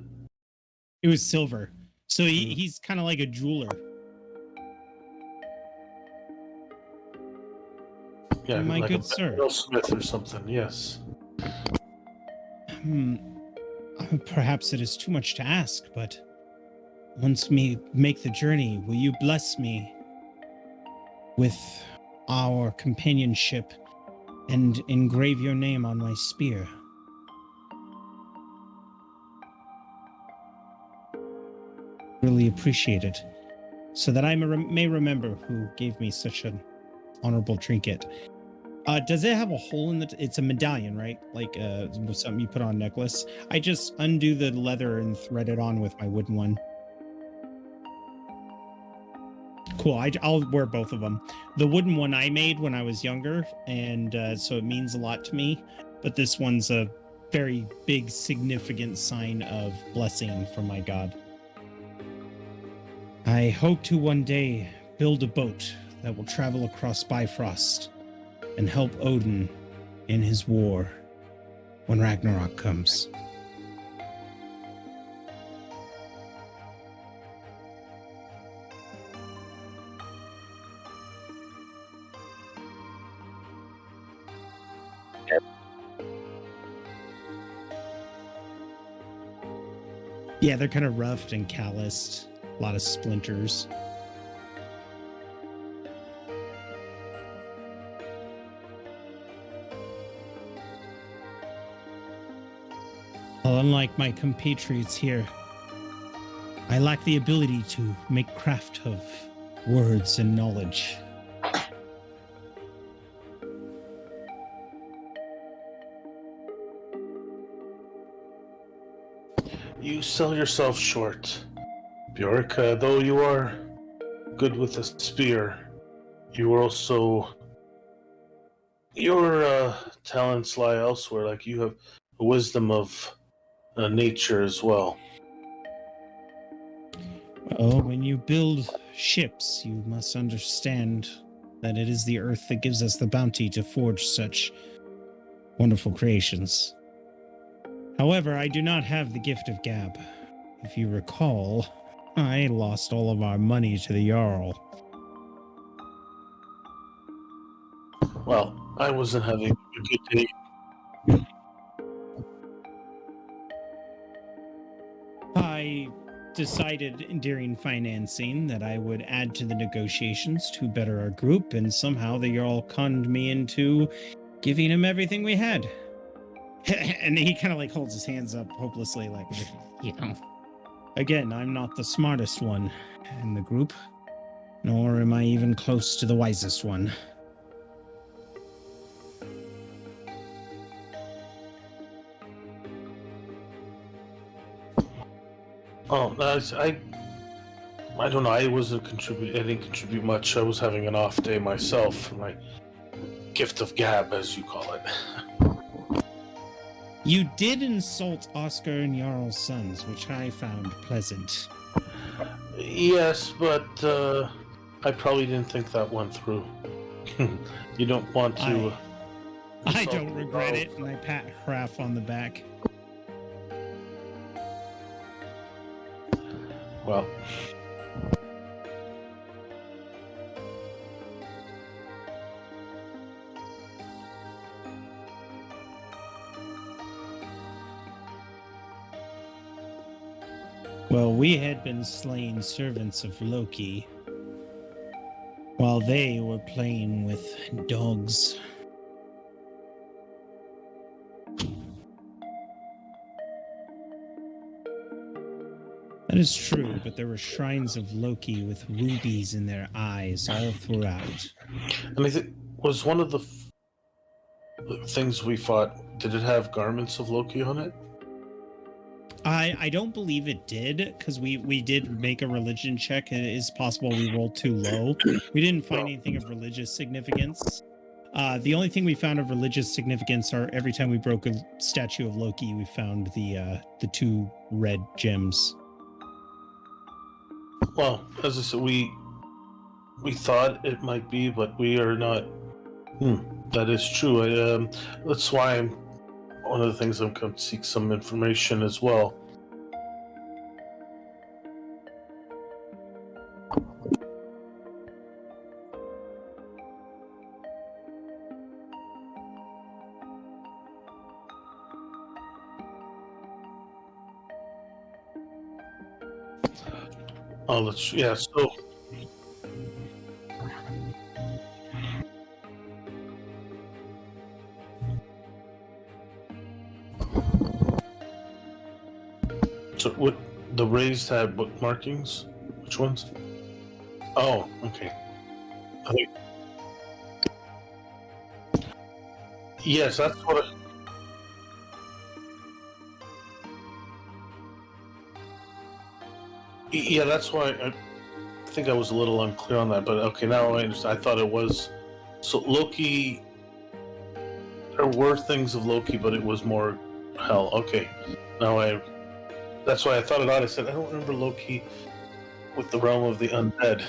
It was silver. So he's kind of like a jeweler. Yeah, my like good a sir. Smith or something, yes. Perhaps it is too much to ask, but once we make the journey, will you bless me with our companionship and engrave your name on my spear? Really appreciate it, so that I may remember who gave me such an honorable trinket. Does it have a hole in it's a medallion, right? Like something you put on a necklace. I just undo the leather and thread it on with my wooden one. Cool. I'll wear both of them. The wooden one I made when I was younger, and so it means a lot to me. But this one's a very big, significant sign of blessing from my god. I hope to one day build a boat that will travel across Bifrost and help Odin in his war when Ragnarok comes. Yeah, they're kind of roughed and calloused. A lot of splinters. Well, unlike my compatriots here, I lack the ability to make craft of words and knowledge. You sell yourself short, Bjork. Though you are good with a spear, you are also... Your talents lie elsewhere. Like, you have the wisdom of nature as well. Well, when you build ships, you must understand that it is the earth that gives us the bounty to forge such wonderful creations. However, I do not have the gift of gab. If you recall, I lost all of our money to the Jarl. Well, I wasn't having a good day. I decided during financing that I would add to the negotiations to better our group, and somehow the Jarl conned me into giving him everything we had. And he kind of like holds his hands up hopelessly, like, you know. Again, I'm not the smartest one in the group, nor am I even close to the wisest one. Oh, I don't know. I wasn't contribute. I didn't contribute much. I was having an off day myself. My gift of gab, as you call it. You did insult Oscar and Jarl's sons, which I found pleasant. Yes, but I probably didn't think that one through. You don't want to. I don't regret it, and I pat Hraf on the back. Well. Well, we had been slain servants of Loki, while they were playing with dogs. That is true, but there were shrines of Loki with rubies in their eyes all throughout. And I think was one of the things we fought. Did it have garments of Loki on it? I don't believe it did, because we did make a religion check, and it is possible we rolled too low. We didn't find anything of religious significance. The only thing we found of religious significance are every time we broke a statue of Loki, we found the 2 red gems. Well, as I said, we thought it might be, but we are not. That is true. That's why I'm. One of the things I'm come to seek some information as well. Oh, let's so. So what the raised had what markings? Which ones? Oh, okay. I think, yes, that's what. Yeah, that's why I think I was a little unclear on that. But okay, now I understand. I thought it was so Loki. There were things of Loki, but it was more hell. Okay, now I. That's why I thought it odd. I said I don't remember Loki with the realm of the undead.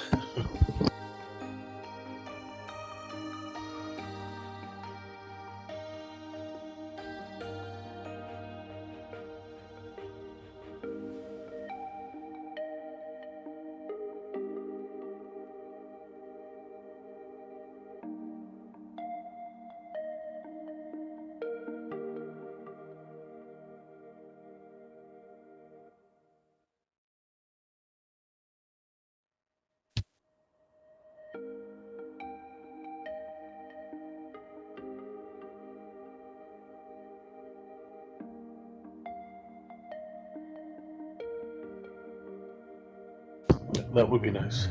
That would be nice.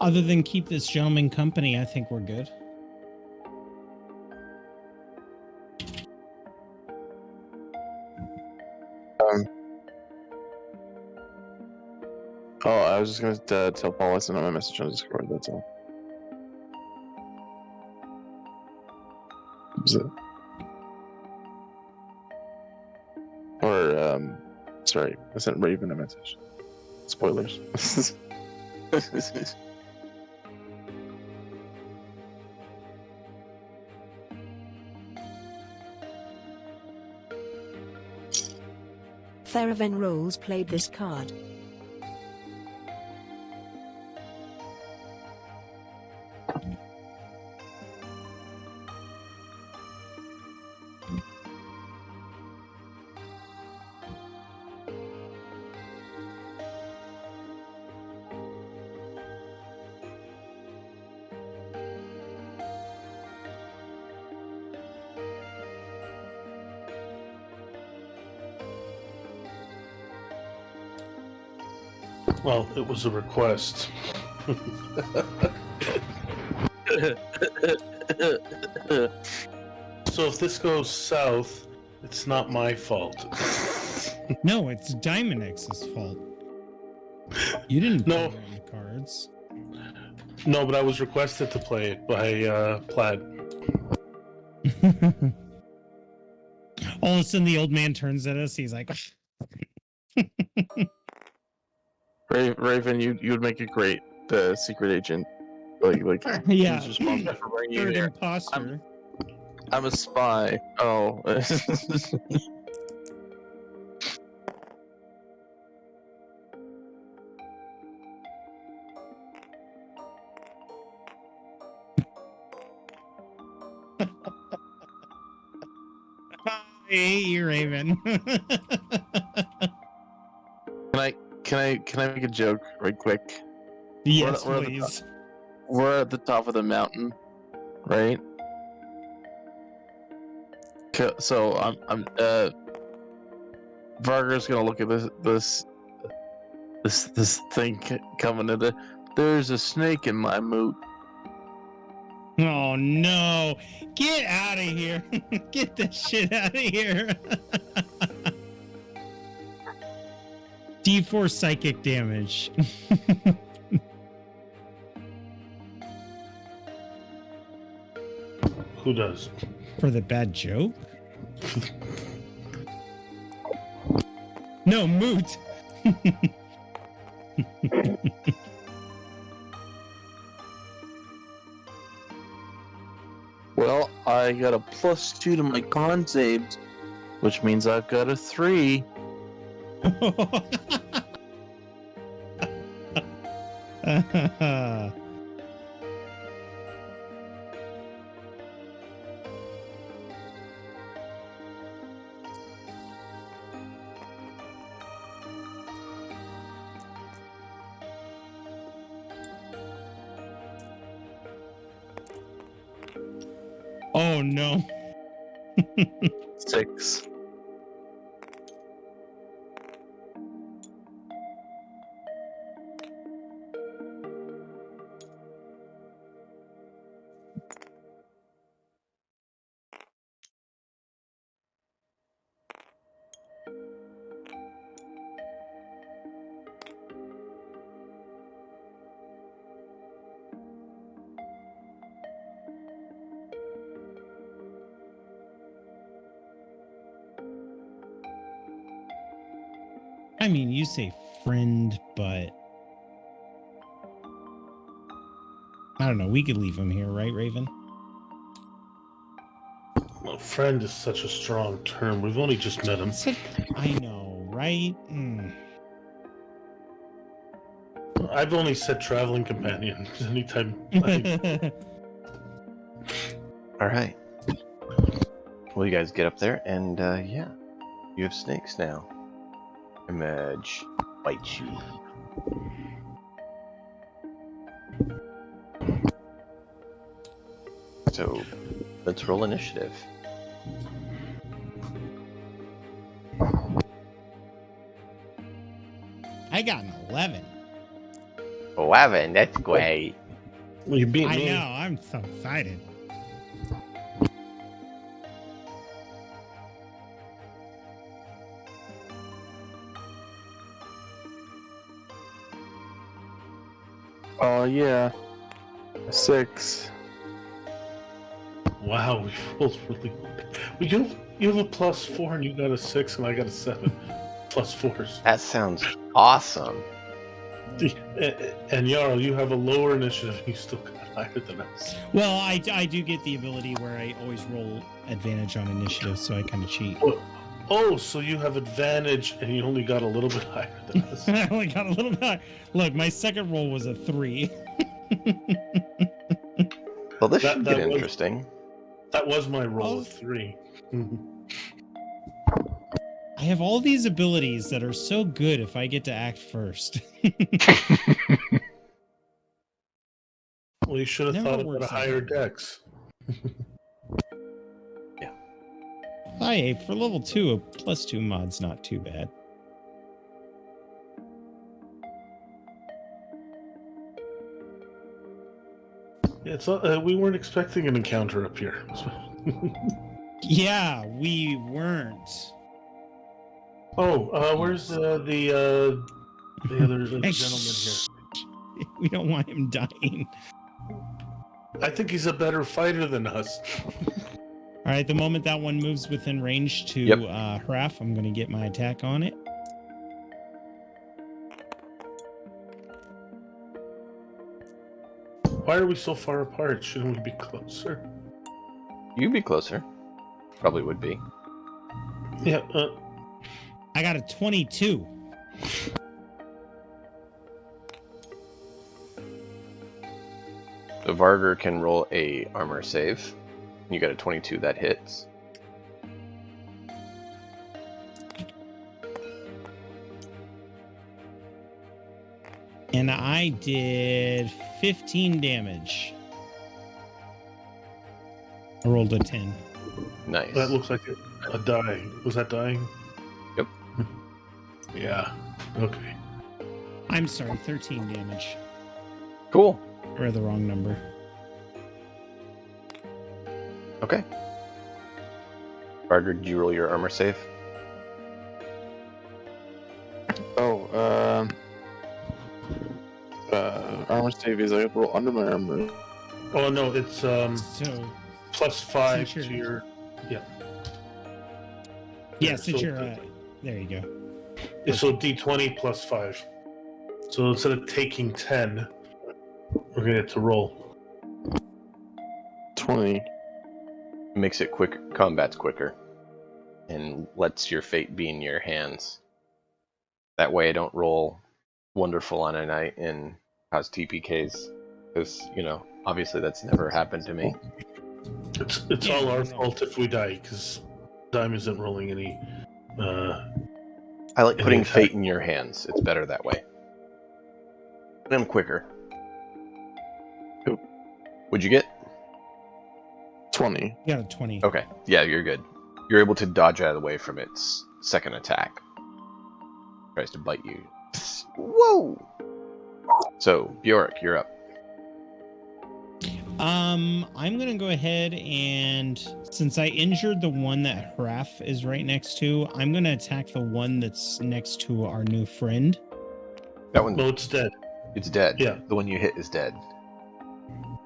Other than keep this gentleman company, I think we're good. I was just gonna tell Paul I sent him a message on Discord. That's all. Was it? Or sorry, I sent Raven a message. Spoilers. Theraven Rolls played this card. Well, it was a request. So if this goes south, it's not my fault. No, it's Diamond X's fault. You didn't No. play it on the cards. No, but I was requested to play it by Plaid. All of a sudden, the old man turns at us. He's like, Raven, you would make a great secret agent. Like yeah, who's responsible for bringing you third here? imposter. I'm a spy. Oh. I hate you, Raven. Can I make a joke right quick? Yes, We're please. We're at the top of the mountain, right? So I'm Varga's gonna look at this thing coming in. There's a snake in my moot. Oh no! Get out of here! Get the shit out of here! D4 psychic damage. Who does? For the bad joke? No, moot! Well, I got a +2 to my con saves, which means I've got a 3. Oh no. 6. I mean, you say friend, but I don't know. We could leave him here, right, Raven? Well, friend is such a strong term. We've only just met him. I know, right? Mm. I've only said traveling companion. Anytime. All right. Well, you guys get up there, and yeah, you have snakes now. Emerge, bite you. So, let's roll initiative. I got an 11. 11, that's great. Well, you beat I me. know. I'm so excited. Oh yeah, 6. Wow, we rolled really. You have a +4 and you got a 6 and I got a 7. +4s. That sounds awesome. And Jarl, you have a lower initiative and you still got higher than us. Well, I do get the ability where I always roll advantage on initiative, so I kind of cheat. Oh, so you have advantage and you only got a little bit higher than us. I only got a little bit higher. Look, my second roll was a 3. Well, this That- should that get was- interesting. That was my roll Oh. of 3. I have all these abilities that are so good if I get to act first. Well, you should have Never thought about works a higher out. dex. Hi, for level 2, a +2 mod's not too bad. It's we weren't expecting an encounter up here. Yeah, we weren't. Where's the other Hey, gentleman here? We don't want him dying. I think he's a better fighter than us. All right, the moment that one moves within range to Yep. Hraf, I'm going to get my attack on it. Why are we so far apart? Shouldn't we be closer? You'd be closer. Probably would be. Yeah. I got a 22. So Varger can roll a armor save. You got a 22, that hits. And I did 15 damage. I rolled a 10. Nice. That looks like a die. Was that dying? Yep. Yeah. Okay. I'm sorry, 13 damage. Cool. I read the wrong number. Okay. Varger, did you roll your armor save? Armor save is I roll under my armor. Oh no, it's So, +5 Since to your. Yeah. yeah, since so- you're, there you go. Yeah, so D20 +5. So instead of taking 10, we're gonna get to roll. 20. Makes it quick. Combat's quicker. And lets your fate be in your hands. That way I don't roll wonderful on a night and cause TPKs. Because, obviously that's never happened to me. It's Yeah, all our no. fault if we die, because Dime isn't rolling any. I like Any putting attack. fate in your hands. It's better that way. And I'm quicker. Oop. What'd you get? 20. You got a 20. Okay. Yeah, you're good. You're able to dodge out of the way from its second attack. Tries to bite you. Whoa! So, Bjork, you're up. I'm gonna go ahead and since I injured the one that Hraf is right next to, I'm gonna attack the one that's next to our new friend. That one, No, it's dead. it's dead. Yeah. The one you hit is dead.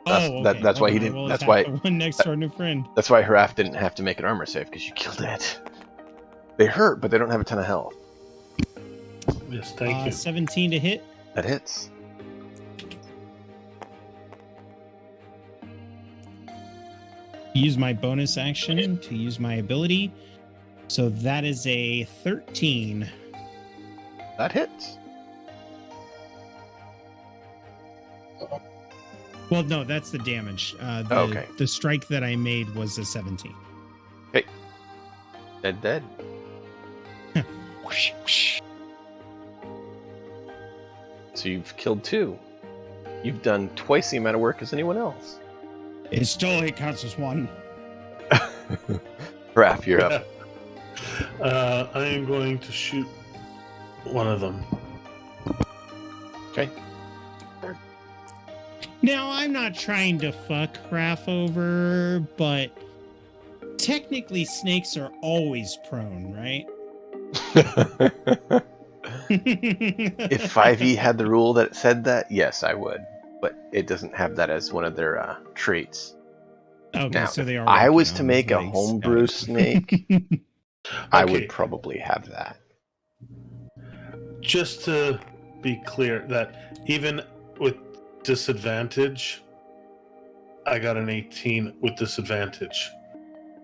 Oh, okay. That's why he Well, then I didn't. will That's attack why. the one next to our new friend. That's why Haraf didn't have to make an armor save because you killed it. They hurt, but they don't have a ton of health. Yes, thank you. 17 to hit. That hits. Use my bonus action to use my ability. So that is a 13. That hits. Well, no, that's the damage. Okay. The strike that I made was a 17. Dead. So you've killed 2. You've done twice the amount of work as anyone else. It still counts as 1. Haraf, you're up. I am going to shoot one of them. Okay. Now, I'm not trying to fuck Hraf over, but technically snakes are always prone, right? If 5e had the rule that said that, yes, I would. But it doesn't have that as one of their traits. Okay, Now, so they are. if I working was to on make a legs. homebrew Got it. snake, I Okay. would probably have that. Just to be clear, that even with disadvantage, I got an 18 with disadvantage.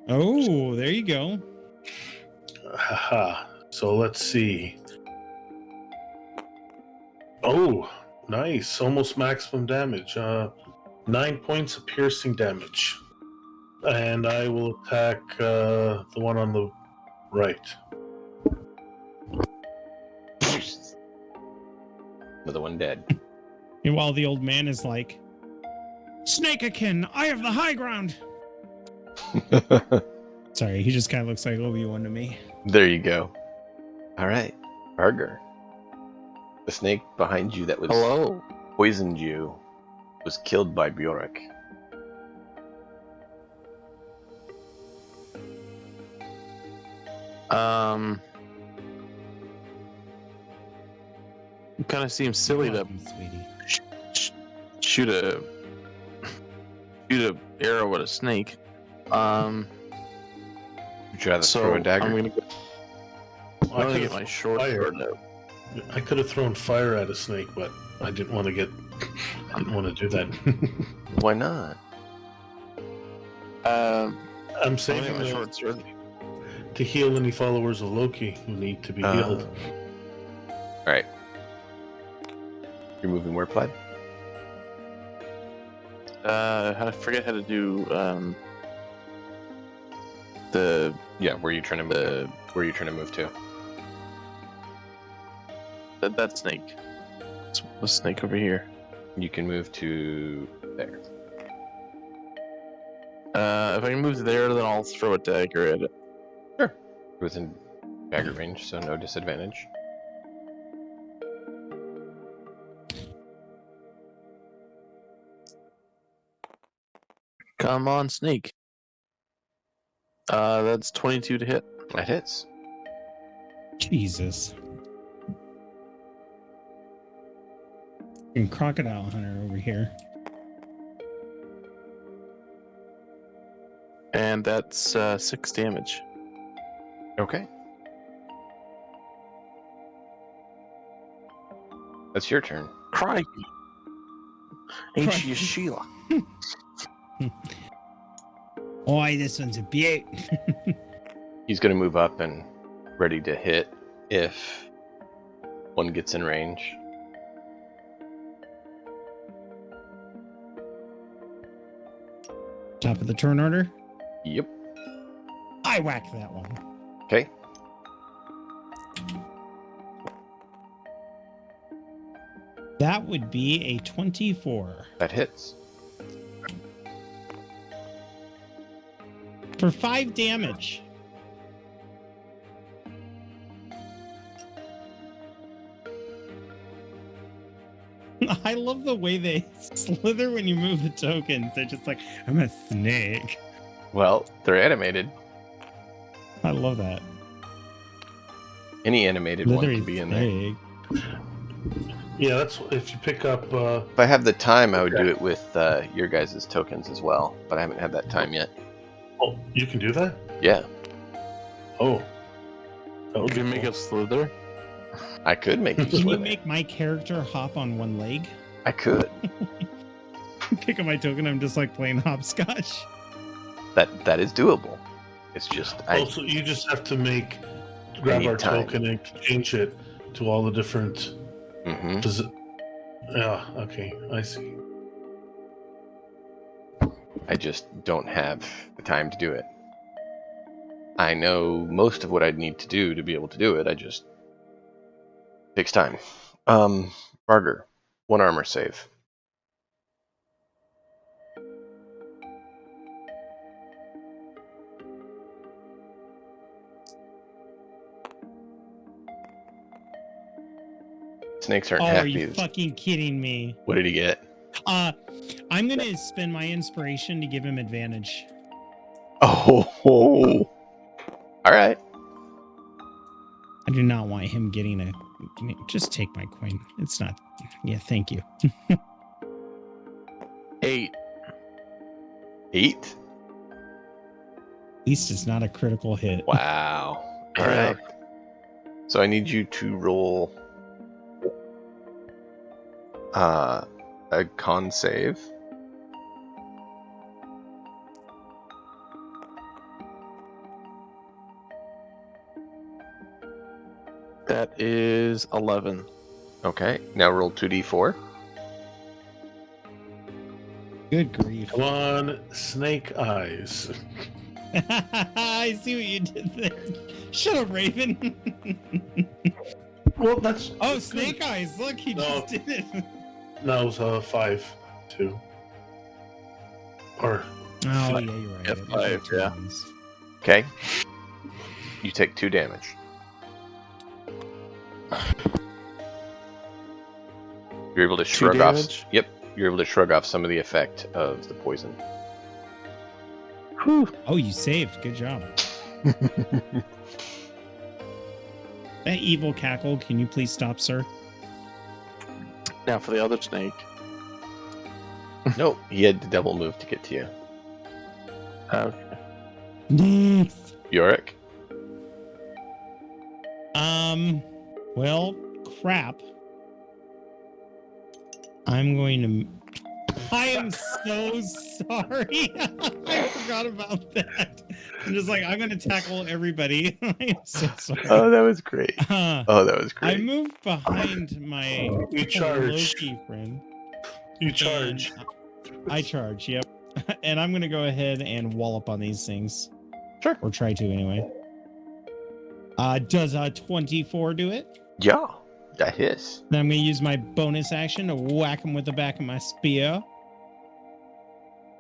Oh, there you go. Haha. So let's see. Oh, nice. Almost maximum damage. 9 points of piercing damage. And I will attack the one on the right. Another one dead. And while the old man is like, Snakeakin, I have the high ground. Sorry, he just kind of looks like Obi-Wan to me. There you go. Alright. Varger. The snake behind you that was Hello. poisoned you was killed by Bjork. It kind of seems silly You're to welcome, sweetie. shoot a arrow at a snake. Would you rather So throw a dagger? I'm gonna get my short sword out. I could have thrown fire at a snake, but I didn't want to do that. Why not? I'm I'm saving gonna get my the, short sword. to heal any followers of Loki who need to be healed. All right. You're moving where, Plaid? I forget how to do the Yeah, where are you trying to move? Where are you trying to move to? that snake. It's the snake over here. You can move to there. If I can move there, then I'll throw a dagger at it. Sure. Within dagger range, so no disadvantage. Come on, snake. That's 22 to hit. That hits. Jesus. And crocodile hunter over here. And that's 6 damage. Okay. That's your turn. Crikey. Ain't she a Sheila? Oi, this one's a beaut. He's going to move up and ready to hit if one gets in range. Top of the turn order. Yep. I whack that one. Okay. That would be a 24. That hits. For 5 damage. I love the way they slither when you move the tokens. They're just like, I'm a snake. Well, they're animated. I love that. Any animated one Slithery can be in there. snake. Yeah, that's if you pick up. If I have the time, I would do it with your guys' tokens as well, but I haven't had that time yet. Oh, you can do that. Yeah, Oh, that You would can be make cool. a slither. I could make you Can you slither. make my character hop on one leg? I could. Pick up my token, I'm just like playing hopscotch. That is doable. It's just Also, you just have to grab need our time. token and change it to all the different. Mhm. Does it? Yeah. Okay, I see. I just don't have the time to do it. I know most of what I'd need to do to be able to do it. Takes time. Barger, 1 armor save. Snakes aren't Oh, are happy. you fucking kidding me? What did he get? I'm gonna spend my inspiration to give him advantage. Oh, all right. I do not want him getting a. Just take my coin. It's not. Yeah, thank you. 8. 8? At least it's not a critical hit. Wow. All Yeah. right. So I need you to roll a con save. That is 11. Okay. Now roll 2d4. Good grief. Come on, snake eyes. I see what you did there. Shut up, Raven. Well, that's. Oh, that's Snake good. Eyes. Look, he No. just did it. No, it was 5, 2. Or Oh, yeah, you're right. Yeah, It was 5, two yeah. ones. Okay. You take 2 damage. You're able to 2 shrug off. damage? Yep. You're able to shrug off some of the effect of the poison. Oh, you saved. Good job. That evil cackle, can you please stop, sir? Now for the other snake. Nope, he had to double move to get to you. Okay. Yorick? Well, crap. I'm going to... I am so sorry. I forgot about that. I'm just like, I'm going to tackle everybody. I am so sorry. Oh, that was great. Oh, that was great. I moved behind my You charge. Loki friend. You charge. I charge, yep. And I'm going to go ahead and wallop on these things. Sure. Or try to, anyway. Does a 24 do it? Yeah, that hits. Then I'm going to use my bonus action to whack him with the back of my spear.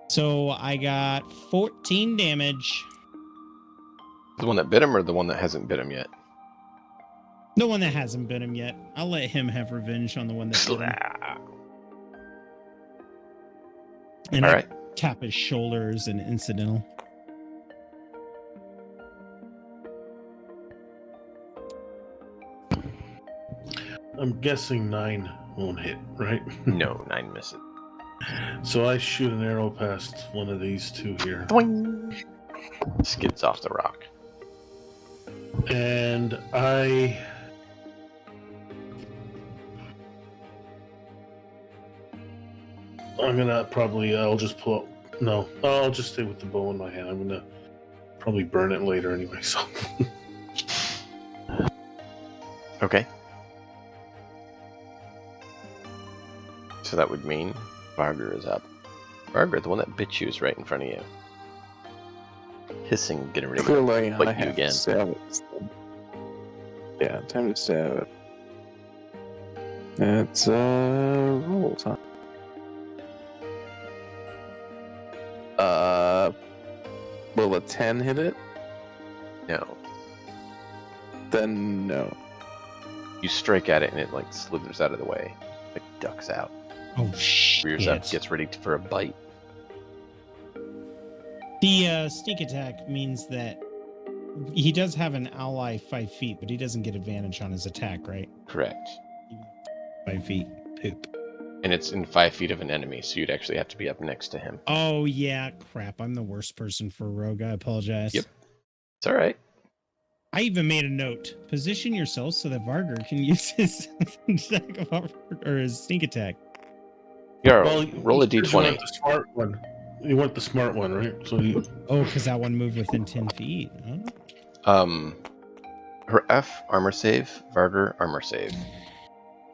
So I got 14 damage. The one that bit him or the one that hasn't bit him yet? The one that hasn't bit him yet. I'll let him have revenge on the one that bit him. And All right. Tap his shoulders and incidental. I'm guessing 9 won't hit, right? No, 9 misses. So I shoot an arrow past one of these two here. Boing! Skids off the rock. And I'm gonna probably, I'll just pull up. No, I'll just stay with the bow in my hand. I'm gonna probably burn it later anyway, so. Okay. So that would mean Varger is up. Varger, the one that bit you, is right in front of you. Hissing, getting ready to Clearly, bite I you have again. to stab it. Yeah, time to stab it. It's roll time. Will a 10 hit it? No. Then no. You strike at it and it like slithers out of the way. Like ducks out. Oh, shit. Rears up, gets ready for a bite. The sneak attack means that he does have an ally 5 feet, but he doesn't get advantage on his attack, right? Correct. 5 feet. Poop. And it's in 5 feet of an enemy, so you'd actually have to be up next to him. Oh, yeah. Crap. I'm the worst person for a rogue. I apologize. Yep. It's all right. I even made a note. Position yourself so that Varger can use his attack or his sneak attack. Yarrow, Well, roll a you d20. want the smart one. You want the smart one, right? So you. Oh, because that one moved within 10 feet. Huh? Her F, armor save. Varger, armor save.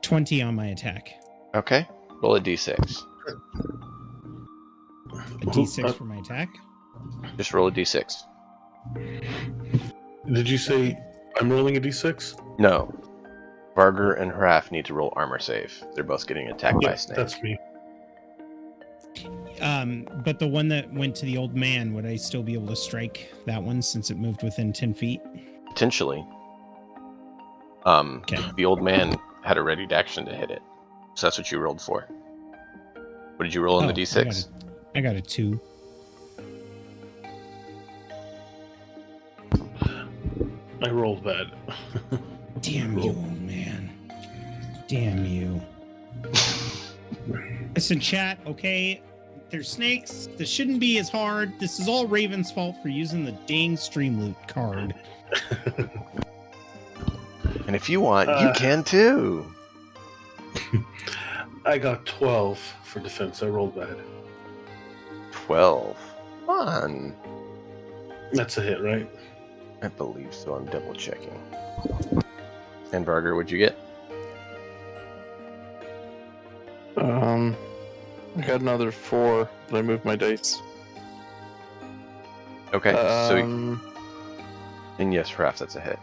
20 on my attack. Okay. Roll a d6. A d6 for my attack? Just roll a d6. Did you say I'm rolling a d6? No. Varger and Hraf need to roll armor save. They're both getting attacked by a snake. That's me. But the one that went to the old man, would I still be able to strike that one since it moved within 10 feet? Potentially. Okay. The old man had a ready action to hit it. So that's what you rolled for. What did you roll on the d6? I got a 2. I rolled bad. Damn you, old man. Damn you. Listen, chat, okay? They're snakes. This shouldn't be as hard. This is all Raven's fault for using the dang stream loot card. And if you want, you can too. I got 12 for defense. I rolled bad. 12. Fun. That's a hit, right? I believe so. I'm double checking. And Varger, what'd you get? I got another 4, but I moved my dice. Okay, and yes, Hraf, that's a hit.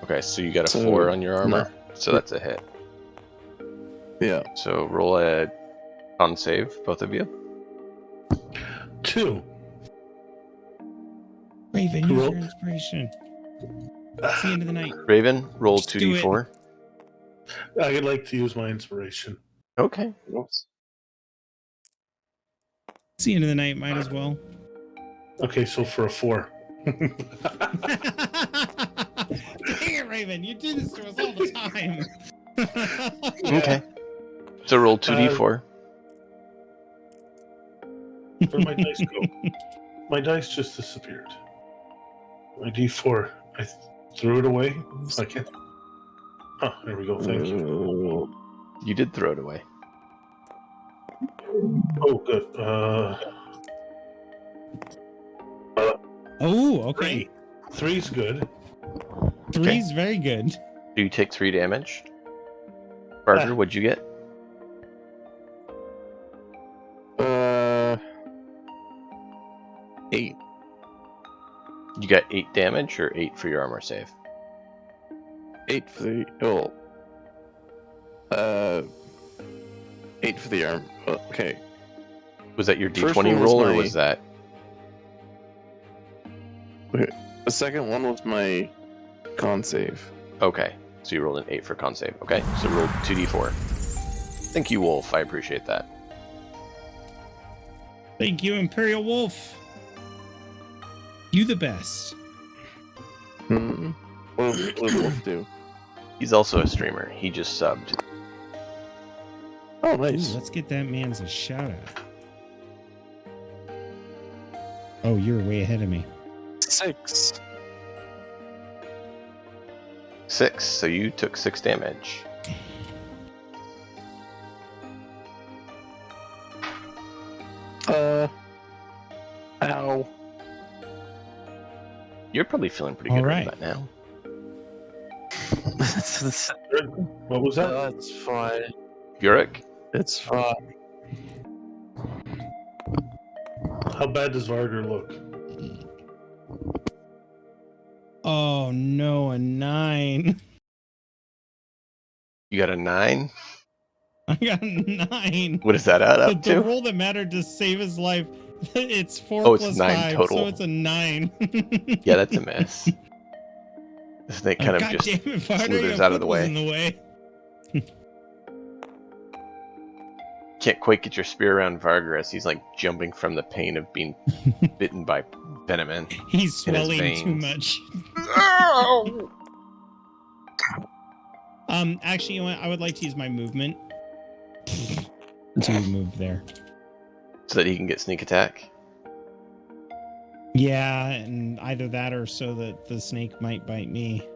Okay, so you got a 4 on your armor, so that's a hit. Yeah. So roll a con save, both of you. 2. Raven, use your inspiration. It's the end of the night. Raven, roll Just do 2d4. I'd like to use my inspiration. Okay. Oops. It's the end of the night, might as well. Okay, so for a 4. Damn Raven. You do this to us all the time. Okay. So roll 2d4. Where'd my dice go? My dice just disappeared. My D4. I threw it away. I can't. Oh, there we go. Thank you. You did throw it away. Oh, good. Oh, okay. Three's good. Three's very good. Do you take 3 damage? Barker, Ah. what'd you get? 8. You got 8 damage or 8 for your armor save? 8 for the 8 for the arm. Okay. Was that your First d20 one was roll or my- was that? The second one was my con save. Okay. So you rolled an 8 for con save. Okay. So roll 2d4. Thank you, Wolf. I appreciate that. Thank you, Imperial Wolf. You the best. Hmm. What did Wolf do? He's also a streamer. He just subbed. Oh, Ooh, nice. let's get that man's a shout out. Oh, you're way ahead of me. 6. 6. So you took 6 damage. Ow. You're probably feeling pretty All good right. about that now. Good. What was that? That's fine. Burek? It's fine. How bad does Varger look? Oh no, a 9. You got a 9? I got a 9. What does that add up The to? roll that mattered to save his life. It's 4 Oh, it's plus 9 5, total. so it's a 9. Yeah, that's a miss. The snake kind of God just damn it, Varder, slithers your out of the foot was way. in the way. Can't quite get your spear around Vargar as he's like jumping from the pain of being bitten by venom. He's In his swelling too veins. much. Actually, you know what? I would like to use my movement to move there. So that he can get sneak attack. Yeah, and either that or so that the snake might bite me.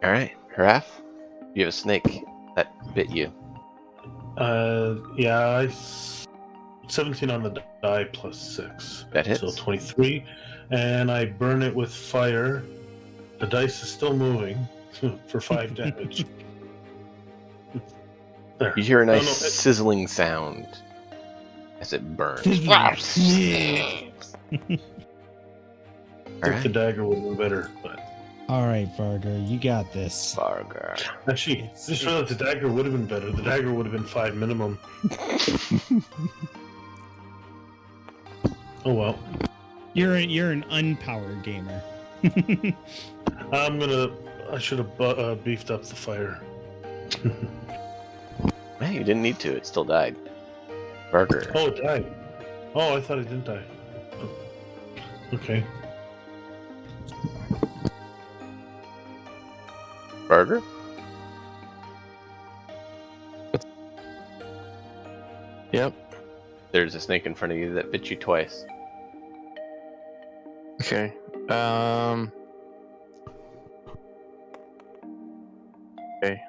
Alright, Haraf, you have a snake that bit you. Yeah, 17 on the die plus 6. That hits. So 23. And I burn it with fire. The dice is still moving for 5 damage. There. You hear a nice Oh, no, sizzling sound as it burns. I think the Alright, dagger would have been better, but All right, Vargar, you got this. Vargar. actually, I just realized the dagger would have been better. The dagger would have been 5 minimum. Oh well. You're an unpowered gamer. I should have beefed up the fire. Man, you didn't need to, it still died. Vargar. Oh, it died. Oh, I thought it didn't die. Oh. Okay. Vargar? Yep. There's a snake in front of you that bit you twice. Okay. Okay.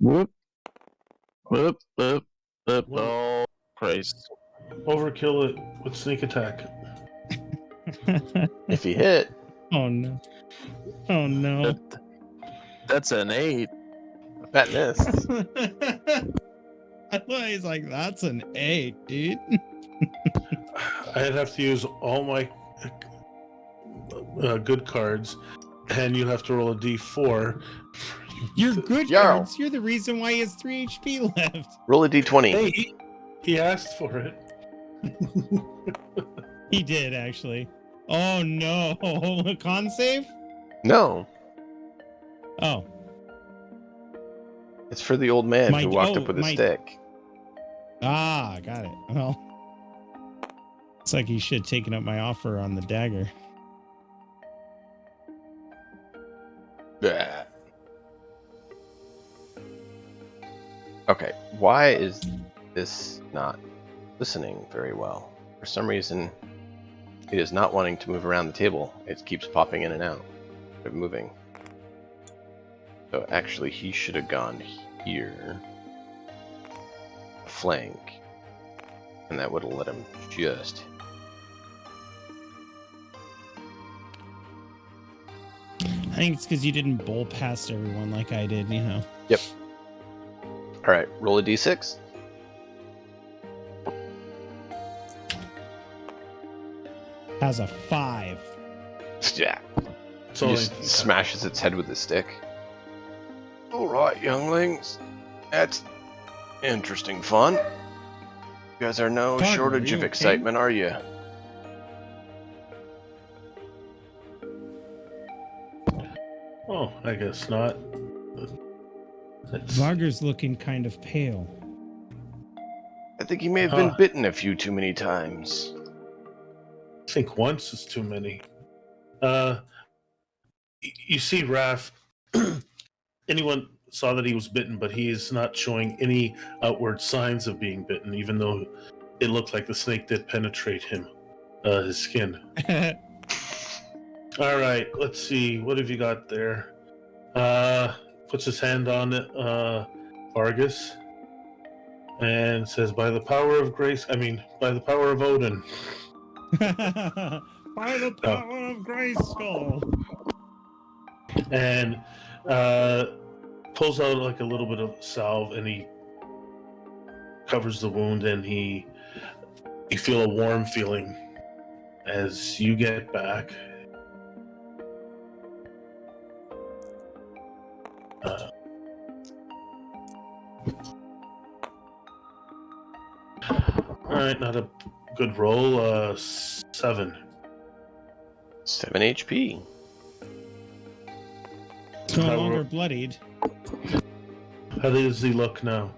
Whoop. Whoop. Whoop. Whoop. Whoop. Oh, Christ. Overkill it with sneak attack. If you hit, Oh no. Oh no. That's an 8. that missed. I thought he's like, that's an 8, dude. I'd have to use all my good cards, and you'd have to roll a d4. You're good Yarrow. cards. You're the reason why he has 3 HP left. Roll a d20. Hey, he asked for it. He did, actually. Oh no. A con save? No, Oh. it's for the old man who walked up with a my- stick. Ah, got it. Well, it's like you should have taken up my offer on the dagger. Bah. Okay, why is this not listening very well? For some reason, it is not wanting to move around the table. It keeps popping in and out, but moving. So actually, he should have gone here, flank, and that would have let him just. I think it's because you didn't bowl past everyone like I did, you know. Yep. All right, roll a d6. Has a 5. Yeah. So He just smashes its head with his stick. All right, younglings, that's interesting fun. You guys are no Varg, shortage are of you excitement, are you? oh, I guess not. Varger's looking kind of pale. I think he may have been bitten a few too many times. I think once is too many. You see, Raph. Anyone saw that he was bitten, but he is not showing any outward signs of being bitten, even though it looked like the snake did penetrate him, his skin. All right, let's see. What have you got there? Puts his hand on it, Vargas, and says, "By the power of grace, by the power of Odin." By the power of Grayskull. And pulls out like a little bit of salve, and he covers the wound, and you feel a warm feeling as you get back. All right, not a good roll. 7. 7 HP. It's no longer bloodied. How does he look now?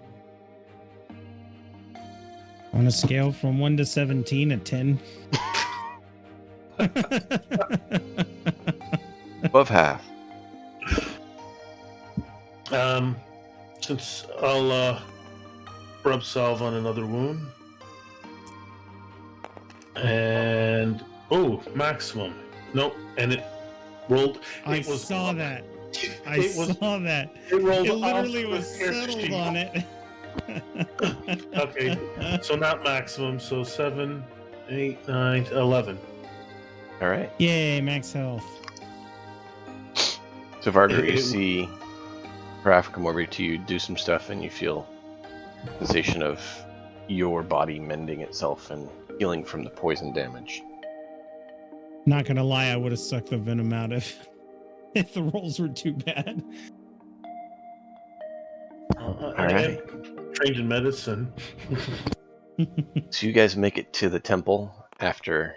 On a scale from 1 to 17, a 10. Above half. Since I'll rub salve on another wound. And maximum. Nope, and it rolled. I saw that. I saw that. It rolled. It literally off was the character settled sheet. on it. Okay, so not maximum. So 7, 8, 9, 11. All right. Yay, max health. So Varger, you see Raph come over to you, do some stuff, and you feel the sensation of your body mending itself and healing from the poison damage. Not gonna lie, I would have sucked the venom out if the rolls were too bad. All right. Trained in medicine. So you guys make it to the temple after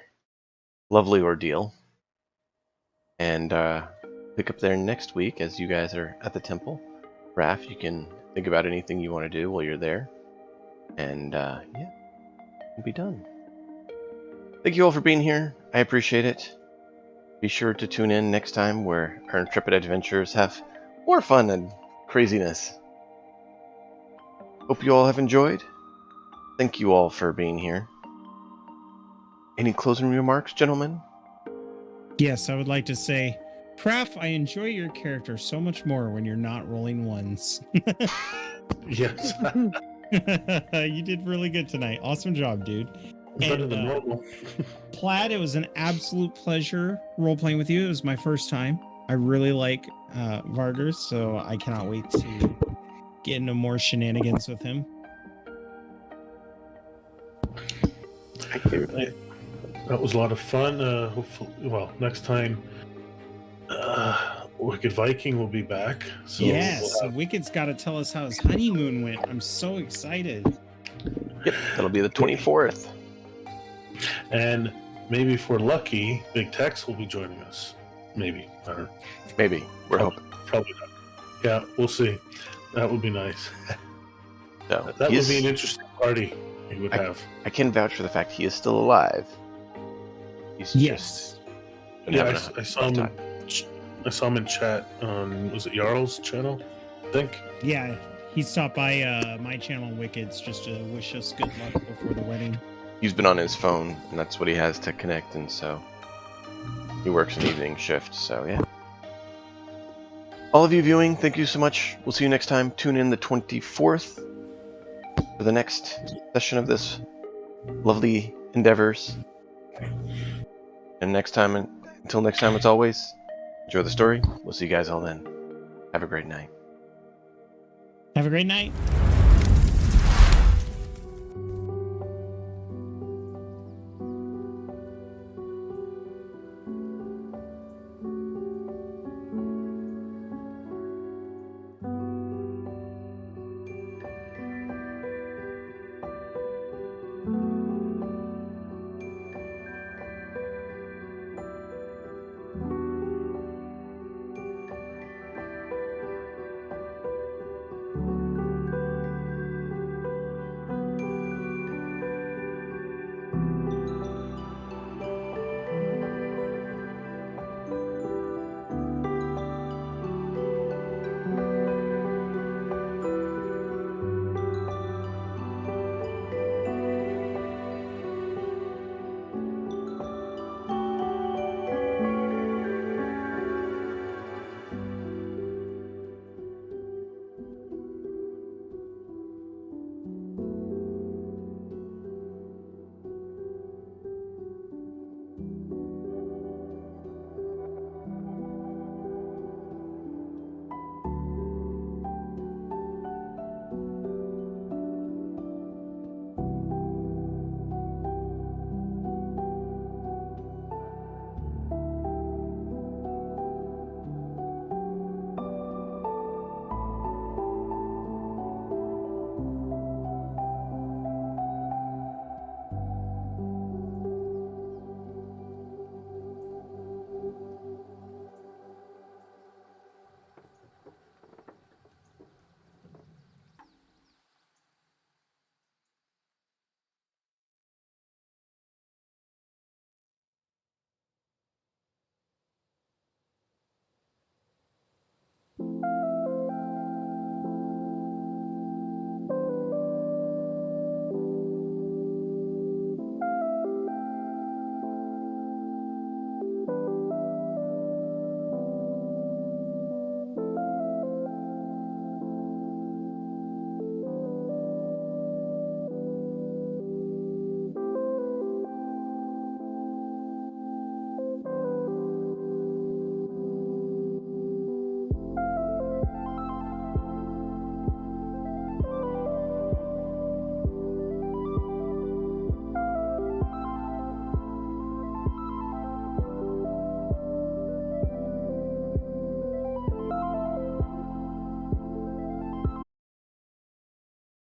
lovely ordeal, and pick up there next week as you guys are at the temple. Raph, you can think about anything you want to do while you're there, and we'll be done. Thank you all for being here. I appreciate it. Be sure to tune in next time where our intrepid adventurers have more fun and craziness. Hope you all have enjoyed. Thank you all for being here. Any closing remarks, gentlemen? Yes, I would like to say, Praf, I enjoy your character so much more when you're not rolling ones. Yes. You did really good tanaght. Awesome job, dude. Better than normal. Plaid, it was an absolute pleasure role-playing with you. It was my first time. I really like Vargas, so I cannot wait to get into more shenanigans with him. That was a lot of fun. Hopefully, next time, Wicked Viking will be back. So Yes, Wicked's got to tell us how his honeymoon went. I'm so excited. Yep, that'll be the 24th. And maybe if we're lucky, Big Tex will be joining us. Maybe. Maybe. We're hoping. Probably not. Yeah, we'll see. That would be nice. So That he would be is- an interesting party you would have. I can vouch for the fact he is still alive. He's just Yes. been Yeah, having I a saw rough him. time. I saw him in chat on, was it Jarl's channel? I think. Yeah, he stopped by my channel Wickeds just to wish us good luck before the wedding. He's been on his phone, and that's what he has to connect, and so he works an evening shift, so yeah. All of you viewing, thank you so much. We'll see you next time. Tune in the 24th for the next session of this lovely endeavors. And until next time, as always, enjoy the story. We'll see you guys all then. Have a great night. Have a great night.